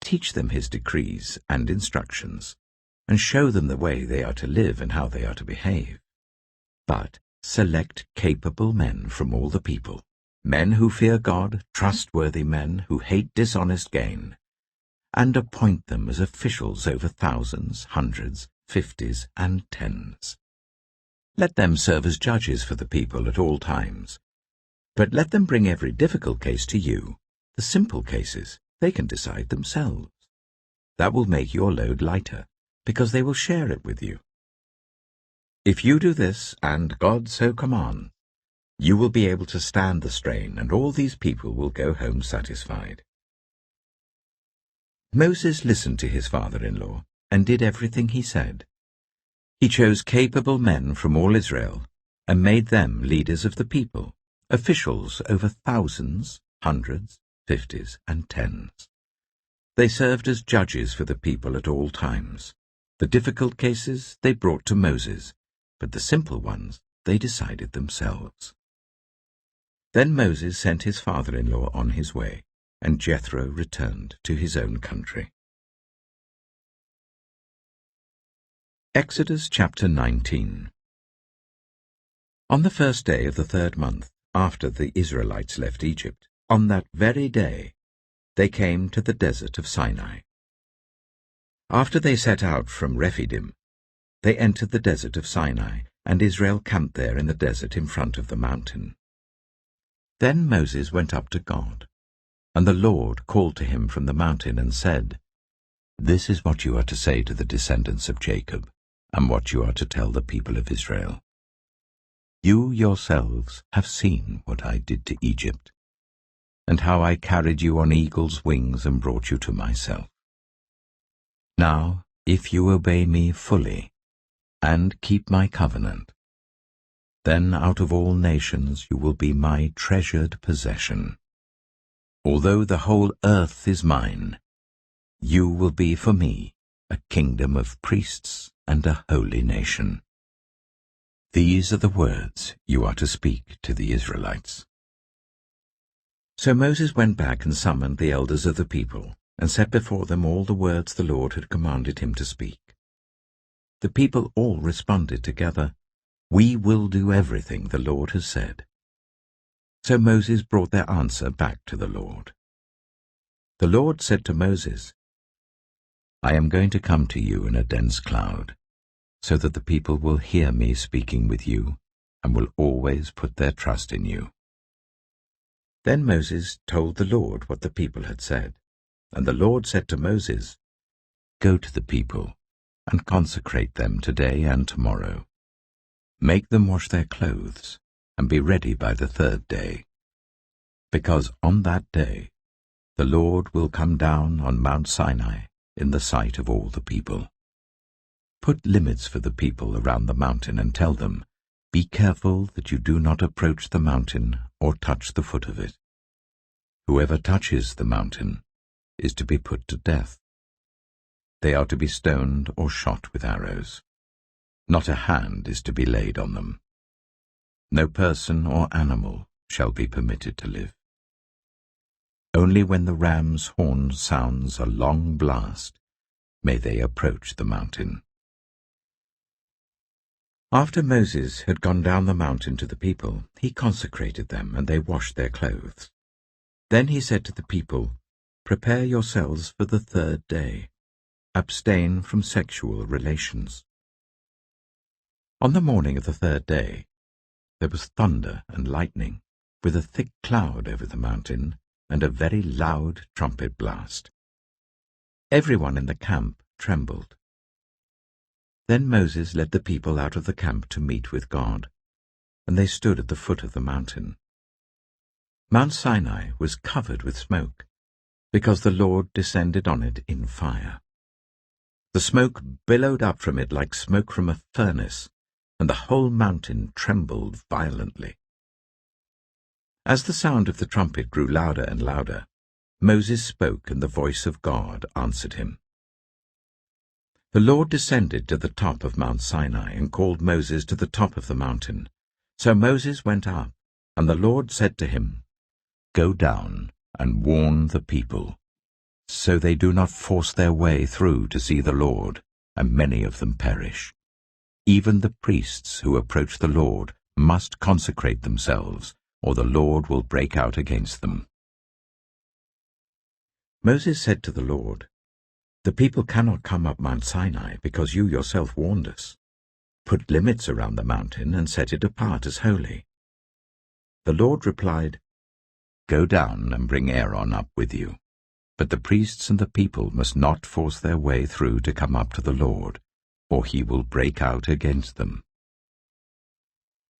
Teach them his decrees and instructions, and show them the way they are to live and how they are to behave. But select capable men from all the people, men who fear God, trustworthy men who hate dishonest gain, and appoint them as officials over thousands, hundreds, fifties, and tens. Let them serve as judges for the people at all times. But let them bring every difficult case to you. The simple cases they can decide themselves. That will make your load lighter, because they will share it with you. If you do this, and God so commands, you will be able to stand the strain, and all these people will go home satisfied." Moses listened to his father-in-law and did everything he said. He chose capable men from all Israel and made them leaders of the people, officials over thousands, hundreds, fifties, and tens. They served as judges for the people at all times. The difficult cases they brought to Moses, but the simple ones they decided themselves. Then Moses sent his father-in-law on his way, and Jethro returned to his own country. Exodus chapter 19. On the first day of the 3rd month, after the Israelites left Egypt, on that very day, they came to the desert of Sinai. After they set out from Rephidim, they entered the desert of Sinai, and Israel camped there in the desert in front of the mountain. Then Moses went up to God, and the Lord called to him from the mountain and said, "This is what you are to say to the descendants of Jacob, and what you are to tell the people of Israel. You yourselves have seen what I did to Egypt, and how I carried you on eagle's wings and brought you to myself. Now, if you obey me fully, and keep my covenant, then out of all nations you will be my treasured possession. Although the whole earth is mine, you will be for me a kingdom of priests and a holy nation. These are the words you are to speak to the Israelites." So Moses went back and summoned the elders of the people, and set before them all the words the Lord had commanded him to speak. The people all responded together, "We will do everything the Lord has said." So Moses brought their answer back to the Lord. The Lord said to Moses, "I am going to come to you in a dense cloud, so that the people will hear me speaking with you and will always put their trust in you." Then Moses told the Lord what the people had said, and the Lord said to Moses, "Go to the people and consecrate them today and tomorrow. Make them wash their clothes and be ready by the third day, because on that day the Lord will come down on Mount Sinai in the sight of all the people. Put limits for the people around the mountain and tell them, 'Be careful that you do not approach the mountain or touch the foot of it. Whoever touches the mountain is to be put to death. They are to be stoned or shot with arrows. Not a hand is to be laid on them. No person or animal shall be permitted to live. Only when the ram's horn sounds a long blast may they approach the mountain." After Moses had gone down the mountain to the people, he consecrated them, and they washed their clothes. Then he said to the people, "Prepare yourselves for the third day. Abstain from sexual relations." On the morning of the third day, there was thunder and lightning, with a thick cloud over the mountain, and a very loud trumpet blast. Everyone in the camp trembled. Then Moses led the people out of the camp to meet with God, and they stood at the foot of the mountain. Mount Sinai was covered with smoke, because the Lord descended on it in fire. The smoke billowed up from it like smoke from a furnace, and the whole mountain trembled violently. As the sound of the trumpet grew louder and louder, Moses spoke, and the voice of God answered him. The Lord descended to the top of Mount Sinai and called Moses to the top of the mountain. So Moses went up, and the Lord said to him, "Go down and warn the people, so they do not force their way through to see the Lord, and many of them perish. Even the priests who approach the Lord must consecrate themselves, or the Lord will break out against them." Moses said to the Lord, "The people cannot come up Mount Sinai because you yourself warned us. Put limits around the mountain and set it apart as holy." The Lord replied, "Go down and bring Aaron up with you, but the priests and the people must not force their way through to come up to the Lord, or he will break out against them."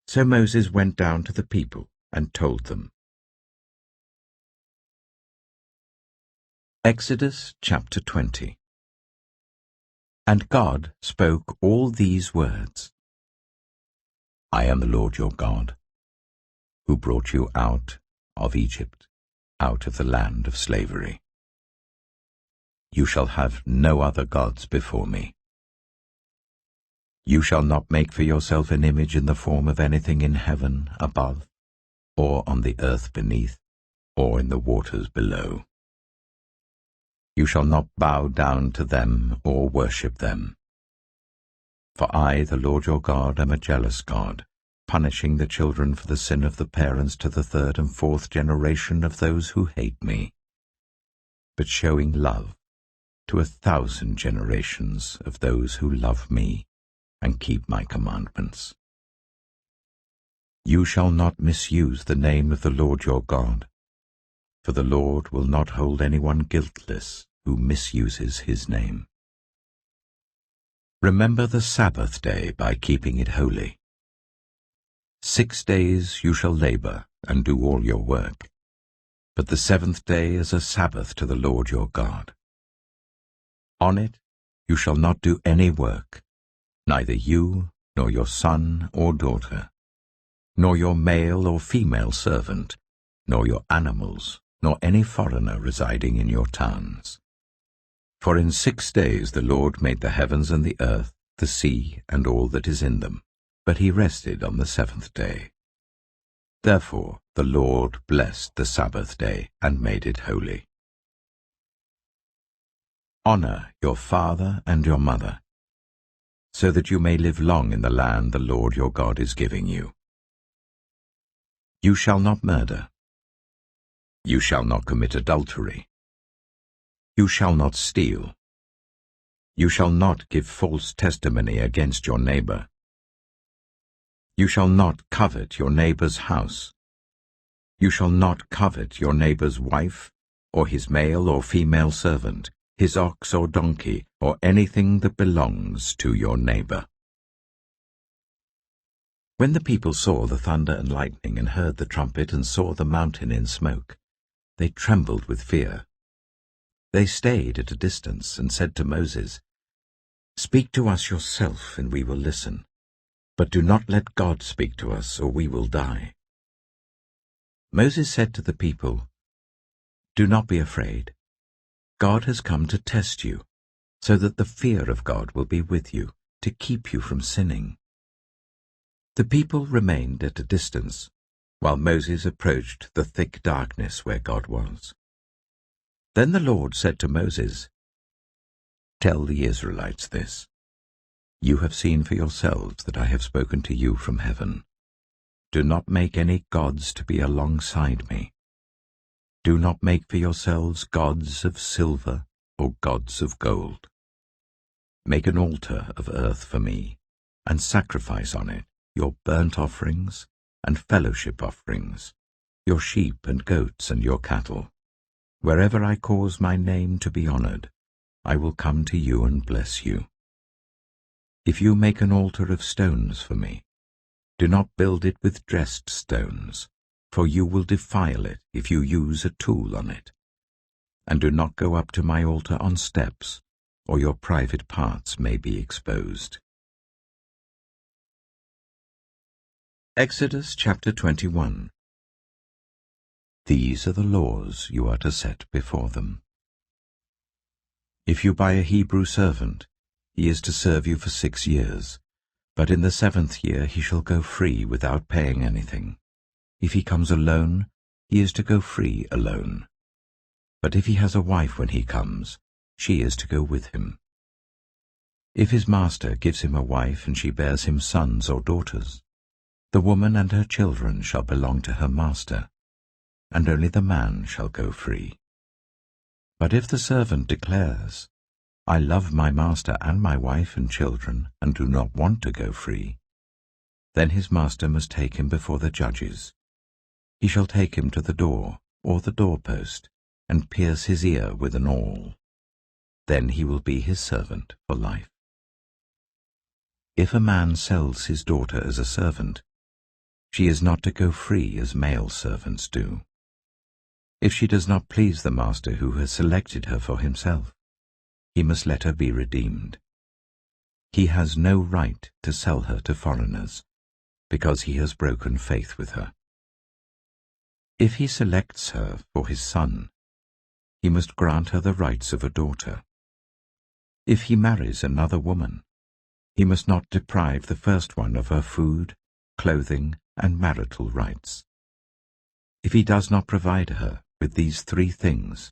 So Moses went down to the people and told them. Exodus chapter 20. And God spoke all these words: "I am the Lord your God, who brought you out of Egypt, out of the land of slavery. You shall have no other gods before me. You shall not make for yourself an image in the form of anything in heaven above, or on the earth beneath, or in the waters below. You shall not bow down to them or worship them. For I, the Lord your God, am a jealous God, punishing the children for the sin of the parents to the third and fourth generation of those who hate me, but showing love to 1,000 generations of those who love me and keep my commandments. You shall not misuse the name of the Lord your God, for the Lord will not hold anyone guiltless who misuses his name. Remember the Sabbath day by keeping it holy. 6 days you shall labor and do all your work, but the 7th day is a Sabbath to the Lord your God. On it you shall not do any work, neither you, nor your son or daughter, nor your male or female servant, nor your animals, nor any foreigner residing in your towns. For in 6 days the Lord made the heavens and the earth, the sea, and all that is in them, but he rested on the 7th day. Therefore the Lord blessed the Sabbath day and made it holy. Honor your father and your mother, so that you may live long in the land the Lord your God is giving you. You shall not murder. You shall not commit adultery. You shall not steal. You shall not give false testimony against your neighbor. You shall not covet your neighbor's house. You shall not covet your neighbor's wife, or his male or female servant, his ox or donkey, or anything that belongs to your neighbor. When the people saw the thunder and lightning and heard the trumpet and saw the mountain in smoke, they trembled with fear. They stayed at a distance and said to Moses, "Speak to us yourself, and we will listen. But do not let God speak to us, or we will die." Moses said to the people, "Do not be afraid. God has come to test you, so that the fear of God will be with you, to keep you from sinning." The people remained at a distance, while Moses approached the thick darkness where God was. Then the Lord said to Moses, "Tell the Israelites this. You have seen for yourselves that I have spoken to you from heaven. Do not make any gods to be alongside me. Do not make for yourselves gods of silver or gods of gold. Make an altar of earth for me, and sacrifice on it your burnt offerings and fellowship offerings, your sheep and goats and your cattle. Wherever I cause my name to be honored, I will come to you and bless you. If you make an altar of stones for me, do not build it with dressed stones, for you will defile it if you use a tool on it. And do not go up to my altar on steps, or your private parts may be exposed." Exodus chapter 21. These are the laws you are to set before them. If you buy a Hebrew servant, he is to serve you for 6 years, but in the 7th year he shall go free without paying anything. If he comes alone, he is to go free alone. But if he has a wife when he comes, she is to go with him. If his master gives him a wife and she bears him sons or daughters, the woman and her children shall belong to her master, and only the man shall go free. But if the servant declares, "I love my master and my wife and children, and do not want to go free," then his master must take him before the judges. He shall take him to the door or the doorpost, and pierce his ear with an awl. Then he will be his servant for life. If a man sells his daughter as a servant, she is not to go free as male servants do. If she does not please the master who has selected her for himself, he must let her be redeemed. He has no right to sell her to foreigners, because he has broken faith with her. If he selects her for his son, he must grant her the rights of a daughter. If he marries another woman, he must not deprive the first one of her food, clothing, and marital rights. If he does not provide her with these 3 things,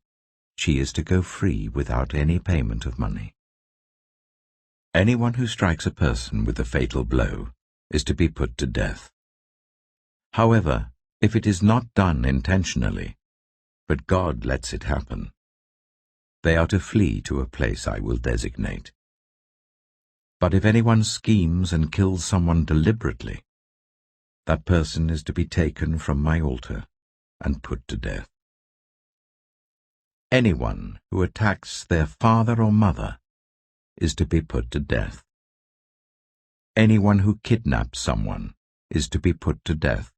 she is to go free without any payment of money. Anyone who strikes a person with a fatal blow is to be put to death. However, if it is not done intentionally, but God lets it happen, they are to flee to a place I will designate. But if anyone schemes and kills someone deliberately, that person is to be taken from my altar and put to death. Anyone who attacks their father or mother is to be put to death. Anyone who kidnaps someone is to be put to death,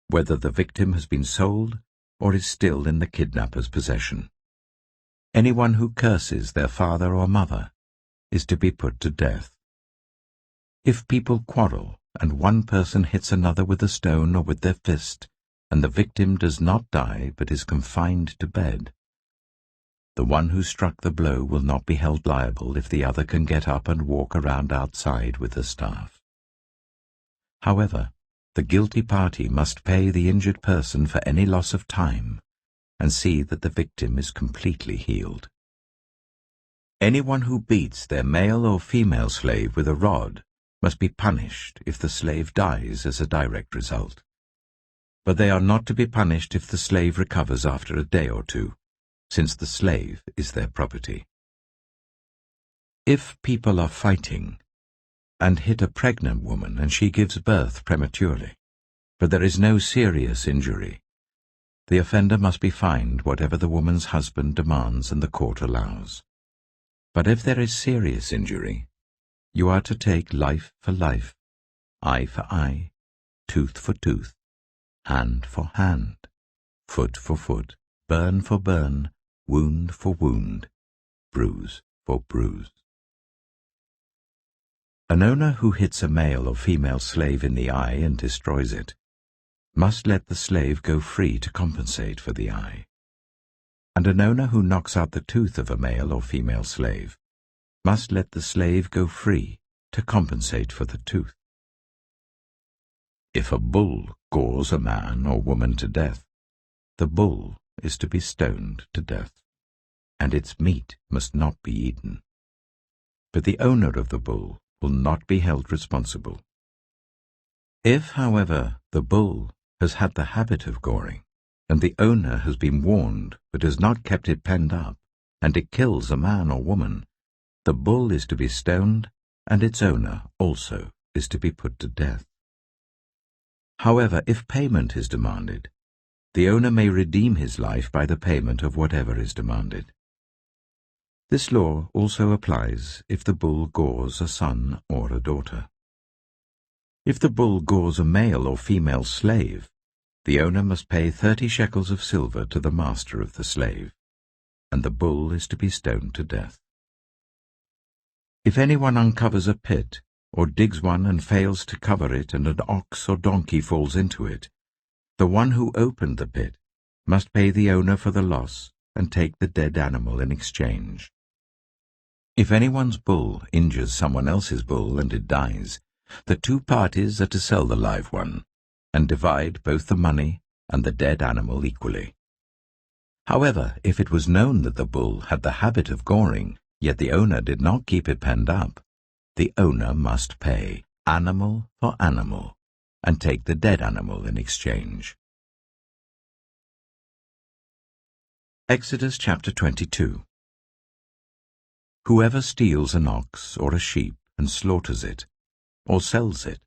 whether the victim has been sold or is still in the kidnapper's possession. Anyone who curses their father or mother is to be put to death. If people quarrel and one person hits another with a stone or with their fist, and the victim does not die but is confined to bed, the one who struck the blow will not be held liable if the other can get up and walk around outside with the staff. However, the guilty party must pay the injured person for any loss of time and see that the victim is completely healed. Anyone who beats their male or female slave with a rod must be punished if the slave dies as a direct result. But they are not to be punished if the slave recovers after a day or two, since the slave is their property. If people are fighting and hit a pregnant woman and she gives birth prematurely, but there is no serious injury, the offender must be fined whatever the woman's husband demands and the court allows. But if there is serious injury, you are to take life for life, eye for eye, tooth for tooth, hand for hand, foot for foot, burn for burn, wound for wound, bruise for bruise. An owner who hits a male or female slave in the eye and destroys it must let the slave go free to compensate for the eye. And an owner who knocks out the tooth of a male or female slave must let the slave go free to compensate for the tooth. If a bull gores a man or woman to death, the bull is to be stoned to death, and its meat must not be eaten. But the owner of the bull will not be held responsible. If, however, the bull has had the habit of goring, and the owner has been warned but has not kept it penned up, and it kills a man or woman, the bull is to be stoned, and its owner also is to be put to death. However, if payment is demanded, the owner may redeem his life by the payment of whatever is demanded. This law also applies if the bull gores a son or a daughter. If the bull gores a male or female slave, the owner must pay 30 shekels of silver to the master of the slave, and the bull is to be stoned to death. If anyone uncovers a pit, or digs one and fails to cover it, and an ox or donkey falls into it, the one who opened the pit must pay the owner for the loss and take the dead animal in exchange. If anyone's bull injures someone else's bull and it dies, the two parties are to sell the live one and divide both the money and the dead animal equally. However, if it was known that the bull had the habit of goring, yet the owner did not keep it penned up, the owner must pay animal for animal and take the dead animal in exchange. Exodus chapter 22. Whoever steals an ox or a sheep and slaughters it, or sells it,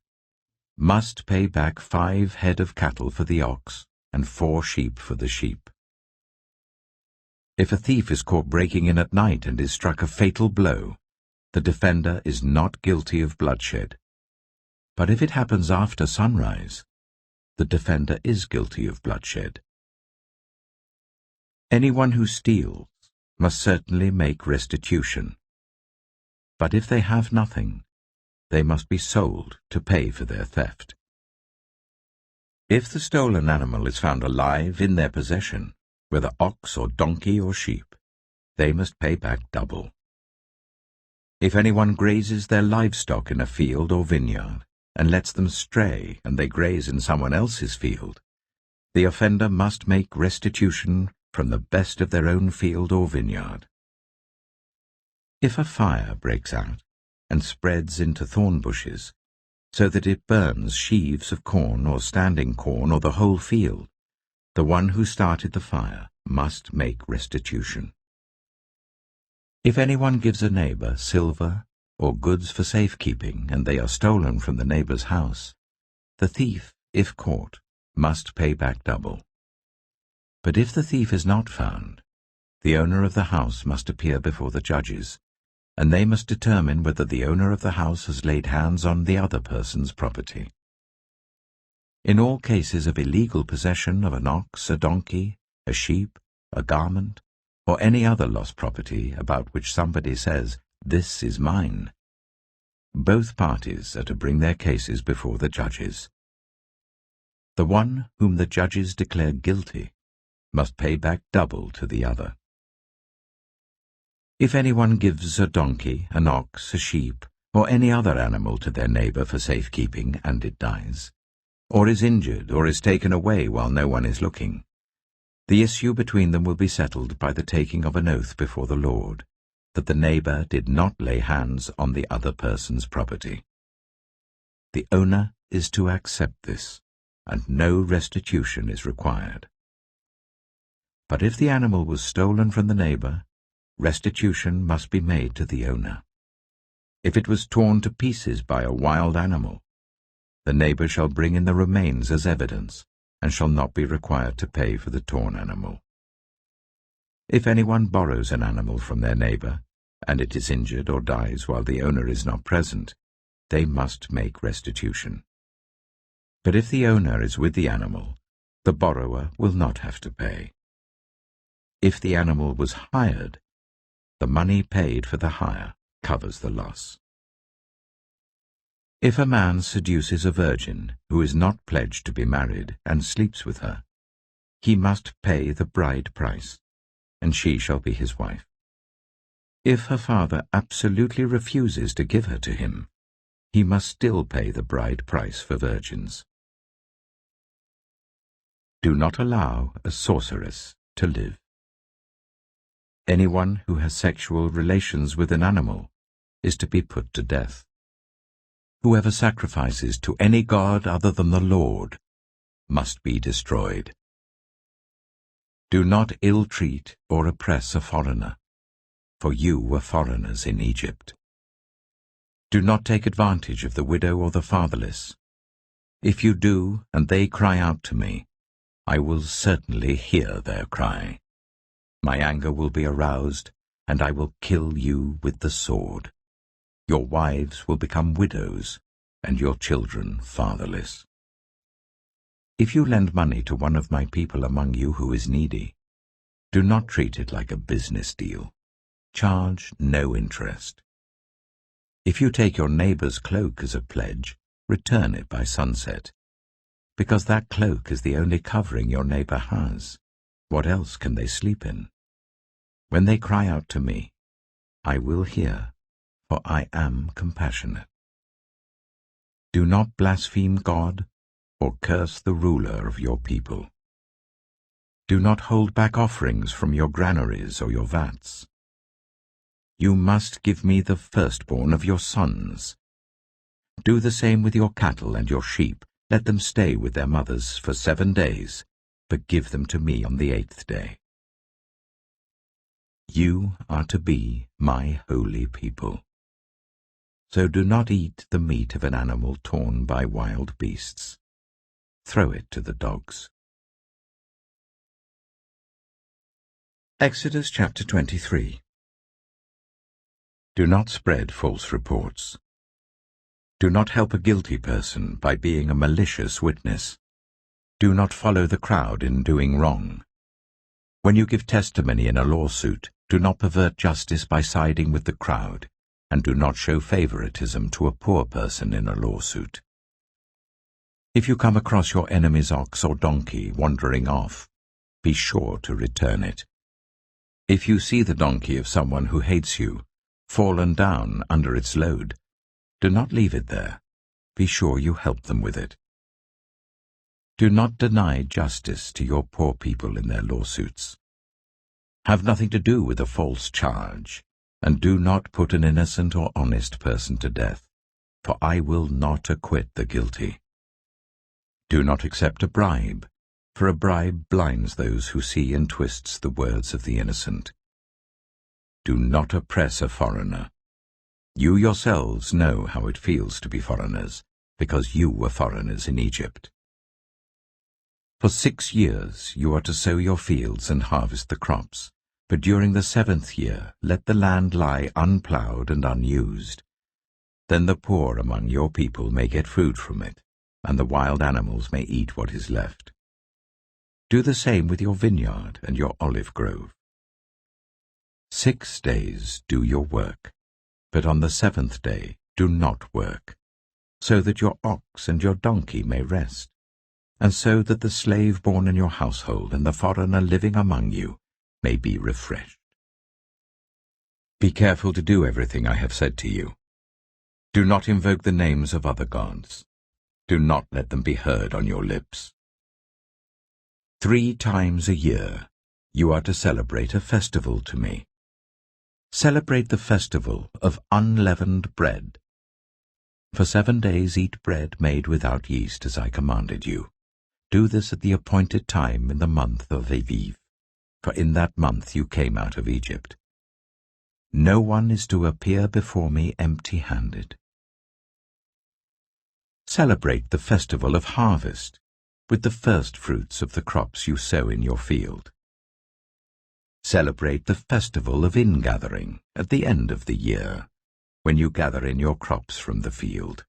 must pay back 5 head of cattle for the ox and 4 sheep for the sheep. If a thief is caught breaking in at night and is struck a fatal blow, the defender is not guilty of bloodshed. But if it happens after sunrise, the defender is guilty of bloodshed. Anyone who steals must certainly make restitution. But if they have nothing, they must be sold to pay for their theft. If the stolen animal is found alive in their possession, whether ox or donkey or sheep, they must pay back double. If anyone grazes their livestock in a field or vineyard, and lets them stray and they graze in someone else's field, the offender must make restitution from the best of their own field or vineyard. If a fire breaks out and spreads into thorn bushes, so that it burns sheaves of corn or standing corn or the whole field, the one who started the fire must make restitution. If anyone gives a neighbor silver or goods for safekeeping, and they are stolen from the neighbor's house, the thief, if caught, must pay back double. But if the thief is not found, the owner of the house must appear before the judges, and they must determine whether the owner of the house has laid hands on the other person's property. In all cases of illegal possession of an ox, a donkey, a sheep, a garment, or any other lost property about which somebody says, "This is mine," both parties are to bring their cases before the judges. The one whom the judges declare guilty must pay back double to the other. If anyone gives a donkey, an ox, a sheep, or any other animal to their neighbor for safekeeping, and it dies, or is injured, or is taken away while no one is looking, the issue between them will be settled by the taking of an oath before the Lord, that the neighbor did not lay hands on the other person's property. The owner is to accept this, and no restitution is required. But if the animal was stolen from the neighbor, restitution must be made to the owner. If it was torn to pieces by a wild animal, the neighbor shall bring in the remains as evidence, and shall not be required to pay for the torn animal. If anyone borrows an animal from their neighbor, and it is injured or dies while the owner is not present, they must make restitution. But if the owner is with the animal, the borrower will not have to pay. If the animal was hired, the money paid for the hire covers the loss. If a man seduces a virgin who is not pledged to be married and sleeps with her, he must pay the bride price, and she shall be his wife. If her father absolutely refuses to give her to him, he must still pay the bride price for virgins. Do not allow a sorceress to live. Anyone who has sexual relations with an animal is to be put to death. Whoever sacrifices to any god other than the Lord must be destroyed. Do not ill-treat or oppress a foreigner, for you were foreigners in Egypt. Do not take advantage of the widow or the fatherless. If you do, and they cry out to me, I will certainly hear their cry. My anger will be aroused, and I will kill you with the sword. Your wives will become widows, and your children fatherless. If you lend money to one of my people among you who is needy, do not treat it like a business deal. Charge no interest. If you take your neighbor's cloak as a pledge, return it by sunset, because that cloak is the only covering your neighbor has. What else can they sleep in? When they cry out to me, I will hear, for I am compassionate. Do not blaspheme God or curse the ruler of your people. Do not hold back offerings from your granaries or your vats. You must give me the firstborn of your sons. Do the same with your cattle and your sheep. Let them stay with their mothers for 7 days, but give them to me on the 8th day. You are to be my holy people. So do not eat the meat of an animal torn by wild beasts. Throw it to the dogs. Exodus chapter 23. Do not spread false reports. Do not help a guilty person by being a malicious witness. Do not follow the crowd in doing wrong. When you give testimony in a lawsuit, do not pervert justice by siding with the crowd, and do not show favoritism to a poor person in a lawsuit. If you come across your enemy's ox or donkey wandering off, be sure to return it. If you see the donkey of someone who hates you, fallen down under its load, do not leave it there. Be sure you help them with it. Do not deny justice to your poor people in their lawsuits. Have nothing to do with a false charge, and do not put an innocent or honest person to death, for I will not acquit the guilty. Do not accept a bribe, for a bribe blinds those who see and twists the words of the innocent. Do not oppress a foreigner. You yourselves know how it feels to be foreigners, because you were foreigners in Egypt. For 6 years you are to sow your fields and harvest the crops, but during the 7th year let the land lie unplowed and unused. Then the poor among your people may get food from it, and the wild animals may eat what is left. Do the same with your vineyard and your olive grove. 6 days do your work, but on the 7th day do not work, so that your ox and your donkey may rest, and so that the slave born in your household and the foreigner living among you may be refreshed. Be careful to do everything I have said to you. Do not invoke the names of other gods. Do not let them be heard on your lips. 3 times a year you are to celebrate a festival to me. Celebrate the festival of unleavened bread. For 7 days eat bread made without yeast, as I commanded you. Do this at the appointed time in the month of Aviv, for in that month you came out of Egypt. No one is to appear before me empty-handed. Celebrate the festival of harvest with the first fruits of the crops you sow in your field. Celebrate the festival of ingathering at the end of the year, when you gather in your crops from the field.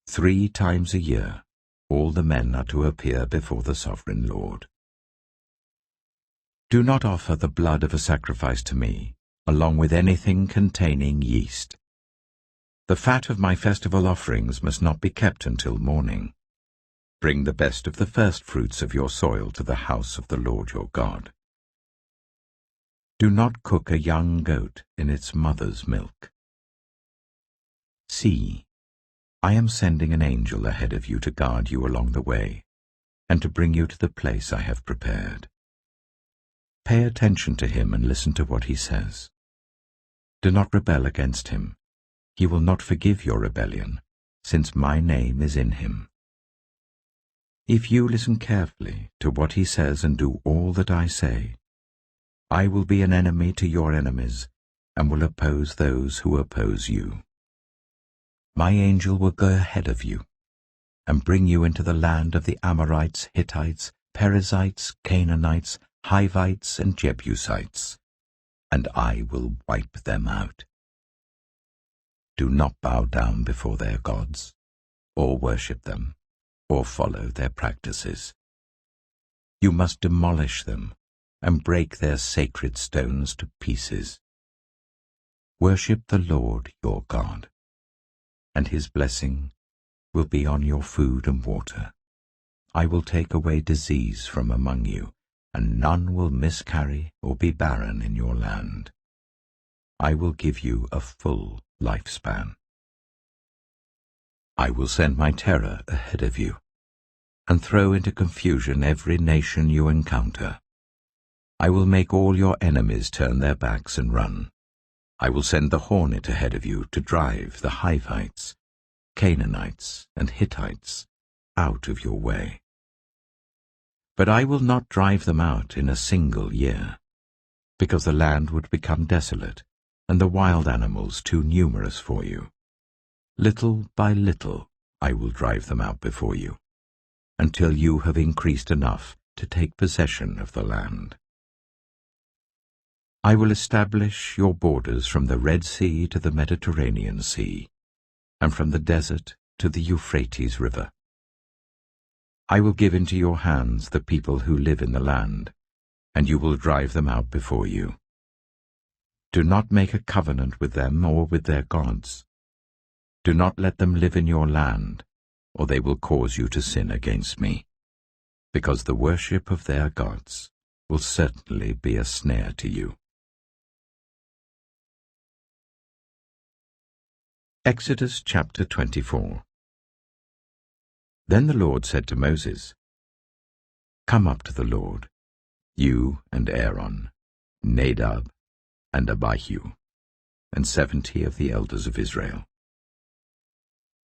3 times a year all the men are to appear before the sovereign Lord. Do not offer the blood of a sacrifice to me, along with anything containing yeast. The fat of my festival offerings must not be kept until morning. Bring the best of the first fruits of your soil to the house of the Lord your God. Do not cook a young goat in its mother's milk. See, I am sending an angel ahead of you to guard you along the way, and to bring you to the place I have prepared. Pay attention to him and listen to what he says. Do not rebel against him. He will not forgive your rebellion, since my name is in him. If you listen carefully to what he says and do all that I say, I will be an enemy to your enemies, and will oppose those who oppose you. My angel will go ahead of you, and bring you into the land of the Amorites, Hittites, Perizzites, Canaanites, Hivites, and Jebusites, and I will wipe them out. Do not bow down before their gods, or worship them, or follow their practices. You must demolish them and break their sacred stones to pieces. Worship the Lord your God, and his blessing will be on your food and water. I will take away disease from among you, and none will miscarry or be barren in your land. I will give you a full lifespan. I will send my terror ahead of you, and throw into confusion every nation you encounter. I will make all your enemies turn their backs and run. I will send the hornet ahead of you to drive the Hivites, Canaanites, and Hittites out of your way. But I will not drive them out in a single year, because the land would become desolate, and the wild animals too numerous for you. Little by little I will drive them out before you, until you have increased enough to take possession of the land. I will establish your borders from the Red Sea to the Mediterranean Sea, and from the desert to the Euphrates River. I will give into your hands the people who live in the land, and you will drive them out before you. Do not make a covenant with them or with their gods. Do not let them live in your land, or they will cause you to sin against me, because the worship of their gods will certainly be a snare to you. Exodus chapter 24. Then the Lord said to Moses, Come up to the Lord, you and Aaron, Nadab and Abihu, and 70 of the elders of Israel.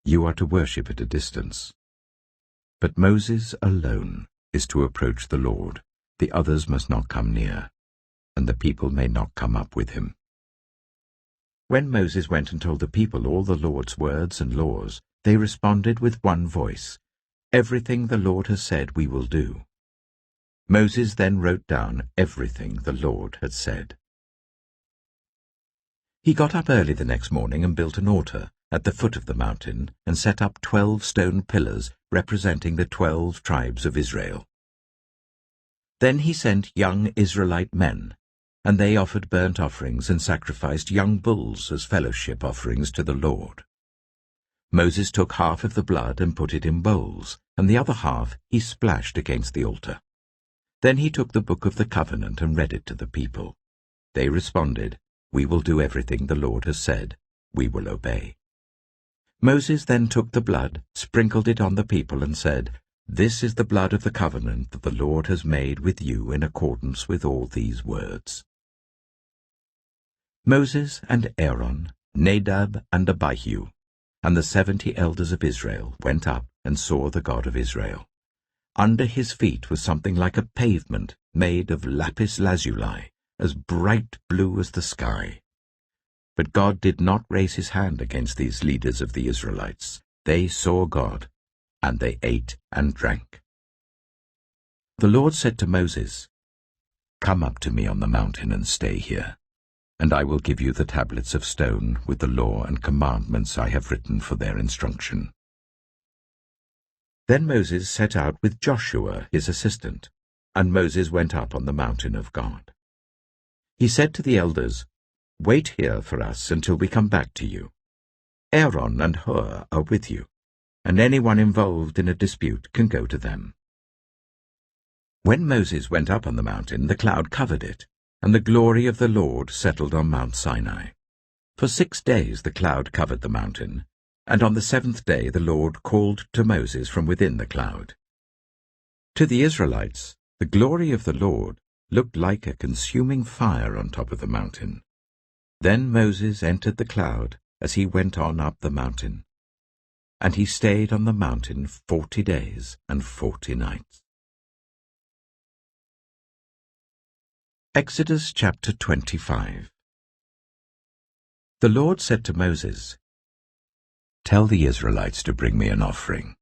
You are to worship at a distance. But Moses alone is to approach the Lord, the others must not come near. and the people may not come up with him." When Moses went and told the people all the Lord's words and laws, they responded with one voice, "Everything the Lord has said we will do." Moses then wrote down everything the Lord had said. He got up early the next morning and built an altar at the foot of the mountain and set up 12 stone pillars representing the 12 tribes of Israel. Then he sent young Israelite men, and they offered burnt offerings and sacrificed young bulls as fellowship offerings to the Lord. Moses took half of the blood and put it in bowls, and the other half he splashed against the altar. Then he took the book of the covenant and read it to the people. They responded, "We will do everything the Lord has said. We will obey." Moses then took the blood, sprinkled it on the people, and said, "This is the blood of the covenant that the Lord has made with you in accordance with all these words." Moses and Aaron, Nadab and Abihu, and the 70 elders of Israel went up and saw the God of Israel. Under his feet was something like a pavement made of lapis lazuli, as bright blue as the sky. But God did not raise his hand against these leaders of the Israelites. They saw God, and they ate and drank. The Lord said to Moses, "Come up to me on the mountain and stay here, and I will give you the tablets of stone with the law and commandments I have written for their instruction." Then Moses set out with Joshua his assistant, and Moses went up on the mountain of God. He said to the elders, "Wait here for us until we come back to you. Aaron and Hur are with you, and anyone involved in a dispute can go to them." When Moses went up on the mountain, the cloud covered it, and the glory of the Lord settled on Mount Sinai. For 6 days the cloud covered the mountain, and on the 7th day the Lord called to Moses from within the cloud. To the Israelites, the glory of the Lord looked like a consuming fire on top of the mountain. Then Moses entered the cloud as he went on up the mountain, and he stayed on the mountain 40 days and 40 nights. Exodus chapter 25. The Lord said to Moses, "Tell the Israelites to bring me an offering.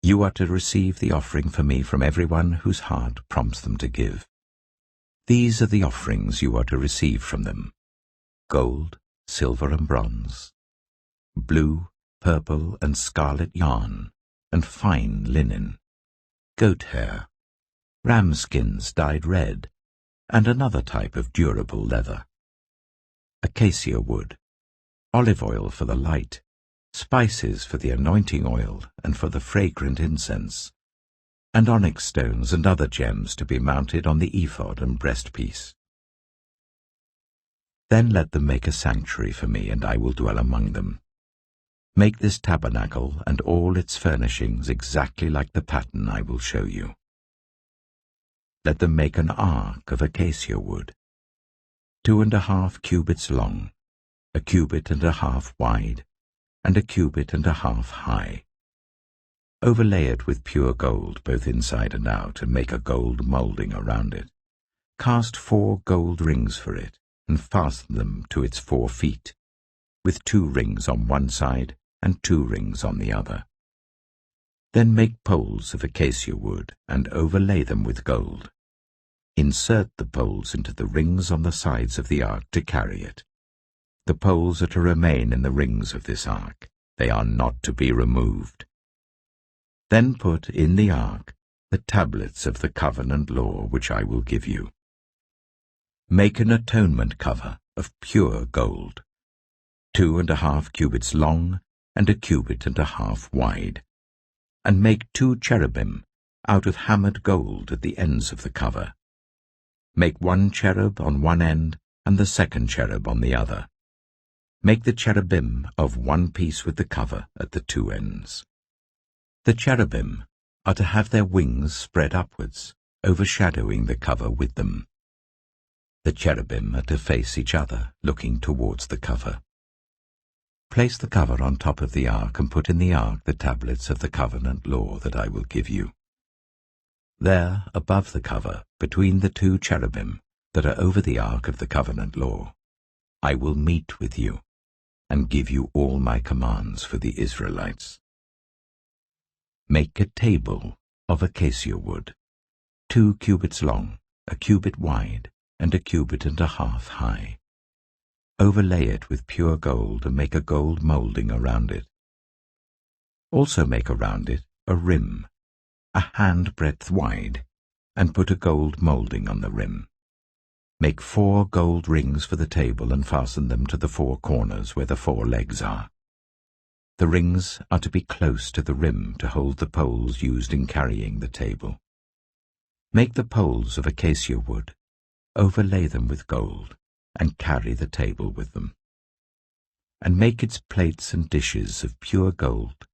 You are to receive the offering for me from everyone whose heart prompts them to give. These are the offerings you are to receive from them: gold, silver and bronze, blue, purple and scarlet yarn, and fine linen, goat hair, ram skins dyed red, and another type of durable leather, acacia wood, olive oil for the light, spices for the anointing oil and for the fragrant incense, and onyx stones and other gems to be mounted on the ephod and breastpiece. Then let them make a sanctuary for me, and I will dwell among them. Make this tabernacle and all its furnishings exactly like the pattern I will show you. Let them make an ark of acacia wood, 2.5 cubits long, 1.5 cubits wide, and 1.5 cubits high. Overlay it with pure gold both inside and out, and make a gold moulding around it. Cast 4 gold rings for it, and fasten them to its 4 feet, with 2 rings on one side and 2 rings on the other. Then make poles of acacia wood and overlay them with gold. Insert the poles into the rings on the sides of the ark to carry it. The poles are to remain in the rings of this ark. They are not to be removed. Then put in the ark the tablets of the covenant law which I will give you. Make an atonement cover of pure gold, 2.5 cubits long and 1.5 cubits wide, and make 2 cherubim out of hammered gold at the ends of the cover. Make 1 cherub on one end and the 2nd cherub on the other. Make the cherubim of one piece with the cover at the 2 ends. The cherubim are to have their wings spread upwards, overshadowing the cover with them. The cherubim are to face each other, looking towards the cover. Place the cover on top of the ark and put in the ark the tablets of the covenant law that I will give you. There, above the cover, between the 2 cherubim, that are over the ark of the covenant law, I will meet with you and give you all my commands for the Israelites. Make a table of acacia wood, 2 cubits long, a cubit wide, and a cubit and a half high. Overlay it with pure gold and make a gold molding around it. Also make around it a rim, a handbreadth wide, and put a gold molding on the rim. Make 4 gold rings for the table and fasten them to the 4 corners where the 4 legs are. The rings are to be close to the rim to hold the poles used in carrying the table. Make the poles of acacia wood, overlay them with gold, and carry the table with them. And make its plates and dishes of pure gold,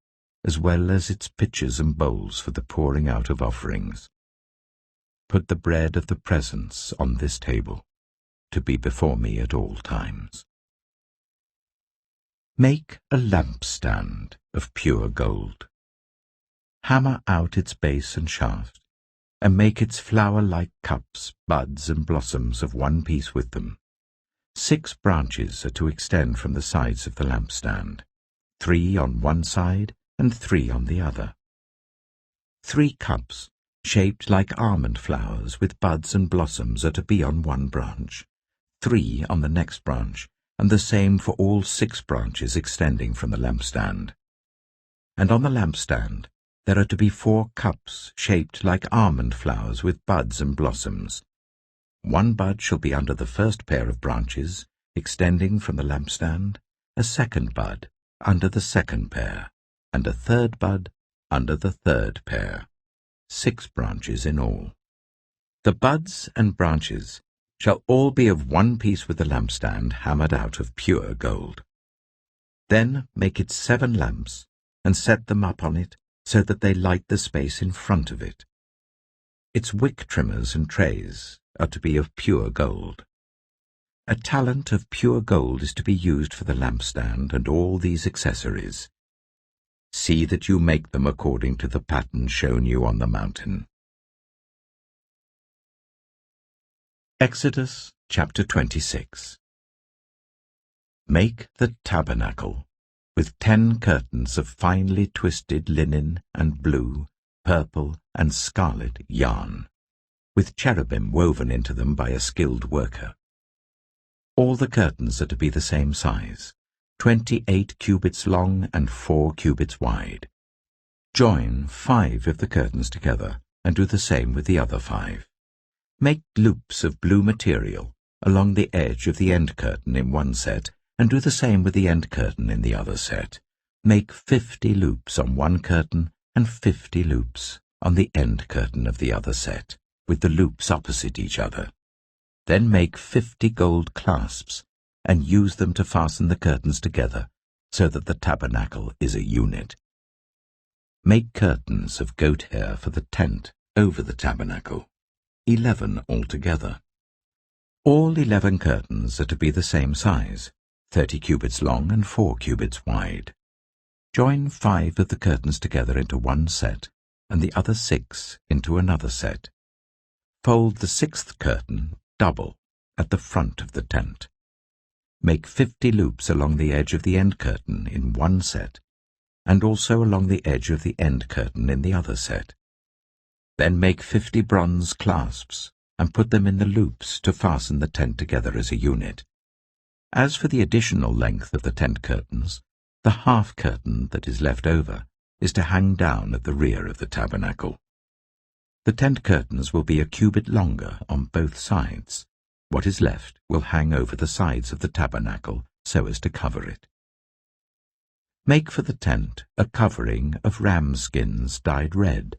as well as its pitchers and bowls for the pouring out of offerings. Put the bread of the presence on this table, to be before me at all times. Make a lampstand of pure gold. Hammer out its base and shaft, and make its flower-like cups, buds, and blossoms of one piece with them. 6 branches are to extend from the sides of the lampstand, 3 on one side and 3 on the other. 3 cups, shaped like almond flowers with buds and blossoms, are to be on one branch, 3 on the next branch, and the same for all 6 branches extending from the lampstand. And on the lampstand there are to be 4 cups shaped like almond flowers with buds and blossoms. 1 bud shall be under the first pair of branches extending from the lampstand, a 2nd bud under the 2nd pair, and a 3rd bud under the 3rd pair. 6 branches in all. The buds and branches shall all be of one piece with the lampstand hammered out of pure gold. Then make it 7 lamps, and set them up on it so that they light the space in front of it. Its wick trimmers and trays are to be of pure gold. A talent of pure gold is to be used for the lampstand and all these accessories. See that you make them according to the pattern shown you on the mountain. Exodus chapter 26. Make the tabernacle with 10 curtains of finely twisted linen and blue, purple, and scarlet yarn, with cherubim woven into them by a skilled worker. All the curtains are to be the same size, 28 cubits long and 4 cubits wide. Join 5 of the curtains together, and do the same with the other 5. Make loops of blue material along the edge of the end curtain in one set, and do the same with the end curtain in the other set. Make 50 loops on one curtain and 50 loops on the end curtain of the other set, with the loops opposite each other. Then make 50 gold clasps, and use them to fasten the curtains together, so that the tabernacle is a unit. Make curtains of goat hair for the tent over the tabernacle, 11 altogether. All 11 curtains are to be the same size, 30 cubits long and 4 cubits wide. Join 5 of the curtains together into one set, and the other 6 into another set. Fold the 6th curtain double at the front of the tent. Make 50 loops along the edge of the end curtain in one set, and also along the edge of the end curtain in the other set. Then make 50 bronze clasps, and put them in the loops to fasten the tent together as a unit. As for the additional length of the tent curtains, the half curtain that is left over is to hang down at the rear of the tabernacle. The tent curtains will be a cubit longer on both sides. What is left will hang over the sides of the tabernacle so as to cover it. Make for the tent a covering of ram skins dyed red,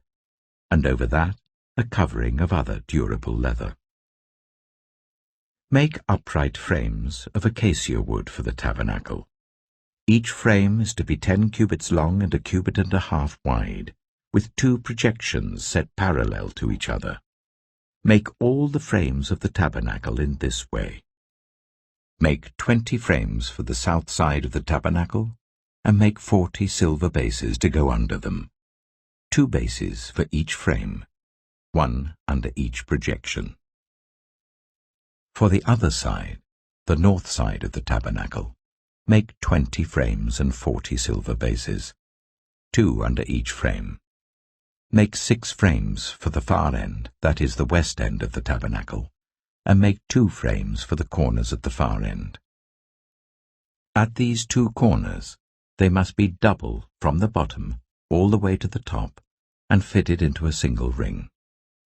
and over that a covering of other durable leather. Make upright frames of acacia wood for the tabernacle. Each frame is to be 10 cubits long and a cubit and a half wide, with 2 projections set parallel to each other. Make all the frames of the tabernacle in this way. Make 20 frames for the south side of the tabernacle, and make 40 silver bases to go under them, 2 bases for each frame, 1 under each projection. For the other side, the north side of the tabernacle, make 20 frames and 40 silver bases, 2 under each frame. Make 6 frames for the far end, that is the west end of the tabernacle, and make 2 frames for the corners at the far end. At these 2 corners, they must be double from the bottom all the way to the top and fitted into a single ring.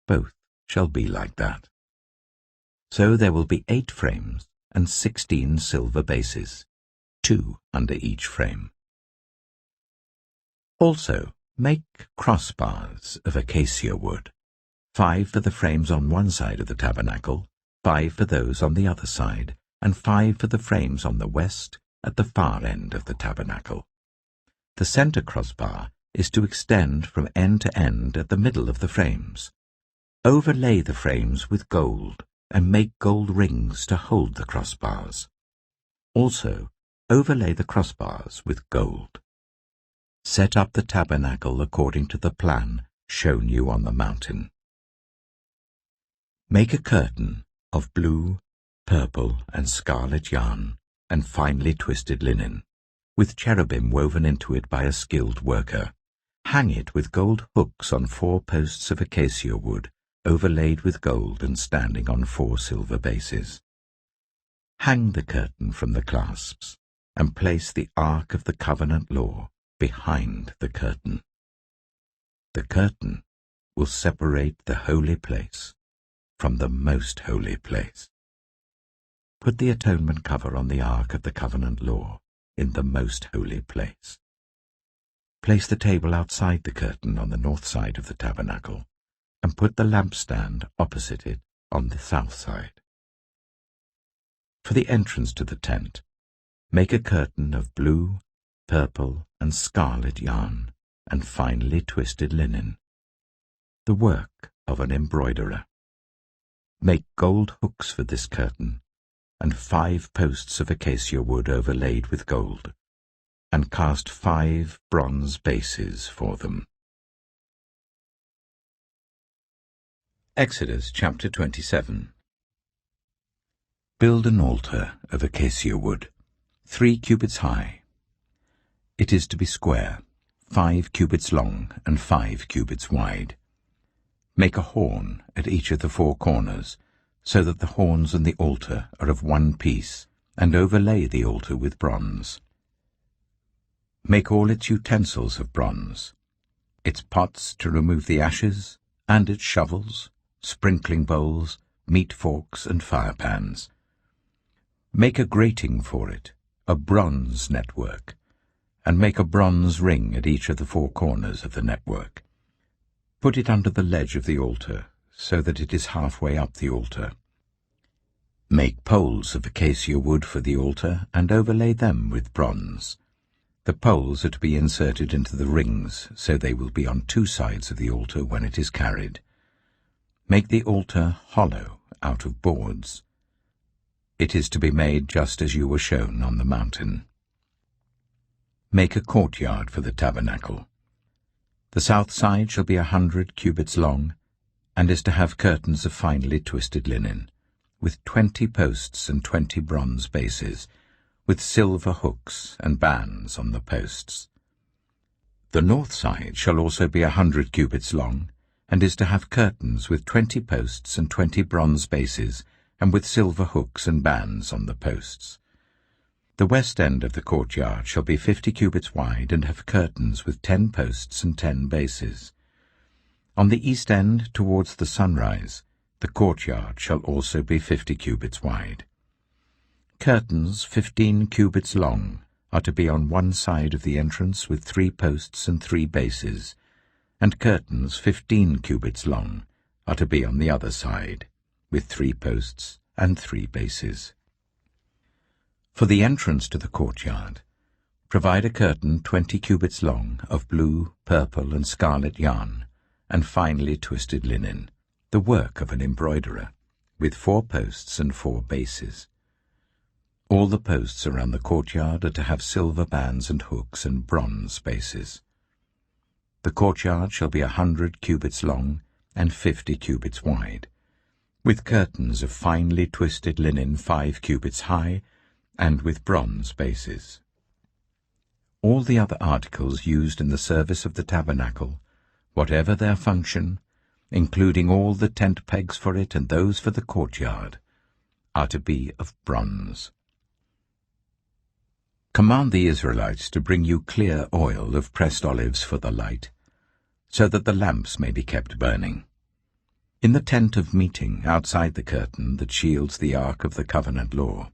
Both shall be like that. So there will be 8 frames and 16 silver bases, 2 under each frame. Also, make crossbars of acacia wood, 5 for the frames on one side of the tabernacle, 5 for those on the other side, and 5 for the frames on the west at the far end of the tabernacle. The center crossbar is to extend from end to end at the middle of the frames. Overlay the frames with gold and make gold rings to hold the crossbars. Also, overlay the crossbars with gold. Set up the tabernacle according to the plan shown you on the mountain. Make a curtain of blue, purple, and scarlet yarn and finely twisted linen, with cherubim woven into it by a skilled worker. Hang it with gold hooks on 4 posts of acacia wood, overlaid with gold and standing on 4 silver bases. Hang the curtain from the clasps, and place the Ark of the Covenant law behind the curtain. The curtain will separate the holy place from the most holy place. Put the atonement cover on the Ark of the Covenant law in the most holy place. Place the table outside the curtain on the north side of the tabernacle, and put the lampstand opposite it on the south side. For the entrance to the tent, make a curtain of blue, purple, and scarlet yarn and finely twisted linen, the work of an embroiderer. Make gold hooks for this curtain, and 5 posts of acacia wood overlaid with gold, and cast 5 bronze bases for them. Exodus chapter 27. Build an altar of acacia wood, 3 cubits high. It is to be square, 5 cubits long and 5 cubits wide. Make a horn at each of the 4 corners, so that the horns and the altar are of one piece, and overlay the altar with bronze. Make all its utensils of bronze, its pots to remove the ashes, and its shovels, sprinkling bowls, meat forks, and firepans. Make a grating for it, a bronze network, and make a bronze ring at each of the 4 corners of the network. Put it under the ledge of the altar, so that it is halfway up the altar. Make poles of acacia wood for the altar, and overlay them with bronze. The poles are to be inserted into the rings, so they will be on 2 sides of the altar when it is carried. Make the altar hollow out of boards. It is to be made just as you were shown on the mountain. Make a courtyard for the tabernacle. The south side shall be 100 cubits long, and is to have curtains of finely twisted linen, with 20 posts and 20 bronze bases, with silver hooks and bands on the posts. The north side shall also be 100 cubits long, and is to have curtains with 20 posts and 20 bronze bases, and with silver hooks and bands on the posts. The west end of the courtyard shall be 50 cubits wide, and have curtains with 10 posts and 10 bases. On the east end, towards the sunrise, the courtyard shall also be 50 cubits wide. Curtains 15 cubits long are to be on one side of the entrance with 3 posts and 3 bases, and curtains 15 cubits long are to be on the other side, with 3 posts and 3 bases. For the entrance to the courtyard, provide a curtain 20 cubits long of blue, purple, and scarlet yarn, and finely twisted linen, the work of an embroiderer, with 4 posts and 4 bases. All the posts around the courtyard are to have silver bands and hooks and bronze bases. The courtyard shall be 100 cubits long and 50 cubits wide, with curtains of finely twisted linen 5 cubits high, and with bronze bases. All the other articles used in the service of the tabernacle, whatever their function, including all the tent pegs for it and those for the courtyard, are to be of bronze. Command the Israelites to bring you clear oil of pressed olives for the light, so that the lamps may be kept burning. In the tent of meeting, outside the curtain that shields the ark of the covenant law,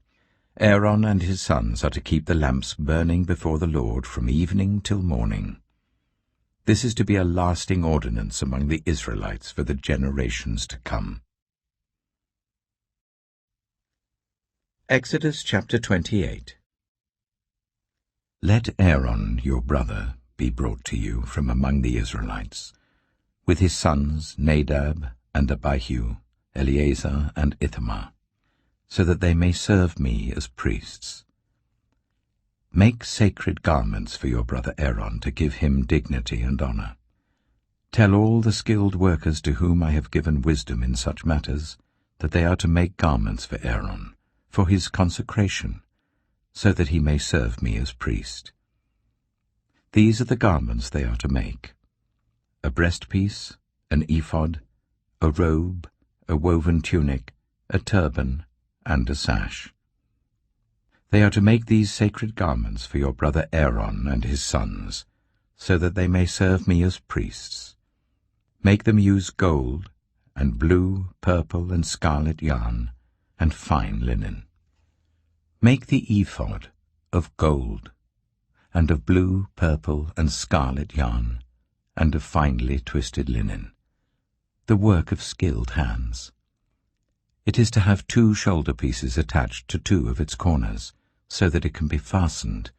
Aaron and his sons are to keep the lamps burning before the Lord from evening till morning. This is to be a lasting ordinance among the Israelites for the generations to come. Exodus chapter 28. Let Aaron your brother be brought to you from among the Israelites, with his sons Nadab and Abihu, Eleazar and Ithamar, so that they may serve me as priests. Make sacred garments for your brother Aaron to give him dignity and honor. Tell all the skilled workers to whom I have given wisdom in such matters that they are to make garments for Aaron, for his consecration, so that he may serve me as priest. These are the garments they are to make: a breastpiece, an ephod, a robe, a woven tunic, a turban, and a sash. They are to make these sacred garments for your brother Aaron and his sons, so that they may serve me as priests. Make them use gold, and blue, purple, and scarlet yarn, and fine linen. Make the ephod of gold, and of blue, purple, and scarlet yarn, and of finely twisted linen, the work of skilled hands. It is to have 2 shoulder pieces attached to 2 of its corners, so that it can be fastened.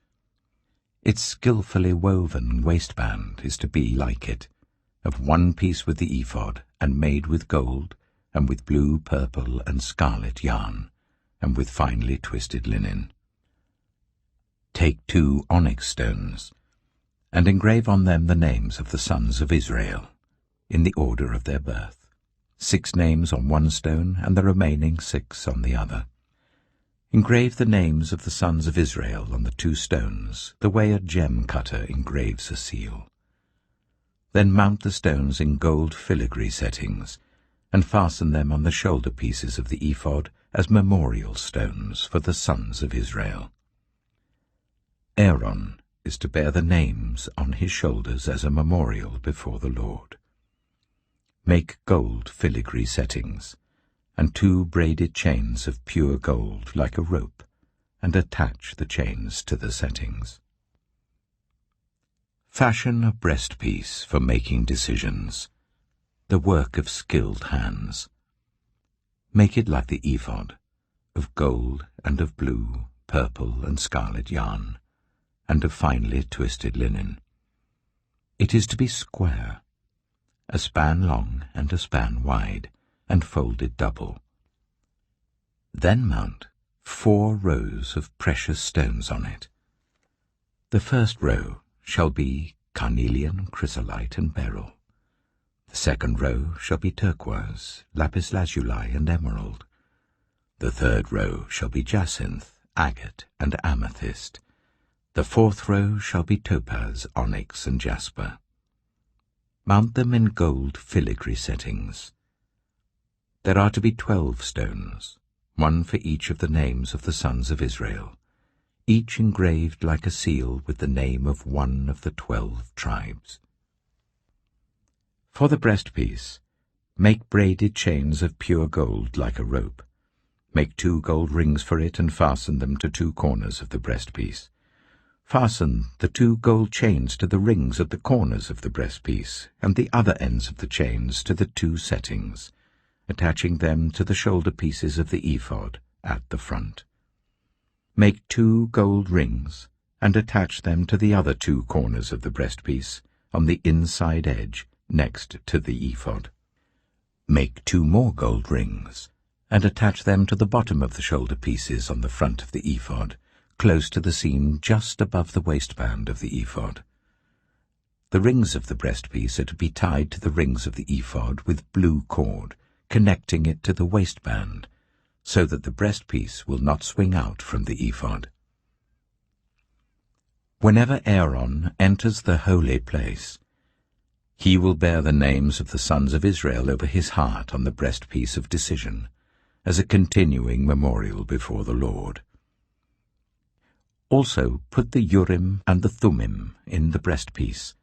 Its skillfully woven waistband is to be like it, of 1 piece with the ephod, and made with gold, and with blue, purple, and scarlet yarn, and with finely twisted linen. Take 2 onyx stones, and engrave on them the names of the sons of Israel, in the order of their birth, 6 names on 1 stone, and the remaining 6 on the other. Engrave the names of the sons of Israel on the 2 stones, the way a gem cutter engraves a seal. Then mount the stones in gold filigree settings, and fasten them on the shoulder pieces of the ephod as memorial stones for the sons of Israel. Aaron is to bear the names on his shoulders as a memorial before the Lord. Make gold filigree settings, and 2 braided chains of pure gold like a rope, and attach the chains to the settings. Fashion a breastpiece for making decisions, the work of skilled hands. Make it like the ephod, of gold and of blue, purple, and scarlet yarn, and of finely twisted linen. It is to be square, a span long and a span wide, and folded double. Then mount 4 rows of precious stones on it. The first row shall be carnelian, chrysolite, and beryl. The second row shall be turquoise, lapis lazuli, and emerald. The third row shall be jacinth, agate, and amethyst. The fourth row shall be topaz, onyx, and jasper. Mount them in gold filigree settings. There are to be 12 stones, 1 for each of the names of the sons of Israel, each engraved like a seal with the name of one of the 12 tribes. For the breastpiece, make braided chains of pure gold like a rope. Make 2 gold rings for it and fasten them to 2 corners of the breastpiece. Fasten the 2 gold chains to the rings at the corners of the breastpiece, and the other ends of the chains to the 2 settings, attaching them to the shoulder pieces of the ephod at the front. Make 2 gold rings, and attach them to the other 2 corners of the breastpiece, on the inside edge, next to the ephod. Make 2 more gold rings, and attach them to the bottom of the shoulder pieces on the front of the ephod, close to the seam just above the waistband of the ephod. The rings of the breastpiece are to be tied to the rings of the ephod with blue cord, connecting it to the waistband, so that the breastpiece will not swing out from the ephod. Whenever Aaron enters the holy place, he will bear the names of the sons of Israel over his heart on the breastpiece of decision, as a continuing memorial before the Lord. Also put the Urim and the Thummim in the breastpiece,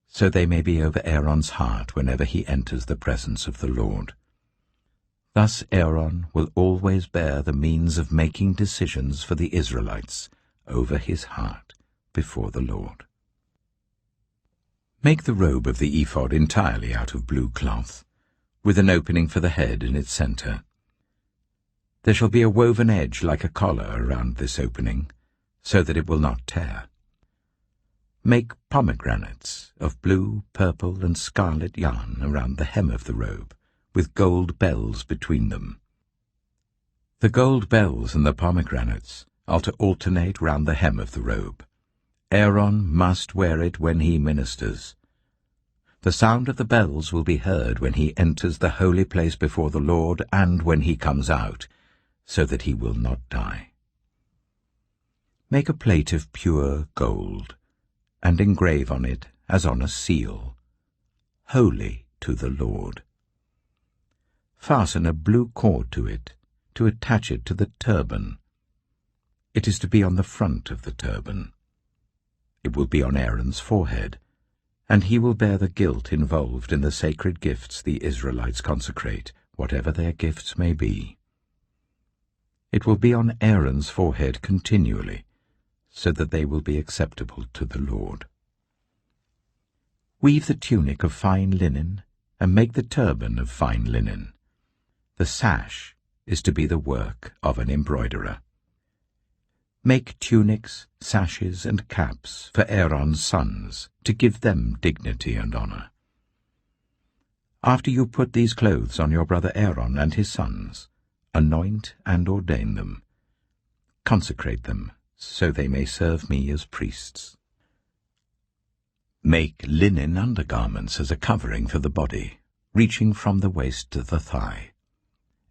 so they may be over Aaron's heart whenever he enters the presence of the Lord. Thus Aaron will always bear the means of making decisions for the Israelites over his heart before the Lord. Make the robe of the ephod entirely out of blue cloth, with an opening for the head in its center. There shall be a woven edge like a collar around this opening, so that it will not tear. Make pomegranates of blue, purple, and scarlet yarn around the hem of the robe, with gold bells between them. The gold bells and the pomegranates are to alternate round the hem of the robe. Aaron must wear it when he ministers. The sound of the bells will be heard when he enters the holy place before the Lord and when he comes out, so that he will not die. Make a plate of pure gold, and engrave on it, as on a seal, Holy to the Lord. Fasten a blue cord to it, to attach it to the turban. It is to be on the front of the turban. It will be on Aaron's forehead, and he will bear the guilt involved in the sacred gifts the Israelites consecrate, whatever their gifts may be. It will be on Aaron's forehead continually, so that they will be acceptable to the Lord. Weave the tunic of fine linen, and make the turban of fine linen. The sash is to be the work of an embroiderer. Make tunics, sashes, and caps for Aaron's sons, to give them dignity and honor. After you put these clothes on your brother Aaron and his sons, anoint and ordain them. Consecrate them, so they may serve me as priests. Make linen undergarments as a covering for the body, reaching from the waist to the thigh.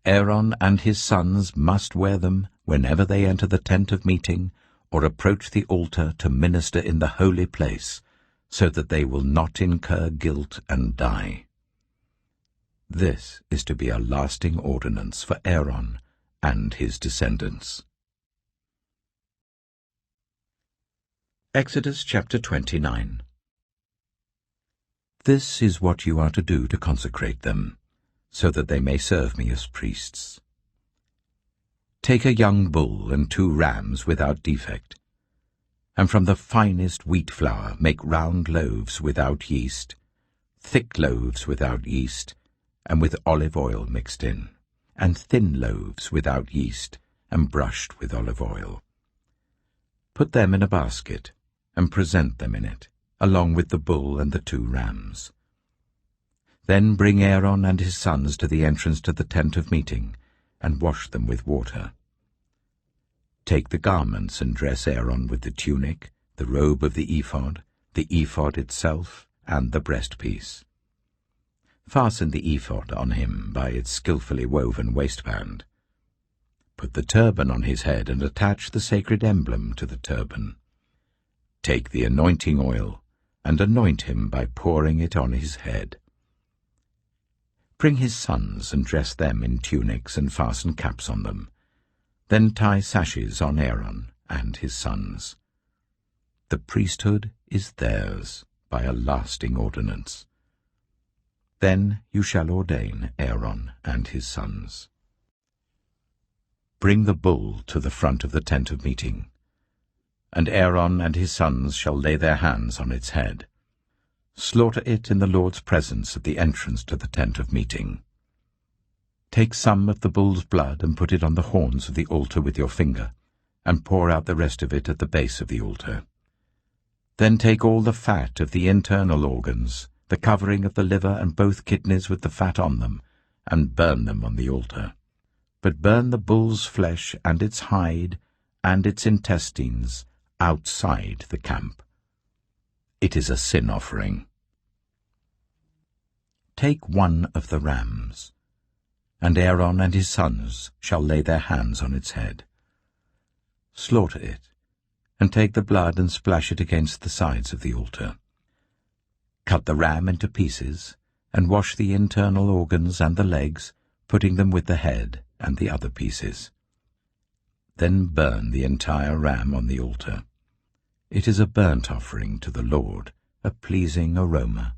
Aaron and his sons must wear them whenever they enter the tent of meeting or approach the altar to minister in the holy place, so that they will not incur guilt and die. This is to be a lasting ordinance for Aaron and his descendants. Exodus chapter 29. This is what you are to do to consecrate them, so that they may serve me as priests. Take a young bull and 2 rams without defect, and from the finest wheat flour make round loaves without yeast, thick loaves without yeast, and with olive oil mixed in, and thin loaves without yeast, and brushed with olive oil. Put them in a basket, and present them in it, along with the bull and the 2 rams. Then bring Aaron and his sons to the entrance to the tent of meeting, and wash them with water. Take the garments and dress Aaron with the tunic, the robe of the ephod itself, and the breastpiece. Fasten the ephod on him by its skillfully woven waistband. Put the turban on his head and attach the sacred emblem to the turban. Take the anointing oil and anoint him by pouring it on his head. Bring his sons and dress them in tunics and fasten caps on them. Then tie sashes on Aaron and his sons. The priesthood is theirs by a lasting ordinance. Then you shall ordain Aaron and his sons. Bring the bull to the front of the tent of meeting, and Aaron and his sons shall lay their hands on its head. Slaughter it in the Lord's presence at the entrance to the tent of meeting. Take some of the bull's blood and put it on the horns of the altar with your finger, and pour out the rest of it at the base of the altar. Then take all the fat of the internal organs, the covering of the liver and both kidneys with the fat on them, and burn them on the altar. But burn the bull's flesh and its hide and its intestines outside the camp. It is a sin offering. Take one of the rams, and Aaron and his sons shall lay their hands on its head. Slaughter it, and take the blood and splash it against the sides of the altar. Cut the ram into pieces, and wash the internal organs and the legs, putting them with the head and the other pieces. Then burn the entire ram on the altar. It is a burnt offering to the Lord, a pleasing aroma,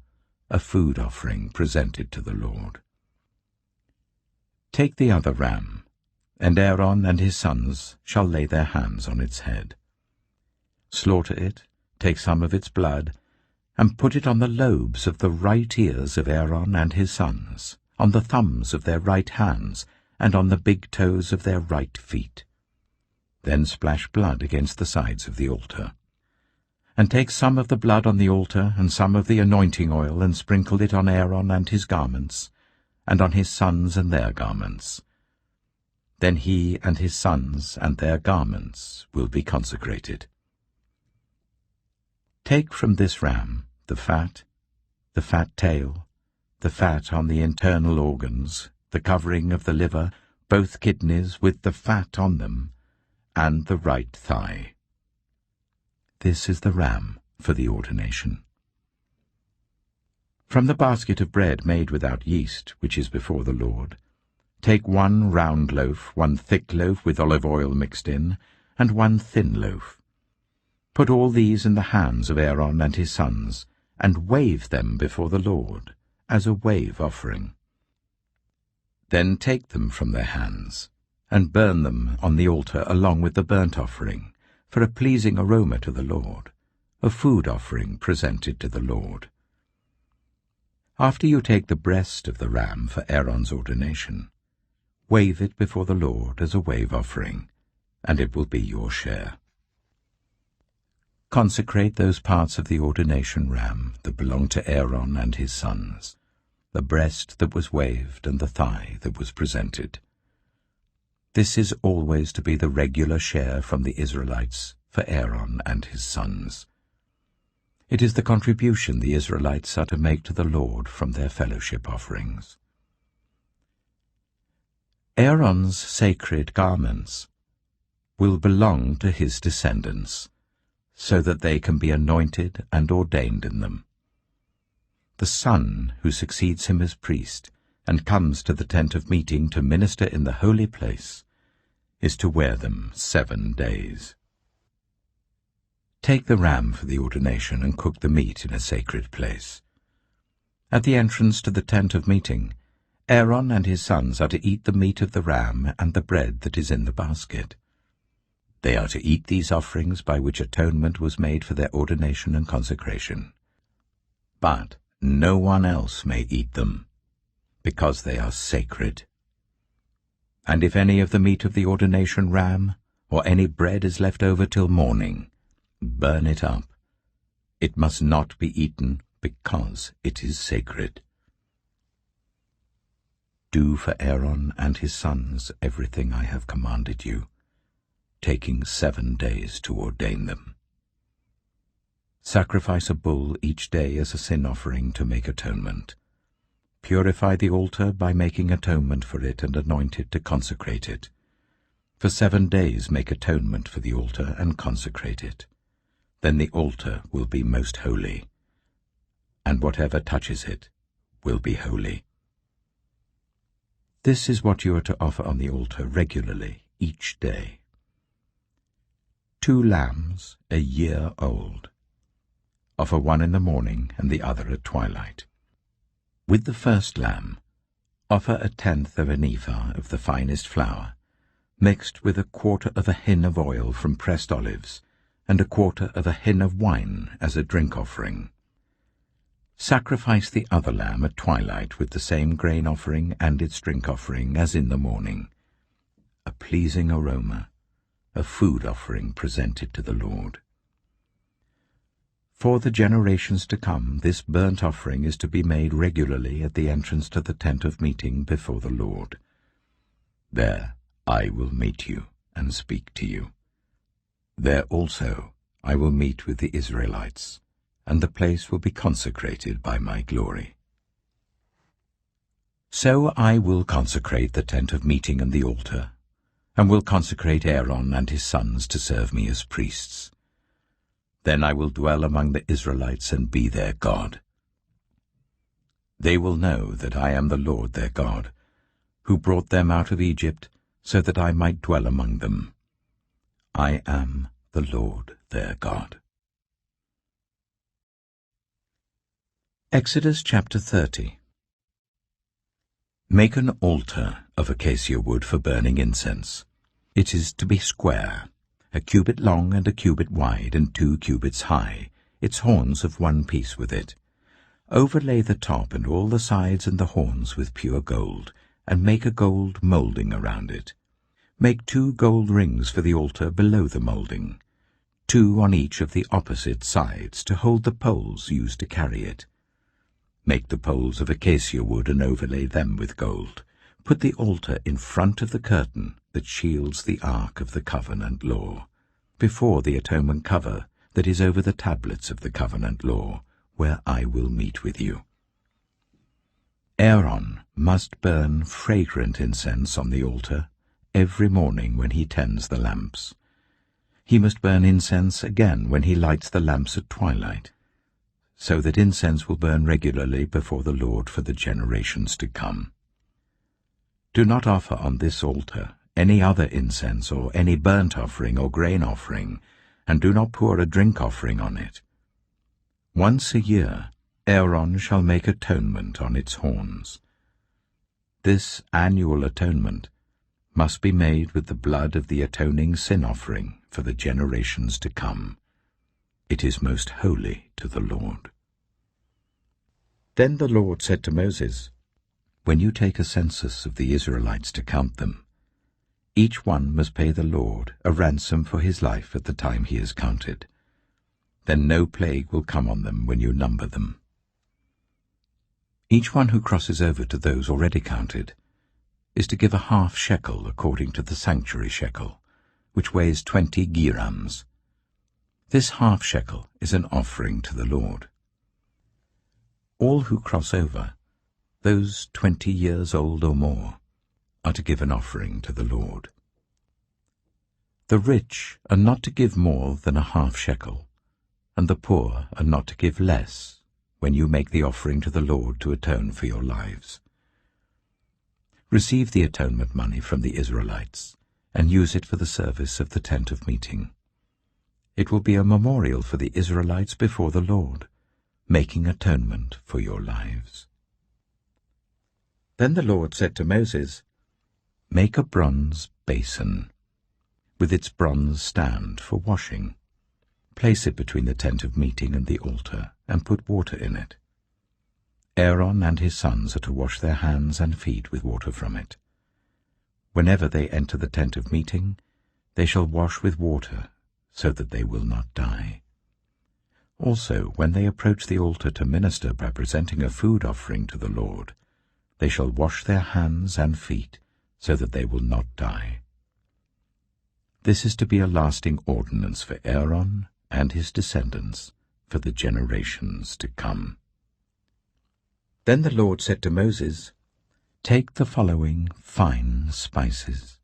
a food offering presented to the Lord. Take the other ram, and Aaron and his sons shall lay their hands on its head. Slaughter it, take some of its blood, and put it on the lobes of the right ears of Aaron and his sons, on the thumbs of their right hands, and on the big toes of their right feet. Then splash blood against the sides of the altar. And take some of the blood on the altar, and some of the anointing oil, and sprinkle it on Aaron and his garments, and on his sons and their garments. Then he and his sons and their garments will be consecrated. Take from this ram the fat tail, the fat on the internal organs, the covering of the liver, both kidneys with the fat on them, and the right thigh. This is the ram for the ordination. From the basket of bread made without yeast, which is before the Lord, take 1 round loaf, 1 thick loaf with olive oil mixed in, and 1 thin loaf. Put all these in the hands of Aaron and his sons, and wave them before the Lord, as a wave offering. Then take them from their hands, and burn them on the altar along with the burnt offering, for a pleasing aroma to the Lord, a food offering presented to the Lord. After you take the breast of the ram for Aaron's ordination, wave it before the Lord as a wave offering, and it will be your share. Consecrate those parts of the ordination ram that belong to Aaron and his sons, the breast that was waved and the thigh that was presented. This is always to be the regular share from the Israelites for Aaron and his sons. It is the contribution the Israelites are to make to the Lord from their fellowship offerings. Aaron's sacred garments will belong to his descendants, so that they can be anointed and ordained in them. The son who succeeds him as priest and comes to the tent of meeting to minister in the holy place is to wear them 7 days. Take the ram for the ordination and cook the meat in a sacred place. At the entrance to the tent of meeting, Aaron and his sons are to eat the meat of the ram and the bread that is in the basket. They are to eat these offerings by which atonement was made for their ordination and consecration. But no one else may eat them, because they are sacred. And if any of the meat of the ordination ram or any bread is left over till morning, burn it up. It must not be eaten, because it is sacred. Do for Aaron and his sons everything I have commanded you, taking 7 days to ordain them. Sacrifice a bull each day as a sin offering to make atonement. Purify the altar by making atonement for it and anoint it to consecrate it. For 7 days make atonement for the altar and consecrate it. Then the altar will be most holy, and whatever touches it will be holy. This is what you are to offer on the altar regularly each day. 2 lambs a year old. Offer one in the morning and the other at twilight. With the first lamb, offer 1/10 of an ephah of the finest flour, mixed with 1/4 of a hin of oil from pressed olives, and 1/4 of a hin of wine as a drink offering. Sacrifice the other lamb at twilight with the same grain offering and its drink offering as in the morning, a pleasing aroma, a food offering presented to the Lord. For the generations to come, this burnt offering is to be made regularly at the entrance to the tent of meeting before the Lord. There I will meet you and speak to you. There also I will meet with the Israelites, and the place will be consecrated by my glory. So I will consecrate the tent of meeting and the altar, and will consecrate Aaron and his sons to serve me as priests. Then I will dwell among the Israelites and be their God. They will know that I am the Lord their God, who brought them out of Egypt, so that I might dwell among them. I am the Lord their God. Exodus chapter 30. Make an altar of acacia wood for burning incense. It is to be square, a cubit long and a cubit wide and 2 cubits high, its horns of one piece with it. Overlay the top and all the sides and the horns with pure gold, and make a gold moulding around it. Make 2 gold rings for the altar below the moulding, 2 on each of the opposite sides to hold the poles used to carry it. Make the poles of acacia wood and overlay them with gold. Put the altar in front of the curtain that shields the ark of the covenant law, before the atonement cover that is over the tablets of the covenant law, where I will meet with you. Aaron must burn fragrant incense on the altar every morning when he tends the lamps. He must burn incense again when he lights the lamps at twilight, so that incense will burn regularly before the Lord for the generations to come. Do not offer on this altar any other incense or any burnt offering or grain offering, and do not pour a drink offering on it. Once a year Aaron shall make atonement on its horns. This annual atonement must be made with the blood of the atoning sin offering for the generations to come. It is most holy to the Lord. Then the Lord said to Moses, When you take a census of the Israelites to count them, each one must pay the Lord a ransom for his life at the time he is counted. Then no plague will come on them when you number them. Each one who crosses over to those already counted is to give a half shekel according to the sanctuary shekel, which weighs 20 gerams. This half shekel is an offering to the Lord. All who cross over, those 20 years old or more, are to give an offering to the Lord. The rich are not to give more than a half shekel, and the poor are not to give less when you make the offering to the Lord to atone for your lives. Receive the atonement money from the Israelites and use it for the service of the tent of meeting. It will be a memorial for the Israelites before the Lord, making atonement for your lives. Then the Lord said to Moses, Make a bronze basin with its bronze stand for washing. Place it between the tent of meeting and the altar, and put water in it. Aaron and his sons are to wash their hands and feet with water from it. Whenever they enter the tent of meeting, they shall wash with water, so that they will not die. Also, when they approach the altar to minister by presenting a food offering to the Lord, they shall wash their hands and feet, so that they will not die. This is to be a lasting ordinance for Aaron and his descendants for the generations to come. Then the Lord said to Moses, Take the following fine spices: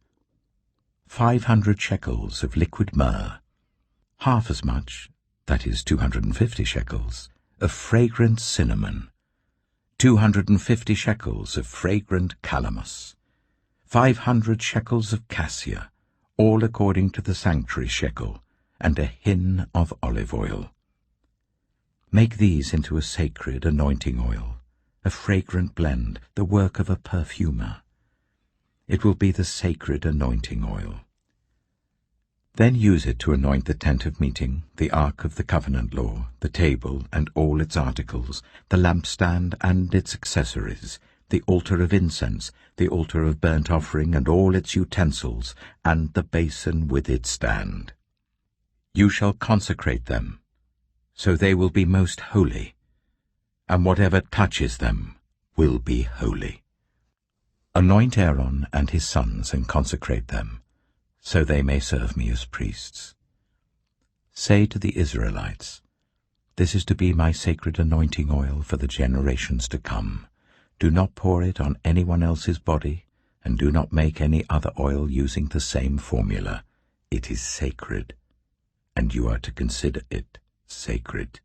500 shekels of liquid myrrh, half as much, that is 250 shekels, of fragrant cinnamon, 250 shekels of fragrant calamus, 500 shekels of cassia, all according to the sanctuary shekel, and a hin of olive oil. Make these into a sacred anointing oil, a fragrant blend, the work of a perfumer. It will be the sacred anointing oil. Then use it to anoint the tent of meeting, the ark of the covenant law, the table and all its articles, the lampstand and its accessories, the altar of incense, the altar of burnt offering and all its utensils, and the basin with its stand. You shall consecrate them, so they will be most holy, and whatever touches them will be holy. Anoint Aaron and his sons and consecrate them, so they may serve me as priests. Say to the Israelites, This is to be my sacred anointing oil for the generations to come, Do not pour it on anyone else's body, and do not make any other oil using the same formula. It is sacred, and you are to consider it sacred.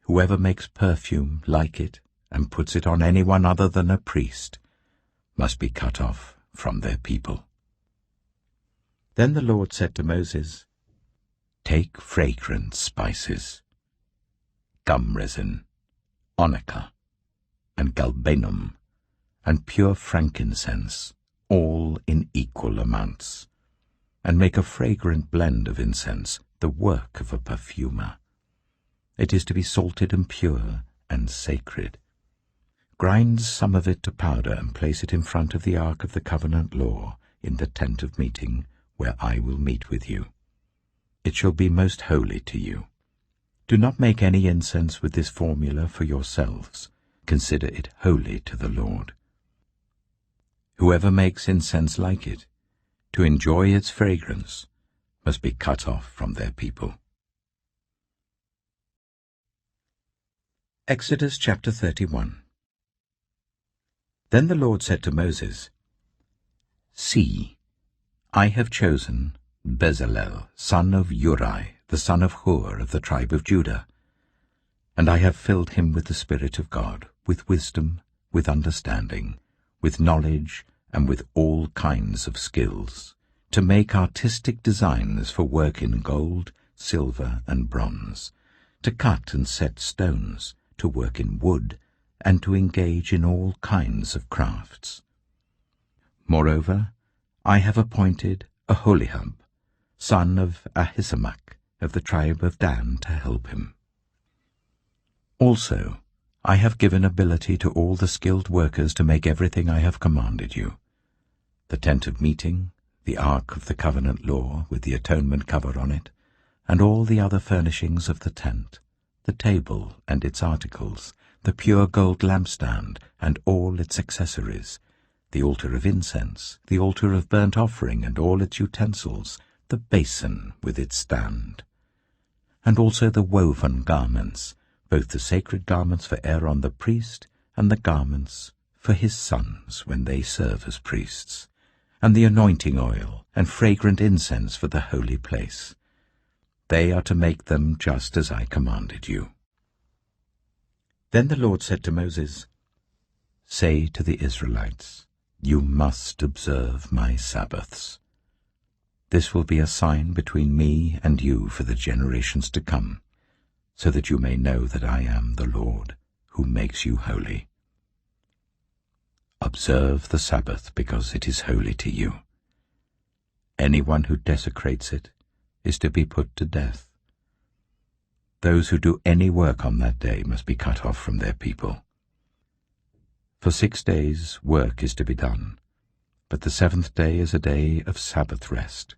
Whoever makes perfume like it and puts it on anyone other than a priest must be cut off from their people. Then the Lord said to Moses, Take fragrant spices, gum resin, onycha, and galbanum, and pure frankincense, all in equal amounts, and make a fragrant blend of incense, the work of a perfumer. It is to be salted and pure and sacred. Grind some of it to powder and place it in front of the ark of the covenant law in the tent of meeting, where I will meet with you. It shall be most holy to you. Do not make any incense with this formula for yourselves. Consider it holy to the Lord. Whoever makes incense like it, to enjoy its fragrance, must be cut off from their people. Exodus chapter 31. Then the Lord said to Moses, See, I have chosen Bezalel, son of Uri, the son of Hur of the tribe of Judah, and I have filled him with the Spirit of God, with wisdom, with understanding, with knowledge, and with all kinds of skills, to make artistic designs for work in gold, silver, and bronze, to cut and set stones, to work in wood, and to engage in all kinds of crafts. Moreover, I have appointed Aholiab, son of Ahisamach, of the tribe of Dan, to help him. Also, I have given ability to all the skilled workers to make everything I have commanded you: the tent of meeting, the ark of the covenant law with the atonement cover on it, and all the other furnishings of the tent, the table and its articles, the pure gold lampstand and all its accessories, the altar of incense, the altar of burnt offering and all its utensils, the basin with its stand, and also the woven garments, both the sacred garments for Aaron the priest and the garments for his sons when they serve as priests, and the anointing oil and fragrant incense for the holy place. They are to make them just as I commanded you. Then the Lord said to Moses, Say to the Israelites, You must observe my Sabbaths. This will be a sign between me and you for the generations to come, so that you may know that I am the Lord, who makes you holy. Observe the Sabbath, because it is holy to you. Anyone who desecrates it is to be put to death. Those who do any work on that day must be cut off from their people. For 6 days work is to be done, but the 7th day is a day of Sabbath rest,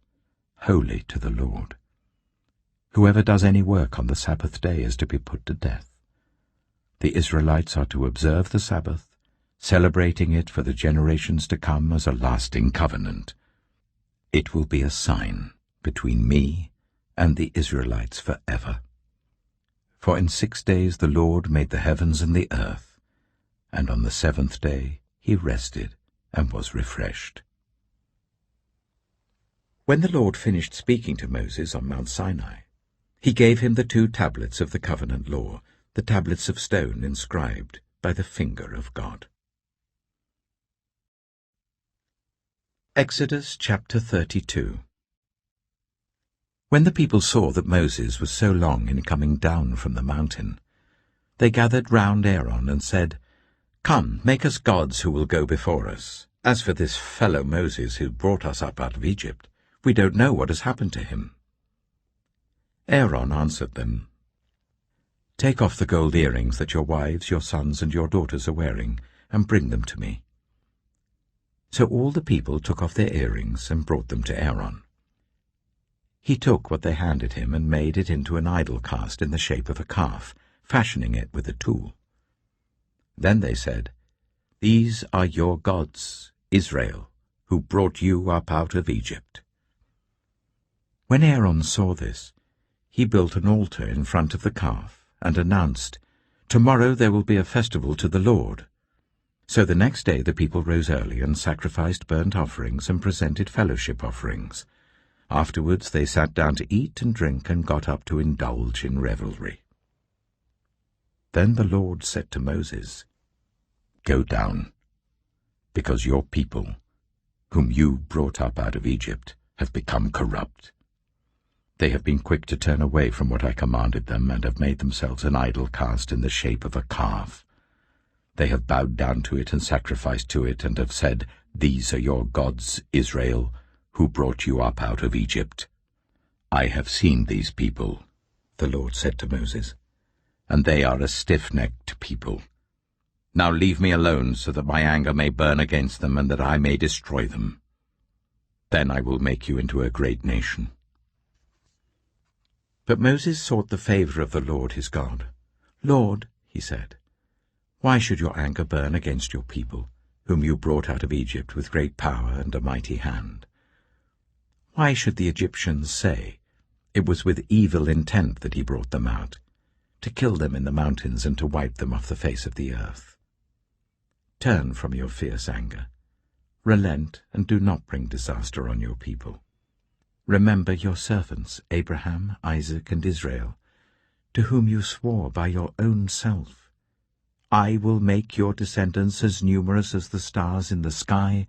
holy to the Lord. Whoever does any work on the Sabbath day is to be put to death. The Israelites are to observe the Sabbath, celebrating it for the generations to come as a lasting covenant. It will be a sign between me and the Israelites forever. For in 6 days the Lord made the heavens and the earth, and on the 7th day he rested and was refreshed. When the Lord finished speaking to Moses on Mount Sinai, he gave him the 2 tablets of the covenant law, the tablets of stone inscribed by the finger of God. Exodus chapter 32. When the people saw that Moses was so long in coming down from the mountain, they gathered round Aaron and said, Come, make us gods who will go before us. As for this fellow Moses who brought us up out of Egypt, we don't know what has happened to him. Aaron answered them, Take off the gold earrings that your wives, your sons, and your daughters are wearing, and bring them to me. So all the people took off their earrings and brought them to Aaron. He took what they handed him and made it into an idol cast in the shape of a calf, fashioning it with a tool. Then they said, These are your gods, Israel, who brought you up out of Egypt. When Aaron saw this, he built an altar in front of the calf and announced, Tomorrow there will be a festival to the Lord. So the next day the people rose early and sacrificed burnt offerings and presented fellowship offerings. Afterwards they sat down to eat and drink and got up to indulge in revelry. Then the Lord said to Moses, "Go down, because your people, whom you brought up out of Egypt, have become corrupt. They have been quick to turn away from what I commanded them, and have made themselves an idol cast in the shape of a calf. They have bowed down to it and sacrificed to it, and have said, 'These are your gods, Israel, who brought you up out of Egypt.' I have seen these people," the Lord said to Moses, "and they are a stiff-necked people. Now leave me alone, so that my anger may burn against them, and that I may destroy them. Then I will make you into a great nation." But Moses sought the favor of the Lord his God. "Lord," he said, "why should your anger burn against your people, whom you brought out of Egypt with great power and a mighty hand? Why should the Egyptians say, 'It was with evil intent that he brought them out, to kill them in the mountains and to wipe them off the face of the earth'? Turn from your fierce anger. Relent and do not bring disaster on your people. Remember your servants, Abraham, Isaac, and Israel, to whom you swore by your own self, 'I will make your descendants as numerous as the stars in the sky,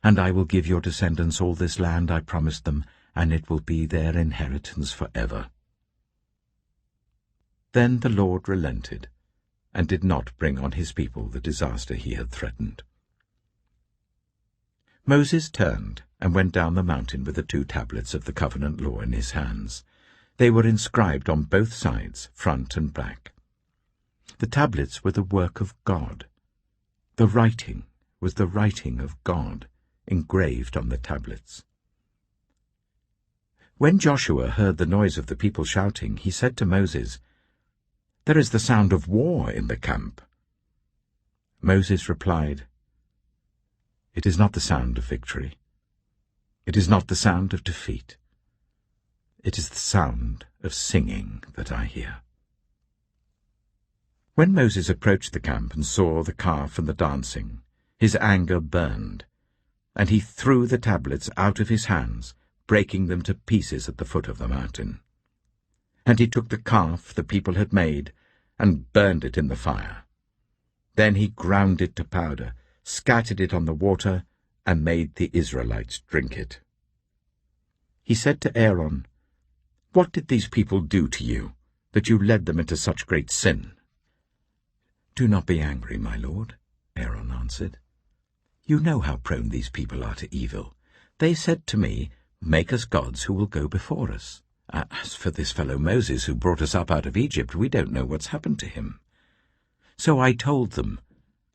and I will give your descendants all this land I promised them, and it will be their inheritance forever.' Then the Lord relented, and did not bring on his people the disaster he had threatened. Moses turned and went down the mountain with the 2 tablets of the covenant law in his hands. They were inscribed on both sides, front and back. The tablets were the work of God. The writing was the writing of God, engraved on the tablets. When Joshua heard the noise of the people shouting, he said to Moses, "There is the sound of war in the camp." Moses replied, "It is not the sound of victory. It is not the sound of defeat. It is the sound of singing that I hear." When Moses approached the camp and saw the calf and the dancing, his anger burned, and he threw the tablets out of his hands, breaking them to pieces at the foot of the mountain. And he took the calf the people had made and burned it in the fire. Then he ground it to powder, scattered it on the water, and made the Israelites drink it. He said to Aaron, "What did these people do to you, that you led them into such great sin?" "Do not be angry, my lord," Aaron answered. "You know how prone these people are to evil. They said to me, 'Make us gods who will go before us.' As for this fellow Moses who brought us up out of Egypt, we don't know what's happened to him. So I told them,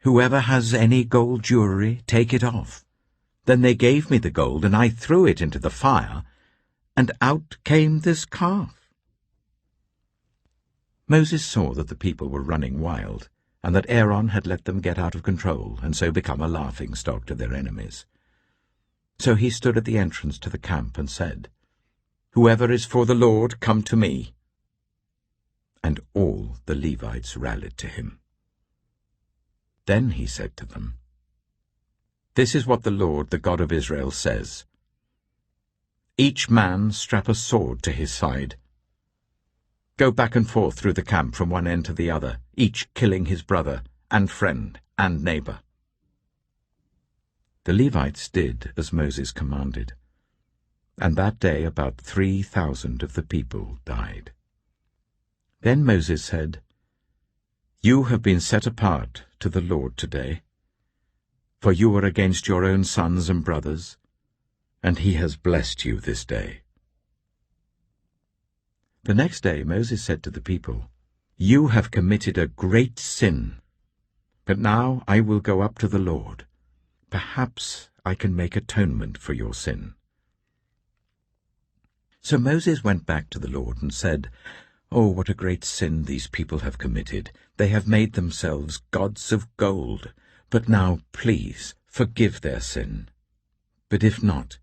'Whoever has any gold jewelry, take it off.' Then they gave me the gold, and I threw it into the fire, and out came this calf." Moses saw that the people were running wild, and that Aaron had let them get out of control, and so become a laughing-stock to their enemies. So he stood at the entrance to the camp and said, "Whoever is for the Lord, come to me." And all the Levites rallied to him. Then he said to them, "This is what the Lord, the God of Israel, says. Each man strap a sword to his side. Go back and forth through the camp from one end to the other, each killing his brother and friend and neighbor." The Levites did as Moses commanded, and that day about 3,000 of the people died. Then Moses said, "You have been set apart to the Lord today, for you were against your own sons and brothers, and he has blessed you this day." The next day Moses said to the people, "You have committed a great sin, but now I will go up to the Lord. Perhaps I can make atonement for your sin." So Moses went back to the Lord and said, "Oh, what a great sin these people have committed. They have made themselves gods of gold. But now, please, forgive their sin. But if not,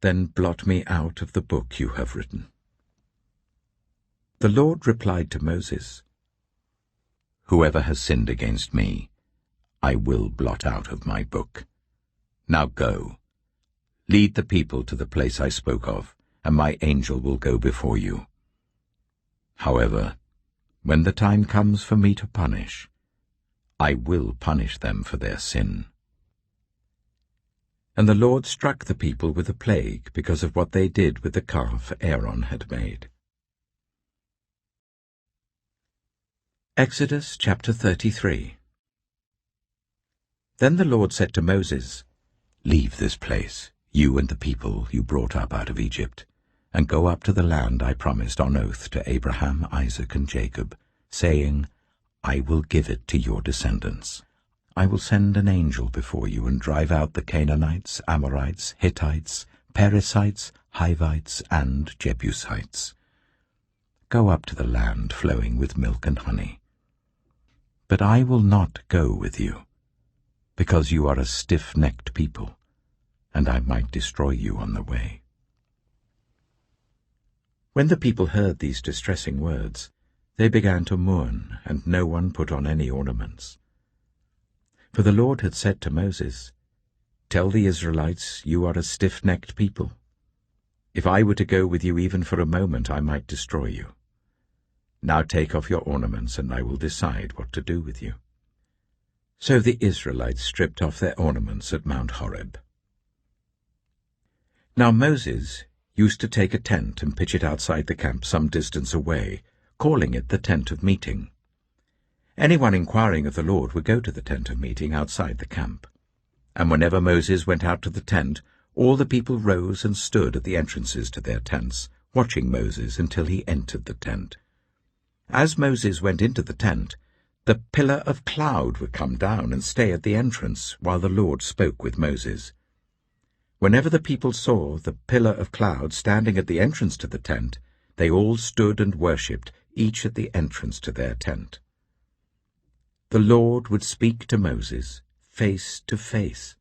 then blot me out of the book you have written." The Lord replied to Moses, "Whoever has sinned against me, I will blot out of my book. Now go. Lead the people to the place I spoke of, and my angel will go before you. However, when the time comes for me to punish, I will punish them for their sin." And the Lord struck the people with a plague because of what they did with the calf Aaron had made. Exodus chapter 33. Then the Lord said to Moses, "Leave this place, you and the people you brought up out of Egypt, and go up to the land I promised on oath to Abraham, Isaac, and Jacob, saying, I will give it to your descendants. I will send an angel before you and drive out the Canaanites, Amorites, Hittites, Perizzites, Hivites, and Jebusites. Go up to the land flowing with milk and honey. But I will not go with you, because you are a stiff-necked people, and I might destroy you on the way." When the people heard these distressing words, they began to mourn, and no one put on any ornaments. For the Lord had said to Moses, "Tell the Israelites, you are a stiff-necked people. If I were to go with you even for a moment, I might destroy you. Now take off your ornaments, and I will decide what to do with you." So the Israelites stripped off their ornaments at Mount Horeb. Now Moses used to take a tent and pitch it outside the camp some distance away, calling it the tent of meeting. Anyone inquiring of the Lord would go to the tent of meeting outside the camp. And whenever Moses went out to the tent, all the people rose and stood at the entrances to their tents, watching Moses until he entered the tent. As Moses went into the tent, the pillar of cloud would come down and stay at the entrance while the Lord spoke with Moses. Whenever the people saw the pillar of cloud standing at the entrance to the tent, they all stood and worshipped, each at the entrance to their tent. The Lord would speak to Moses face to face,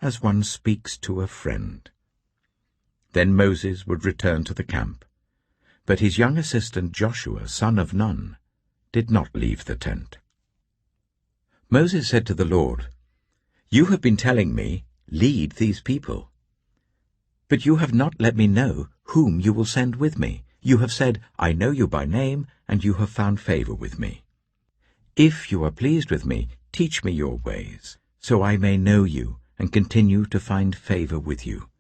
as one speaks to a friend. Then Moses would return to the camp, but his young assistant Joshua, son of Nun, did not leave the tent. Moses said to the Lord, "You have been telling me, 'Lead these people.' But you have not let me know whom you will send with me. You have said, 'I know you by name, and you have found favor with me.' If you are pleased with me, teach me your ways, so I may know you and continue to find favor with you.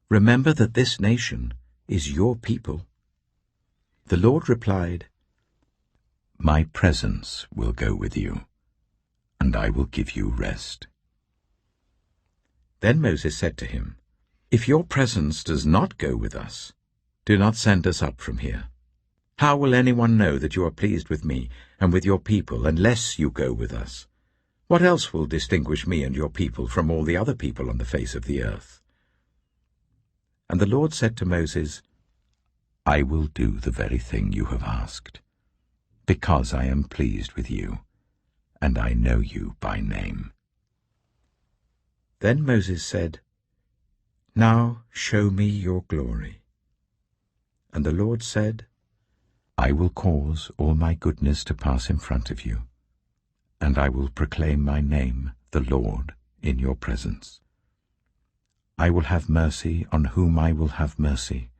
Remember that this nation is your people." The Lord replied, "My presence will go with you, and I will give you rest." Then Moses said to him, "If your presence does not go with us, do not send us up from here. How will anyone know that you are pleased with me and with your people unless you go with us? What else will distinguish me and your people from all the other people on the face of the earth?" And the Lord said to Moses, "I will do the very thing you have asked, because I am pleased with you, and I know you by name." Then Moses said, "Now show me your glory." And the Lord said, "I will cause all my goodness to pass in front of you, and I will proclaim my name, the Lord, in your presence. I will have mercy on whom I will have mercy,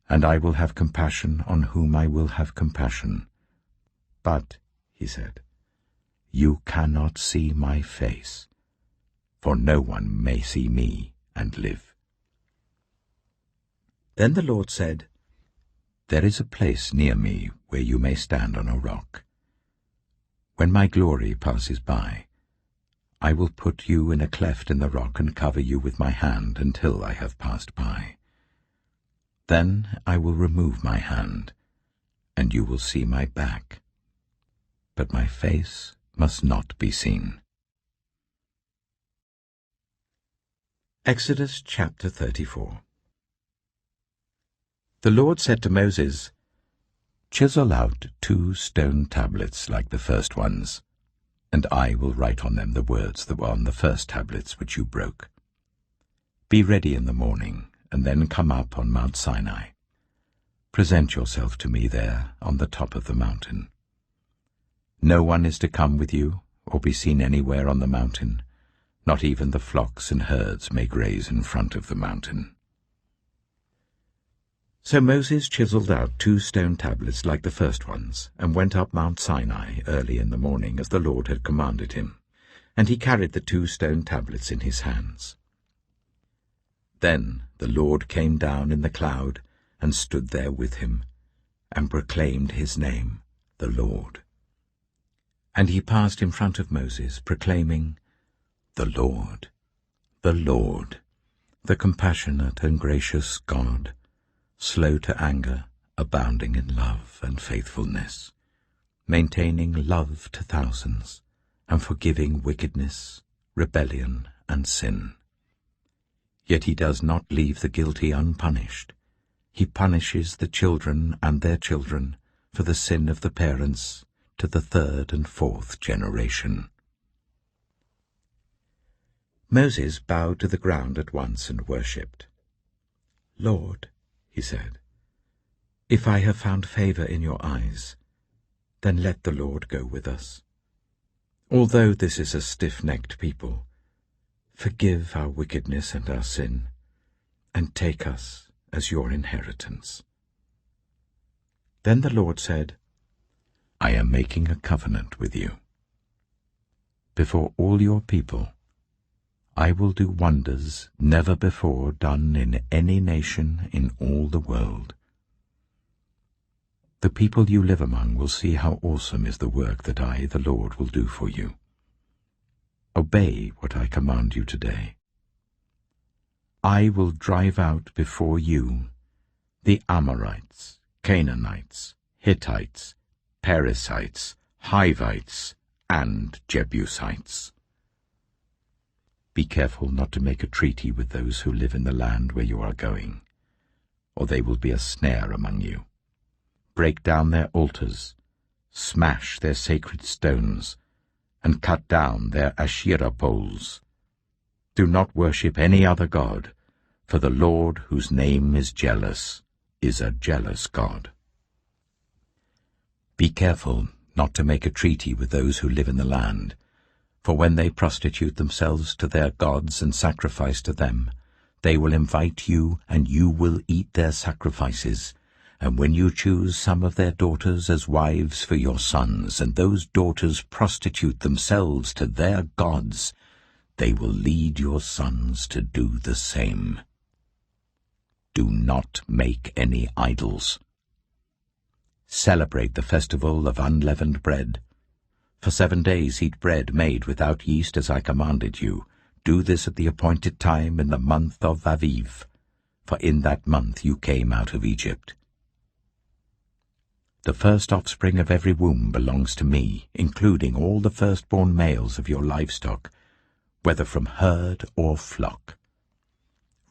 and I will have compassion on whom I will have compassion. But," he said, "you cannot see my face, for no one may see me and live." Then the Lord said, "There is a place near me where you may stand on a rock. When my glory passes by, I will put you in a cleft in the rock and cover you with my hand until I have passed by. Then I will remove my hand, and you will see my back, but my face must not be seen." Exodus chapter 34. The Lord said to Moses, "Chisel out 2 stone tablets like the first ones, and I will write on them the words that were on the first tablets which you broke. Be ready in the morning, and then come up on Mount Sinai. Present yourself to me there on the top of the mountain. No one is to come with you or be seen anywhere on the mountain. Not even the flocks and herds may graze in front of the mountain. So Moses chiseled out 2 stone tablets like the first ones, and went up Mount Sinai early in the morning, as the Lord had commanded him. And he carried the 2 stone tablets in his hands. Then the Lord came down in the cloud, and stood there with him, and proclaimed his name, the Lord. And he passed in front of Moses, proclaiming, the Lord, the compassionate and gracious God, slow to anger, abounding in love and faithfulness, maintaining love to thousands, and forgiving wickedness, rebellion, and sin. Yet he does not leave the guilty unpunished. He punishes the children and their children for the sin of the parents to the 3rd and 4th generation. Moses bowed to the ground at once and worshipped. Lord, he said, if I have found favor in your eyes, then let the Lord go with us. Although this is a stiff-necked people, forgive our wickedness and our sin, and take us as your inheritance. Then the Lord said, I am making a covenant with you. Before all your people, I will do wonders never before done in any nation in all the world. The people you live among will see how awesome is the work that I, the Lord, will do for you. Obey what I command you today. I will drive out before you the Amorites, Canaanites, Hittites, Perizzites, Hivites, and Jebusites. Be careful not to make a treaty with those who live in the land where you are going, or they will be a snare among you. Break down their altars, smash their sacred stones, and cut down their Asherah poles. Do not worship any other god, for the Lord, whose name is jealous, is a jealous God. Be careful not to make a treaty with those who live in the land, for when they prostitute themselves to their gods and sacrifice to them, they will invite you, and you will eat their sacrifices. And when you choose some of their daughters as wives for your sons, and those daughters prostitute themselves to their gods, they will lead your sons to do the same. Do not make any idols. Celebrate the festival of unleavened bread. For 7 days eat bread made without yeast as I commanded you. Do this at the appointed time in the month of Aviv, for in that month you came out of Egypt. The first offspring of every womb belongs to me, including all the firstborn males of your livestock, whether from herd or flock.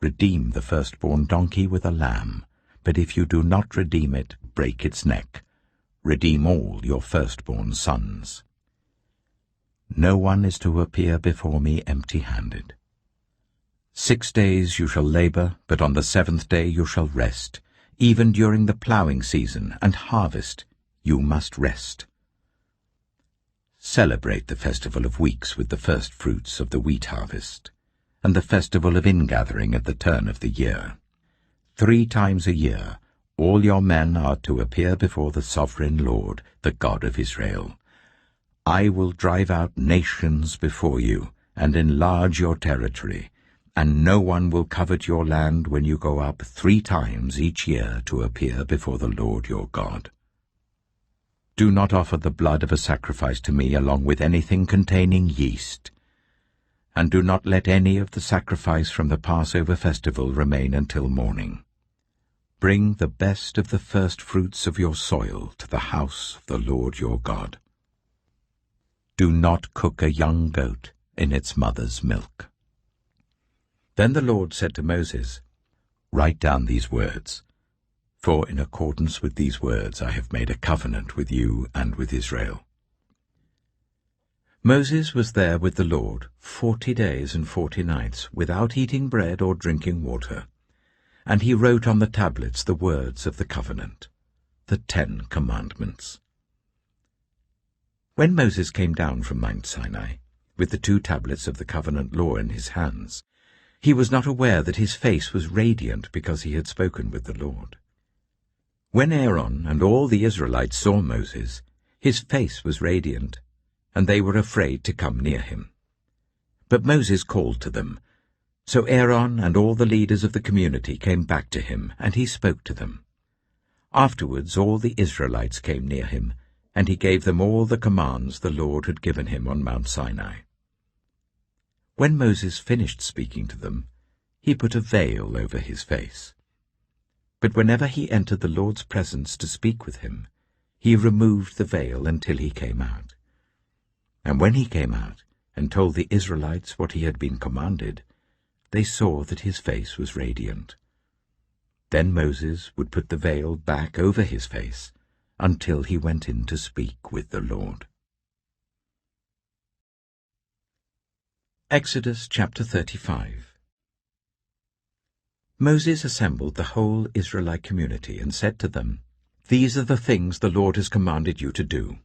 Redeem the firstborn donkey with a lamb, but if you do not redeem it, break its neck. Redeem all your firstborn sons. No one is to appear before me empty-handed. 6 days you shall labor, but on the 7th day you shall rest. Even during the plowing season and harvest you must rest. Celebrate the festival of weeks with the first fruits of the wheat harvest, and the festival of ingathering at the turn of the year. 3 times a year all your men are to appear before the sovereign Lord, the God of Israel. I will drive out nations before you and enlarge your territory, and no one will covet your land when you go up 3 times each year to appear before the Lord your God. Do not offer the blood of a sacrifice to me along with anything containing yeast, and do not let any of the sacrifice from the Passover festival remain until morning. Bring the best of the first fruits of your soil to the house of the Lord your God. Do not cook a young goat in its mother's milk. Then the Lord said to Moses, Write down these words, for in accordance with these words I have made a covenant with you and with Israel. Moses was there with the Lord 40 days and 40 nights, without eating bread or drinking water, and he wrote on the tablets the words of the covenant, the 10 Commandments. When Moses came down from Mount Sinai, with the 2 tablets of the covenant law in his hands, he was not aware that his face was radiant because he had spoken with the Lord. When Aaron and all the Israelites saw Moses, his face was radiant, and they were afraid to come near him. But Moses called to them. So Aaron and all the leaders of the community came back to him, and he spoke to them. Afterwards all the Israelites came near him, and he gave them all the commands the Lord had given him on Mount Sinai. When Moses finished speaking to them, he put a veil over his face. But whenever he entered the Lord's presence to speak with him, he removed the veil until he came out. And when he came out and told the Israelites what he had been commanded, they saw that his face was radiant. Then Moses would put the veil back over his face until he went in to speak with the Lord. Exodus chapter 35. Moses assembled the whole Israelite community and said to them, "These are the things the Lord has commanded you to do.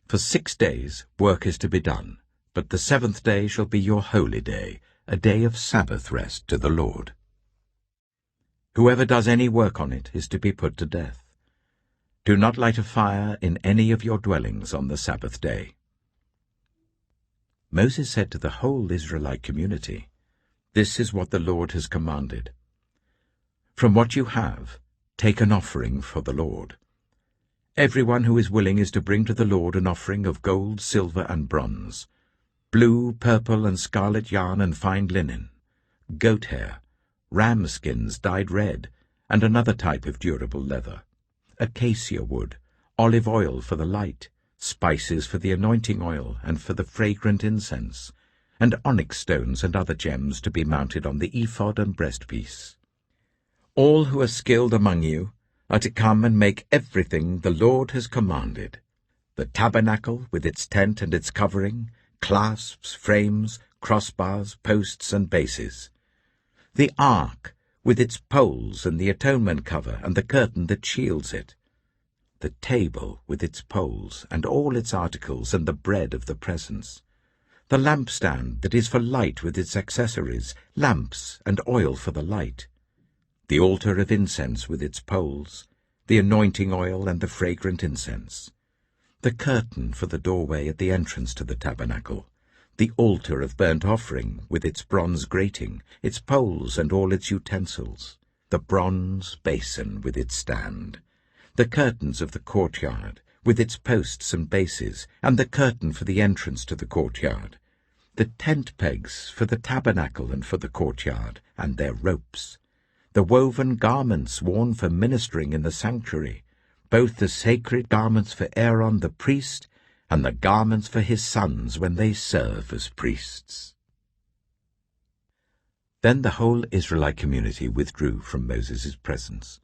For 6 days work is to be done, but the 7th day shall be your holy day, a day of Sabbath rest to the Lord. Whoever does any work on it is to be put to death. Do not light a fire in any of your dwellings on the Sabbath day." Moses said to the whole Israelite community, "This is what the Lord has commanded. From what you have, take an offering for the Lord. Everyone who is willing is to bring to the Lord an offering of gold, silver, and bronze, blue, purple, and scarlet yarn and fine linen, goat hair, ram skins dyed red, and another type of durable leather, acacia wood, olive oil for the light, spices for the anointing oil and for the fragrant incense, and onyx stones and other gems to be mounted on the ephod and breastpiece. All who are skilled among you are to come and make everything the Lord has commanded: the tabernacle with its tent and its covering, clasps, frames, crossbars, posts, and bases; the ark with its poles and the atonement cover and the curtain that shields it; the table with its poles and all its articles and the bread of the presence; the lampstand that is for light with its accessories, lamps and oil for the light; the altar of incense with its poles, the anointing oil and the fragrant incense; the curtain for the doorway at the entrance to the tabernacle; the altar of burnt offering with its bronze grating, its poles and all its utensils; the bronze basin with its stand; the curtains of the courtyard with its posts and bases, and the curtain for the entrance to the courtyard; the tent pegs for the tabernacle and for the courtyard, and their ropes; the woven garments worn for ministering in the sanctuary, both the sacred garments for Aaron the priest and the garments for his sons when they serve as priests." Then the whole Israelite community withdrew from Moses' presence,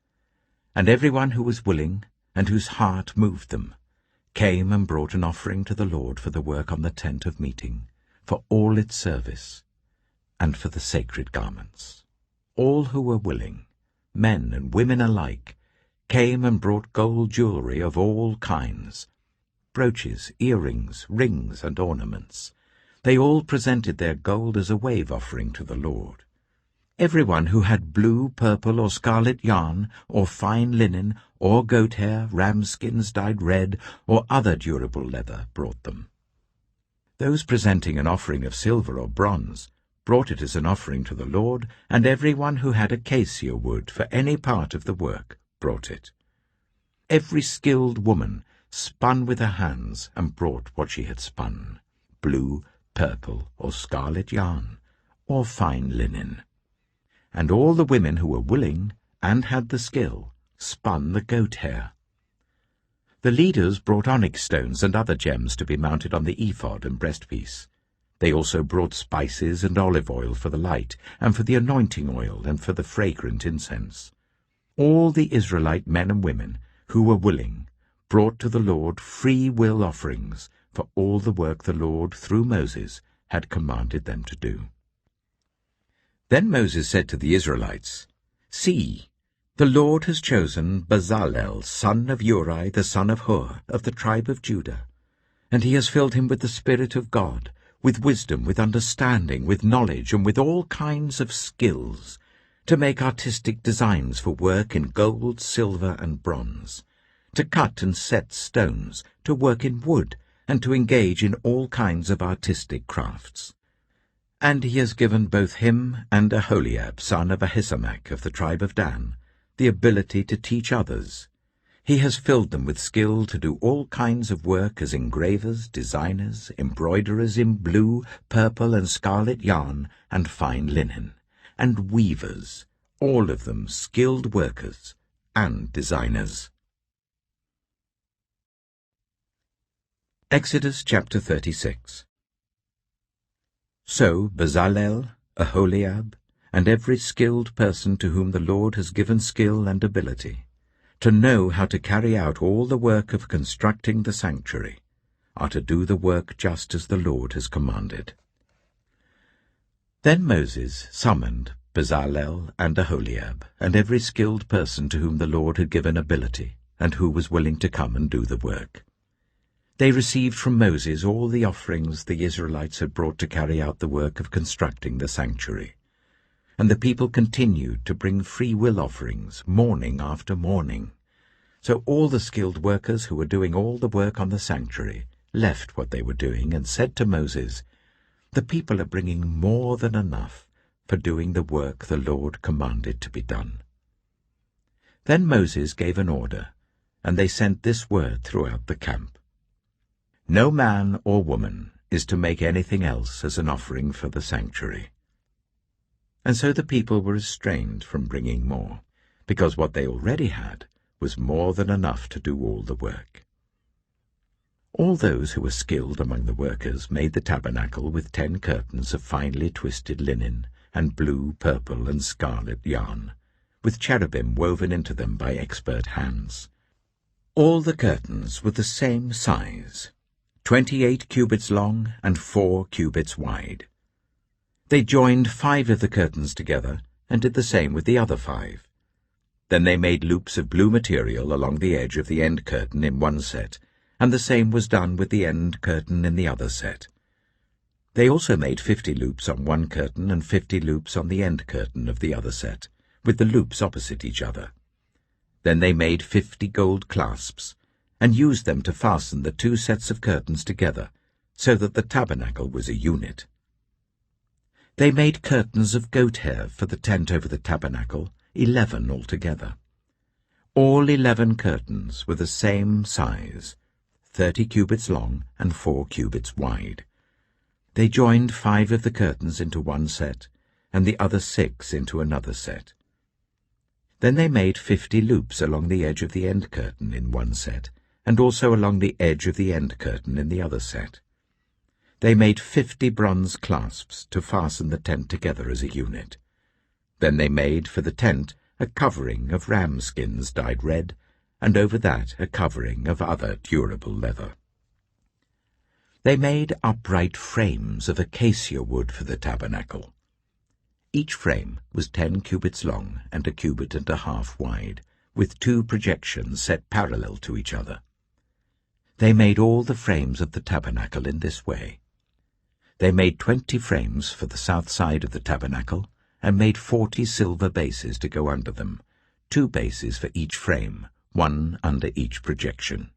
and everyone who was willing and whose heart moved them came and brought an offering to the Lord for the work on the tent of meeting, for all its service, and for the sacred garments. All who were willing, men and women alike, came and brought gold jewelry of all kinds, brooches, earrings, rings, and ornaments. They all presented their gold as a wave offering to the Lord. Everyone who had blue, purple, or scarlet yarn, or fine linen, or goat hair, ram skins dyed red, or other durable leather brought them. Those presenting an offering of silver or bronze brought it as an offering to the Lord, and everyone who had acacia wood for any part of the work brought it. Every skilled woman spun with her hands and brought what she had spun, blue, purple, or scarlet yarn, or fine linen. And all the women who were willing and had the skill spun the goat hair. The leaders brought onyx stones and other gems to be mounted on the ephod and breastpiece. They also brought spices and olive oil for the light, and for the anointing oil, and for the fragrant incense. All the Israelite men and women who were willing brought to the Lord free will offerings for all the work the Lord, through Moses, had commanded them to do. Then Moses said to the Israelites, "See, the Lord has chosen Bezalel, son of Uri, the son of Hur, of the tribe of Judah, And he has filled him with the Spirit of God, with wisdom, with understanding, with knowledge, and with all kinds of skills, to make artistic designs for work in gold, silver, and bronze, to cut and set stones, to work in wood, and to engage in all kinds of artistic crafts. And he has given both him and Aholiab, son of Ahisamach of the tribe of Dan, the ability to teach others. He has filled them with skill to do all kinds of work as engravers, designers, embroiderers in blue, purple, and scarlet yarn and fine linen, and weavers, all of them skilled workers and designers. Exodus chapter 36. So Bezalel, Aholiab, and every skilled person to whom the Lord has given skill and ability, to know how to carry out all the work of constructing the sanctuary, are to do the work just as the Lord has commanded. Then Moses summoned Bezalel and Aholiab, and every skilled person to whom the Lord had given ability, and who was willing to come and do the work. They received from Moses all the offerings the Israelites had brought to carry out the work of constructing the sanctuary. And the people continued to bring free will offerings morning after morning. So all the skilled workers who were doing all the work on the sanctuary left what they were doing and said to Moses, "The people are bringing more than enough for doing the work the Lord commanded to be done." Then Moses gave an order, and they sent this word throughout the camp: "No man or woman is to make anything else as an offering for the sanctuary." And so the people were restrained from bringing more, because what they already had was more than enough to do all the work. All those who were skilled among the workers made the tabernacle with 10 curtains of finely twisted linen and blue, purple, and scarlet yarn, with cherubim woven into them by expert hands. All the curtains were the same size, 28 cubits long and 4 cubits wide. They joined 5 of the curtains together and did the same with the other 5. Then they made loops of blue material along the edge of the end curtain in one set, and the same was done with the end curtain in the other set. They also made 50 loops on one curtain and 50 loops on the end curtain of the other set, with the loops opposite each other. Then they made 50 gold clasps, and used them to fasten the 2 sets of curtains together, so that the tabernacle was a unit. They made curtains of goat hair for the tent over the tabernacle, 11 altogether. All 11 curtains were the same size, 30 cubits long and 4 cubits wide. They joined 5 of the curtains into one set, and the other 6 into another set. Then they made 50 loops along the edge of the end curtain in one set, and also along the edge of the end curtain in the other set. They made 50 bronze clasps to fasten the tent together as a unit. Then they made for the tent a covering of ram skins dyed red, and over that a covering of other durable leather. They made upright frames of acacia wood for the tabernacle. Each frame was 10 cubits long and 1.5 cubits wide, with 2 projections set parallel to each other. They made all the frames of the tabernacle in this way. They made 20 frames for the south side of the tabernacle, and made 40 silver bases to go under them, 2 bases for each frame, 1 under each projection.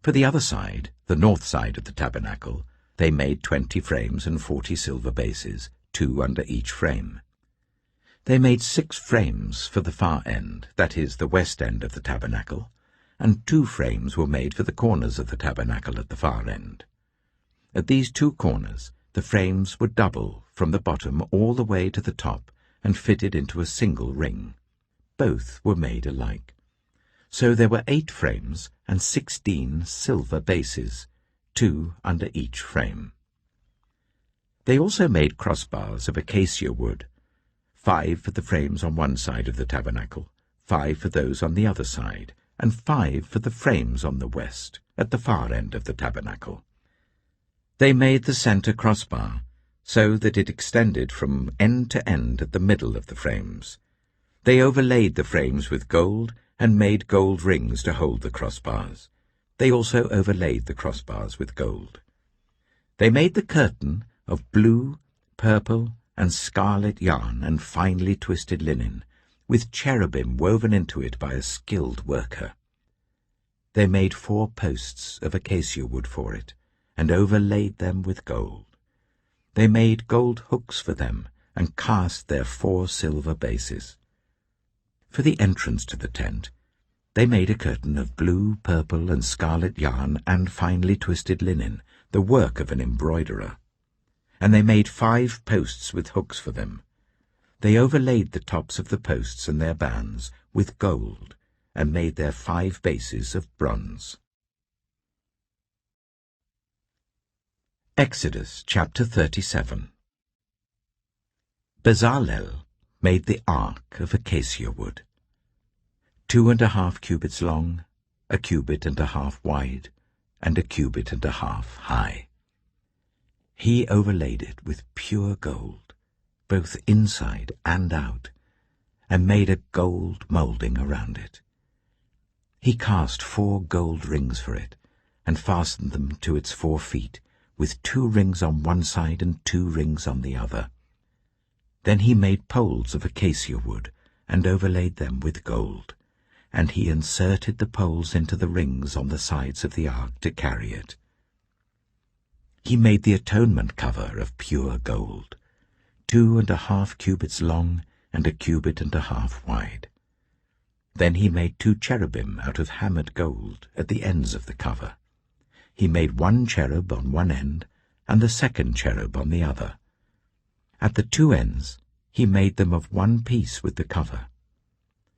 For the other side, the north side of the tabernacle, they made 20 frames and 40 silver bases, 2 under each frame. They made 6 frames for the far end, that is, the west end of the tabernacle, and 2 frames were made for the corners of the tabernacle at the far end. At these 2 corners, the frames were double from the bottom all the way to the top and fitted into a single ring. Both were made alike. So there were 8 frames and 16 silver bases, 2 under each frame. They also made crossbars of acacia wood, 5 for the frames on one side of the tabernacle, 5 for those on the other side, and 5 for the frames on the west, at the far end of the tabernacle. They made the center crossbar, so that it extended from end to end at the middle of the frames. They overlaid the frames with gold and made gold rings to hold the crossbars. They also overlaid the crossbars with gold. They made the curtain of blue, purple, and scarlet yarn and finely twisted linen, with cherubim woven into it by a skilled worker. They made 4 posts of acacia wood for it, and overlaid them with gold. They made gold hooks for them, and cast their 4 silver bases. For the entrance to the tent, they made a curtain of blue, purple, and scarlet yarn and finely twisted linen, the work of an embroiderer. And they made 5 posts with hooks for them. They overlaid the tops of the posts and their bands with gold, and made their 5 bases of bronze. Exodus chapter 37. Bezalel made the ark of acacia wood, 2½ cubits long, 1½ cubits wide, and 1½ cubits high. He overlaid it with pure gold, both inside and out, and made a gold moulding around it. He cast 4 gold rings for it, and fastened them to its 4 feet, with 2 rings on one side and 2 rings on the other. Then he made poles of acacia wood, and overlaid them with gold, and he inserted the poles into the rings on the sides of the ark to carry it. He made the atonement cover of pure gold, 2½ cubits long and 1½ cubits wide. Then he made 2 cherubim out of hammered gold at the ends of the cover. He made 1 cherub on one end and the 2nd cherub on the other. At the 2 ends he made them of one piece with the cover.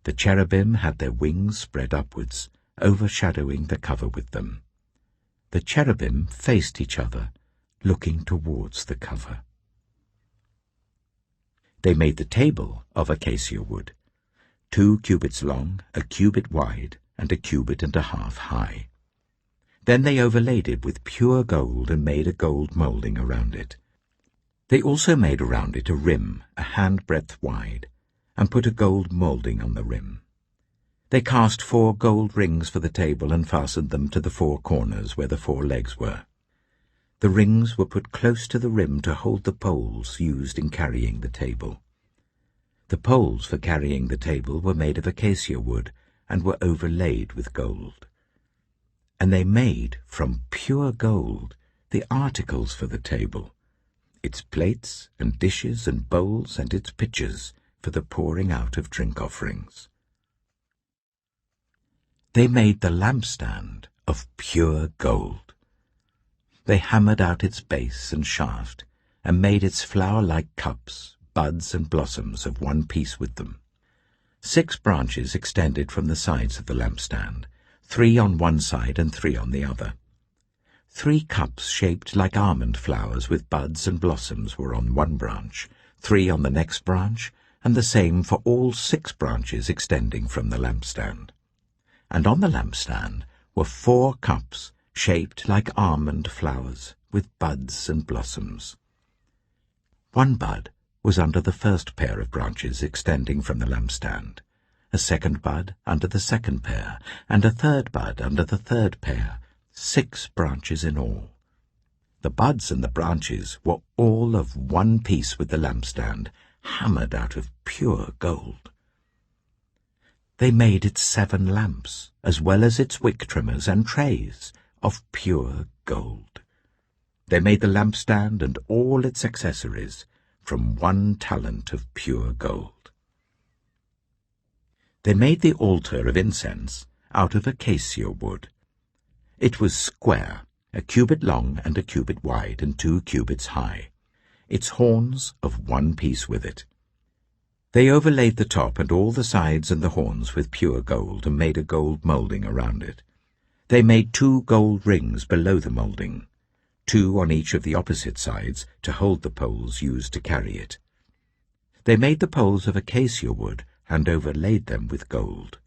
The cherubim had their wings spread upwards, overshadowing the cover with them. The cherubim faced each other, looking towards the cover. They made the table of acacia wood, 2 cubits long, 1 cubit wide, and 1½ cubits high. Then they overlaid it with pure gold and made a gold moulding around it. They also made around it a rim, a handbreadth wide, and put a gold moulding on the rim. They cast 4 gold rings for the table and fastened them to the 4 corners where the 4 legs were. The rings were put close to the rim to hold the poles used in carrying the table. The poles for carrying the table were made of acacia wood and were overlaid with gold. And they made from pure gold the articles for the table, its plates and dishes and bowls and its pitchers for the pouring out of drink offerings. They made the lampstand of pure gold. They hammered out its base and shaft, and made its flower-like cups, buds and blossoms of one piece with them. 6 branches extended from the sides of the lampstand, 3 on one side and 3 on the other. 3 cups shaped like almond flowers with buds and blossoms were on one branch, 3 on the next branch, and the same for all 6 branches extending from the lampstand. And on the lampstand were 4 cups shaped like almond flowers with buds and blossoms. 1 bud was under the first pair of branches extending from the lampstand, a 2nd bud under the 2nd pair, and a 3rd bud under the 3rd pair, 6 branches in all. The buds and the branches were all of one piece with the lampstand, hammered out of pure gold. They made its 7 lamps, as well as its wick trimmers and trays, of pure gold. They made the lampstand and all its accessories from 1 talent of pure gold. They made the altar of incense out of acacia wood. It was square, 1 cubit long and 1 cubit wide and 2 cubits high, its horns of one piece with it. They overlaid the top and all the sides and the horns with pure gold and made a gold moulding around it. They made 2 gold rings below the moulding, 2 on each of the opposite sides to hold the poles used to carry it. They made the poles of acacia wood and overlaid them with gold.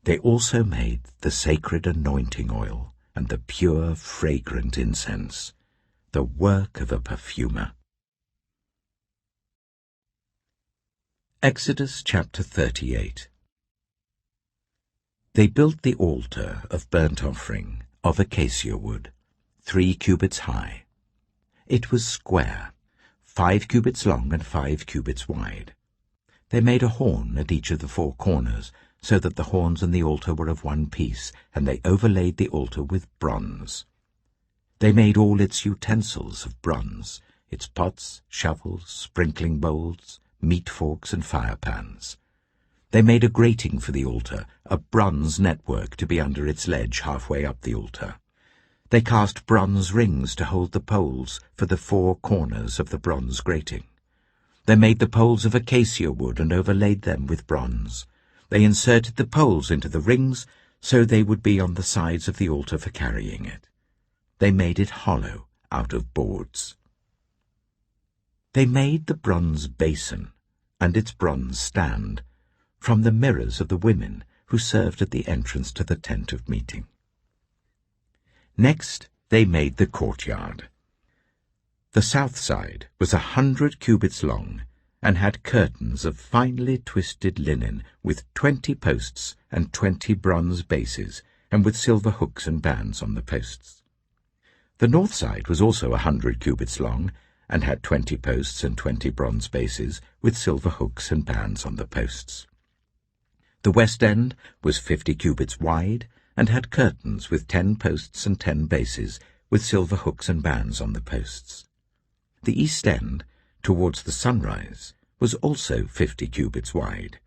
They also made the sacred anointing oil and the pure, fragrant incense, the work of a perfumer. Exodus chapter 38. They built the altar of burnt offering of acacia wood, 3 cubits high. It was square, 5 cubits long and 5 cubits wide. They made a horn at each of the 4 corners, so that the horns and the altar were of one piece, and they overlaid the altar with bronze. They made all its utensils of bronze, its pots, shovels, sprinkling bowls, meat forks, and fire pans. They made a grating for the altar, a bronze network to be under its ledge halfway up the altar. They cast bronze rings to hold the poles for the 4 corners of the bronze grating. They made the poles of acacia wood and overlaid them with bronze. They inserted the poles into the rings so they would be on the sides of the altar for carrying it. They made it hollow out of boards. They made the bronze basin and its bronze stand from the mirrors of the women who served at the entrance to the tent of meeting. Next they made the courtyard. The south side was 100 cubits long and had curtains of finely twisted linen with 20 posts and 20 bronze bases, and with silver hooks and bands on the posts. The north side was also 100 cubits long and had 20 posts and 20 bronze bases, with silver hooks and bands on the posts. The west end was 50 cubits wide and had curtains with 10 posts and 10 bases, with silver hooks and bands on the posts. The east end, towards the sunrise, was also 50 cubits wide.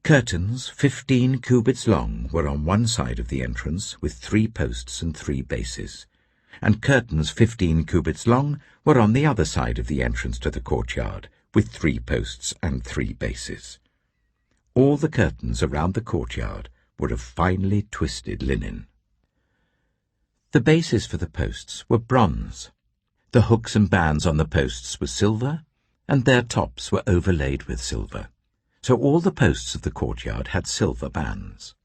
Curtains 15 cubits long were on one side of the entrance, with 3 posts and 3 bases, and curtains 15 cubits long were on the other side of the entrance to the courtyard, with 3 posts and 3 bases. All the curtains around the courtyard were of finely twisted linen. The bases for the posts were bronze. The hooks and bands on the posts were silver, and their tops were overlaid with silver. So all the posts of the courtyard had silver bands.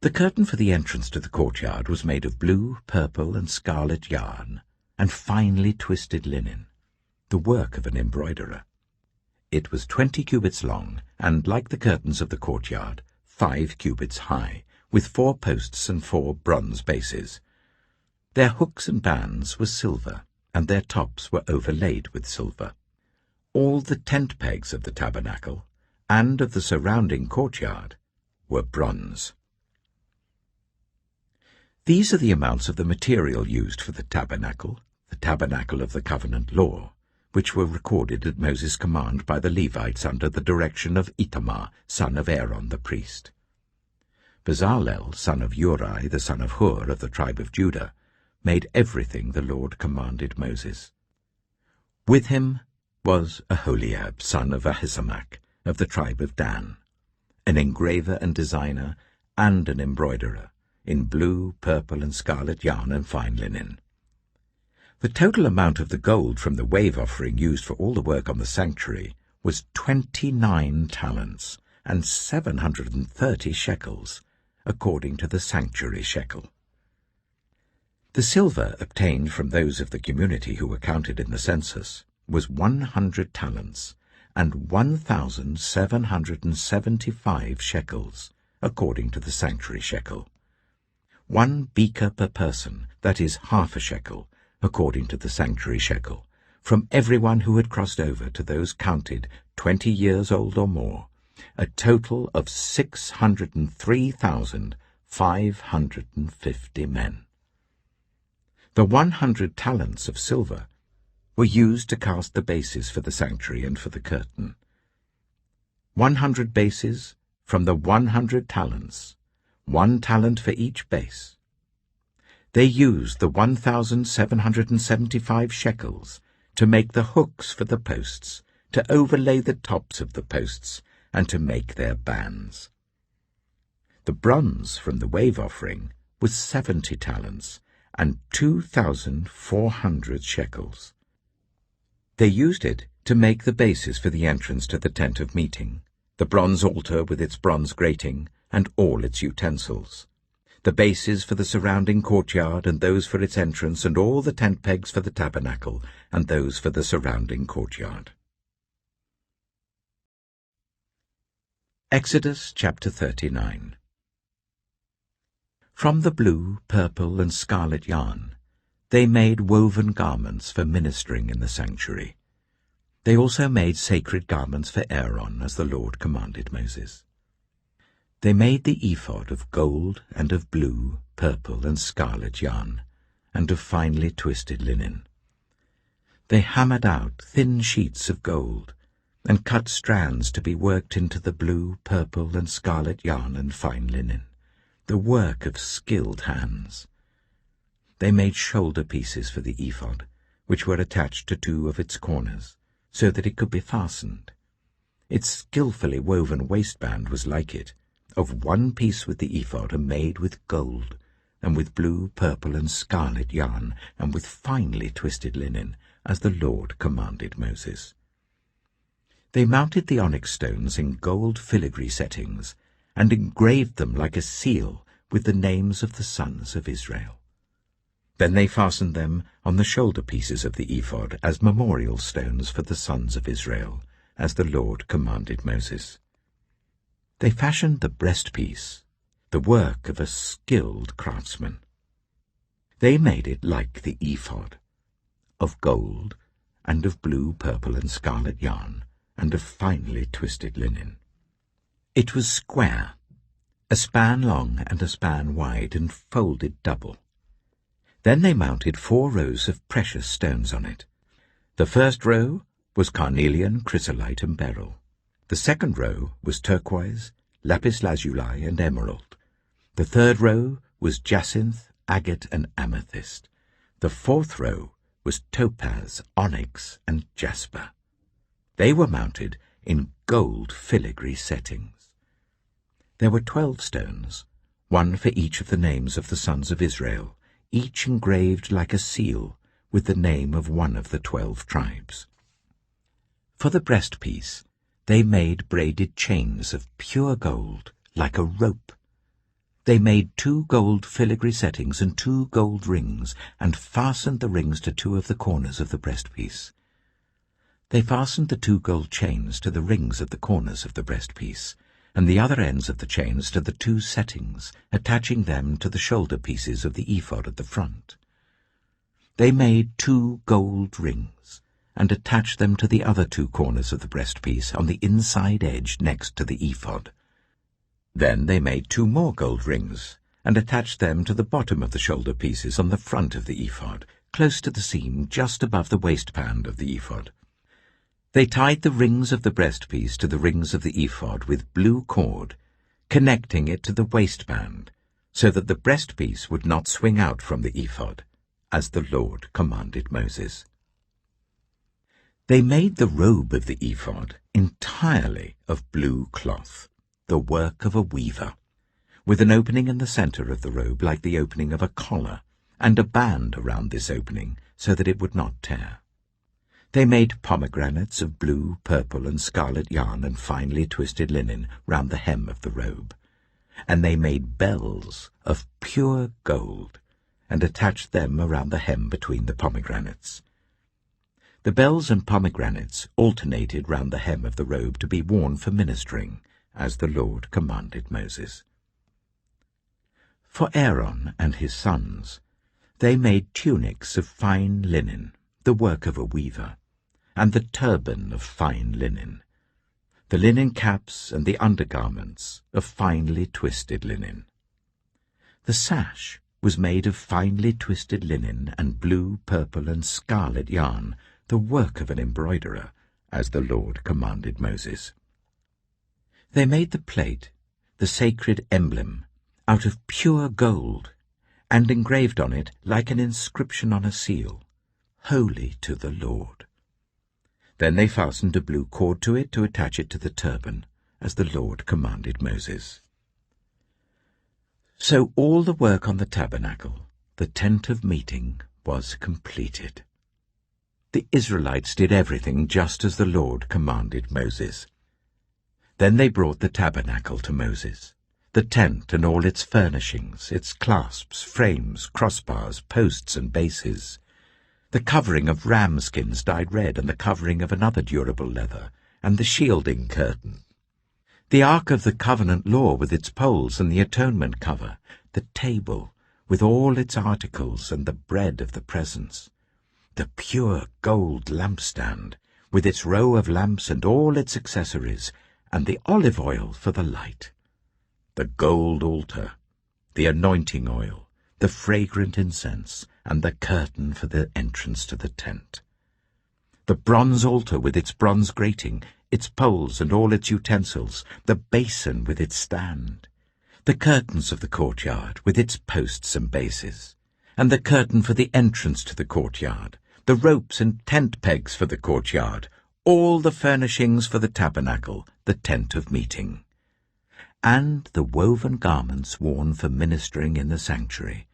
The curtain for the entrance to the courtyard was made of blue, purple, and scarlet yarn, and finely twisted linen, the work of an embroiderer. It was 20 cubits long, and, like the curtains of the courtyard, 5 cubits high, with 4 posts and 4 bronze bases. Their hooks and bands were silver, and their tops were overlaid with silver. All the tent pegs of the tabernacle, and of the surrounding courtyard, were bronze. These are the amounts of the material used for the tabernacle of the covenant law, which were recorded at Moses' command by the Levites under the direction of Itamar, son of Aaron the priest. Bezalel, son of Uri, the son of Hur of the tribe of Judah, made everything the Lord commanded Moses. With him was Aholiab, son of Ahisamach, of the tribe of Dan, an engraver and designer, and an embroiderer, in blue, purple, and scarlet yarn and fine linen. The total amount of the gold from the wave offering used for all the work on the sanctuary was 29 talents and 730 shekels, according to the sanctuary shekel. The silver obtained from those of the community who were counted in the census was 100 talents and 1,775 shekels, according to the sanctuary shekel. 1 beaker per person, that is half a shekel, according to the sanctuary shekel, from everyone who had crossed over to those counted 20 years old or more, a total of 603,550 men. The 100 talents of silver were used to cast the bases for the sanctuary and for the curtain. 100 bases from the 100 talents, 1 talent for each base. They used the 1,775 shekels to make the hooks for the posts, to overlay the tops of the posts, and to make their bands. The bronze from the wave offering was 70 talents and 2,400 shekels. They used it to make the bases for the entrance to the tent of meeting, the bronze altar with its bronze grating, and all its utensils, the bases for the surrounding courtyard, and those for its entrance, and all the tent pegs for the tabernacle, and those for the surrounding courtyard. Exodus chapter 39. From the blue, purple, and scarlet yarn, they made woven garments for ministering in the sanctuary. They also made sacred garments for Aaron, as the Lord commanded Moses. They made the ephod of gold and of blue, purple, and scarlet yarn, and of finely twisted linen. They hammered out thin sheets of gold, and cut strands to be worked into the blue, purple, and scarlet yarn and fine linen, the work of skilled hands. They made shoulder pieces for the ephod, which were attached to 2 of its corners, so that it could be fastened. Its skillfully woven waistband was like it, of 1 piece with the ephod, and made with gold, and with blue, purple, and scarlet yarn, and with finely twisted linen, as the Lord commanded Moses. They mounted the onyx stones in gold filigree settings, and engraved them like a seal with the names of the sons of Israel. Then they fastened them on the shoulder pieces of the ephod as memorial stones for the sons of Israel, as the Lord commanded Moses. They fashioned the breastpiece, the work of a skilled craftsman. They made it like the ephod, of gold, and of blue, purple, and scarlet yarn, and of finely twisted linen. It was square, a span long and a span wide, and folded double. Then they mounted 4 rows of precious stones on it. The first row was carnelian, chrysolite, and beryl. The second row was turquoise, lapis lazuli, and emerald. The third row was jacinth, agate, and amethyst. The fourth row was topaz, onyx, and jasper. They were mounted in gold filigree settings. There were 12 stones, 1 for each of the names of the sons of Israel, each engraved like a seal with the name of 1 of the 12 tribes. For the breastpiece, they made braided chains of pure gold, like a rope. They made 2 gold filigree settings and 2 gold rings, and fastened the rings to 2 of the corners of the breastpiece. They fastened the 2 gold chains to the rings at the corners of the breastpiece, and the other ends of the chains to the 2 settings, attaching them to the shoulder pieces of the ephod at the front. They made 2 gold rings, and attached them to the other 2 corners of the breastpiece on the inside edge next to the ephod. Then they made 2 more gold rings, and attached them to the bottom of the shoulder pieces on the front of the ephod, close to the seam just above the waistband of the ephod. They tied the rings of the breastpiece to the rings of the ephod with blue cord, connecting it to the waistband, so that the breastpiece would not swing out from the ephod, as the Lord commanded Moses. They made the robe of the ephod entirely of blue cloth, the work of a weaver, with an opening in the center of the robe like the opening of a collar, and a band around this opening so that it would not tear. They made pomegranates of blue, purple, and scarlet yarn and finely twisted linen round the hem of the robe. And they made bells of pure gold, and attached them around the hem between the pomegranates. The bells and pomegranates alternated round the hem of the robe to be worn for ministering, as the Lord commanded Moses. For Aaron and his sons, they made tunics of fine linen, the work of a weaver, and the turban of fine linen, the linen caps and the undergarments of finely twisted linen. The sash was made of finely twisted linen and blue, purple, and scarlet yarn, the work of an embroiderer, as the Lord commanded Moses. They made the plate, the sacred emblem, out of pure gold, and engraved on it, like an inscription on a seal, "Holy to the Lord." Then they fastened a blue cord to it to attach it to the turban, as the Lord commanded Moses. So all the work on the tabernacle, the tent of meeting, was completed. The Israelites did everything just as the Lord commanded Moses. Then they brought the tabernacle to Moses, the tent and all its furnishings, its clasps, frames, crossbars, posts, and bases, the covering of ram skins dyed red, and the covering of another durable leather, and the shielding curtain. the ark of the covenant law with its poles and the atonement cover, the table with all its articles and the bread of the presence, the pure gold lampstand with its row of lamps and all its accessories, and the olive oil for the light, the gold altar, the anointing oil, the fragrant incense, and the curtain for the entrance to the tent, the bronze altar with its bronze grating, its poles and all its utensils, the basin with its stand, the curtains of the courtyard with its posts and bases, and the curtain for the entrance to the courtyard, the ropes and tent pegs for the courtyard, all the furnishings for the tabernacle, the tent of meeting, and the woven garments worn for ministering in the sanctuary,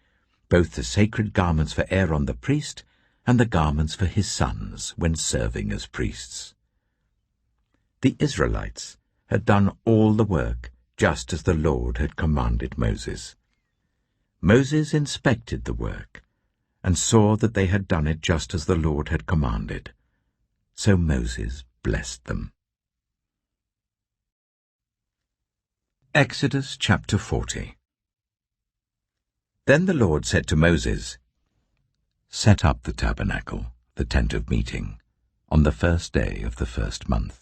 both the sacred garments for Aaron the priest and the garments for his sons when serving as priests. The Israelites had done all the work just as the Lord had commanded Moses. Moses inspected the work and saw that they had done it just as the Lord had commanded. So Moses blessed them. Exodus chapter 40. Then the Lord said to Moses, "Set up the tabernacle, the tent of meeting, on the first day of the first month.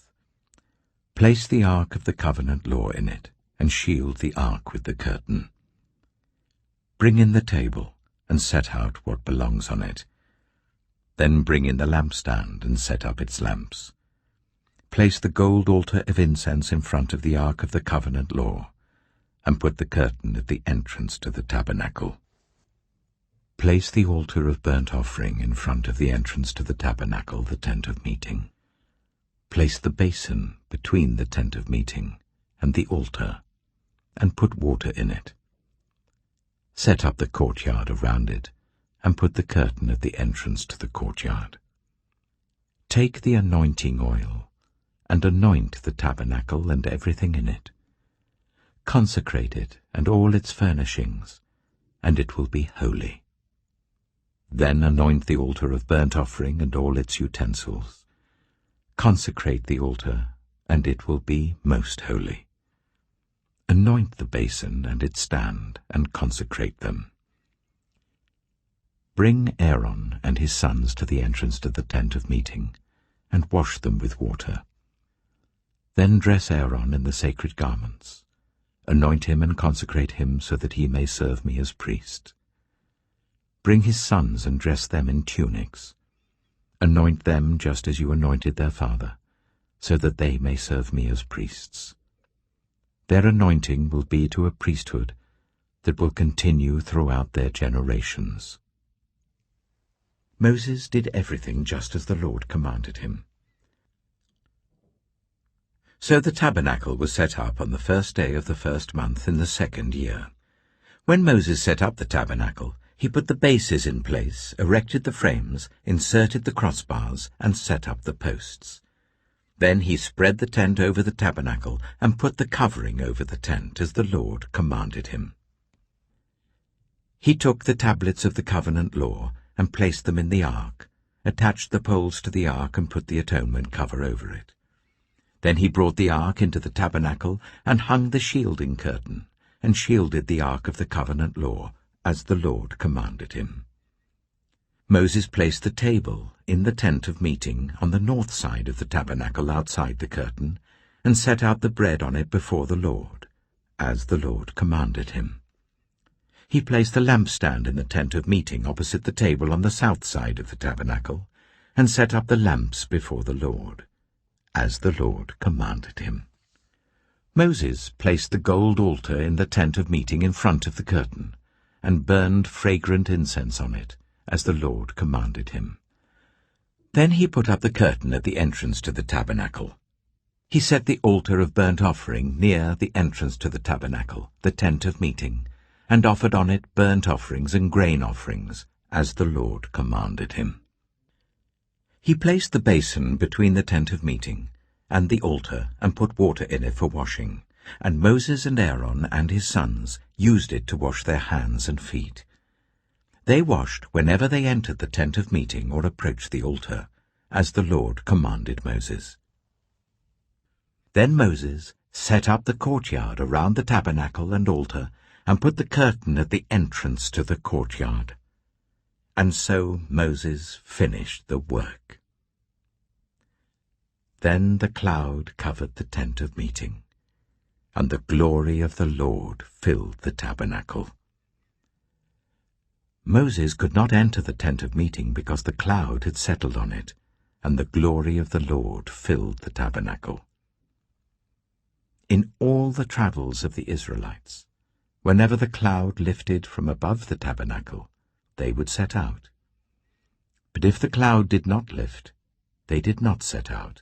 Place the ark of the covenant law in it, and shield the ark with the curtain. Bring in the table, and set out what belongs on it. Then bring in the lampstand, and set up its lamps. Place the gold altar of incense in front of the ark of the covenant law, and put the curtain at the entrance to the tabernacle. Place the altar of burnt offering in front of the entrance to the tabernacle, the tent of meeting. Place the basin between the tent of meeting and the altar, and put water in it. Set up the courtyard around it, and put the curtain at the entrance to the courtyard. Take the anointing oil, and anoint the tabernacle and everything in it. Consecrate it and all its furnishings, and it will be holy. Then anoint the altar of burnt offering and all its utensils. Consecrate the altar, and it will be most holy. Anoint the basin and its stand, and consecrate them. Bring Aaron and his sons to the entrance to the tent of meeting, and wash them with water. Then dress Aaron in the sacred garments. Anoint him and consecrate him so that he may serve me as priest. Bring his sons and dress them in tunics. Anoint them just as you anointed their father, so that they may serve me as priests. Their anointing will be to a priesthood that will continue throughout their generations." Moses did everything just as the Lord commanded him. So the tabernacle was set up on the first day of the first month in the second year. When Moses set up the tabernacle, he put the bases in place, erected the frames, inserted the crossbars, and set up the posts. Then he spread the tent over the tabernacle and put the covering over the tent as the Lord commanded him. He took the tablets of the covenant law and placed them in the ark, attached the poles to the ark and put the atonement cover over it. Then he brought the ark into the tabernacle and hung the shielding curtain, and shielded the ark of the covenant law, as the Lord commanded him. Moses placed the table in the tent of meeting on the north side of the tabernacle outside the curtain, and set out the bread on it before the Lord, as the Lord commanded him. He placed the lampstand in the tent of meeting opposite the table on the south side of the tabernacle, and set up the lamps before the Lord, as the Lord commanded him. Moses placed the gold altar in the tent of meeting in front of the curtain, and burned fragrant incense on it, as the Lord commanded him. Then he put up the curtain at the entrance to the tabernacle. He set the altar of burnt offering near the entrance to the tabernacle, the tent of meeting, and offered on it burnt offerings and grain offerings, as the Lord commanded him. He placed the basin between the tent of meeting and the altar, and put water in it for washing, and Moses and Aaron and his sons used it to wash their hands and feet. They washed whenever they entered the tent of meeting or approached the altar, as the Lord commanded Moses. Then Moses set up the courtyard around the tabernacle and altar, and put the curtain at the entrance to the courtyard. And so Moses finished the work. Then the cloud covered the tent of meeting, and the glory of the Lord filled the tabernacle. Moses could not enter the tent of meeting because the cloud had settled on it, and the glory of the Lord filled the tabernacle. In all the travels of the Israelites, whenever the cloud lifted from above the tabernacle, they would set out. But if the cloud did not lift, they did not set out,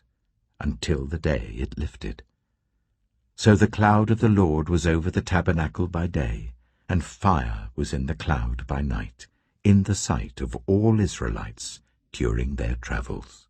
until the day it lifted. So the cloud of the Lord was over the tabernacle by day, and fire was in the cloud by night, in the sight of all Israelites during their travels.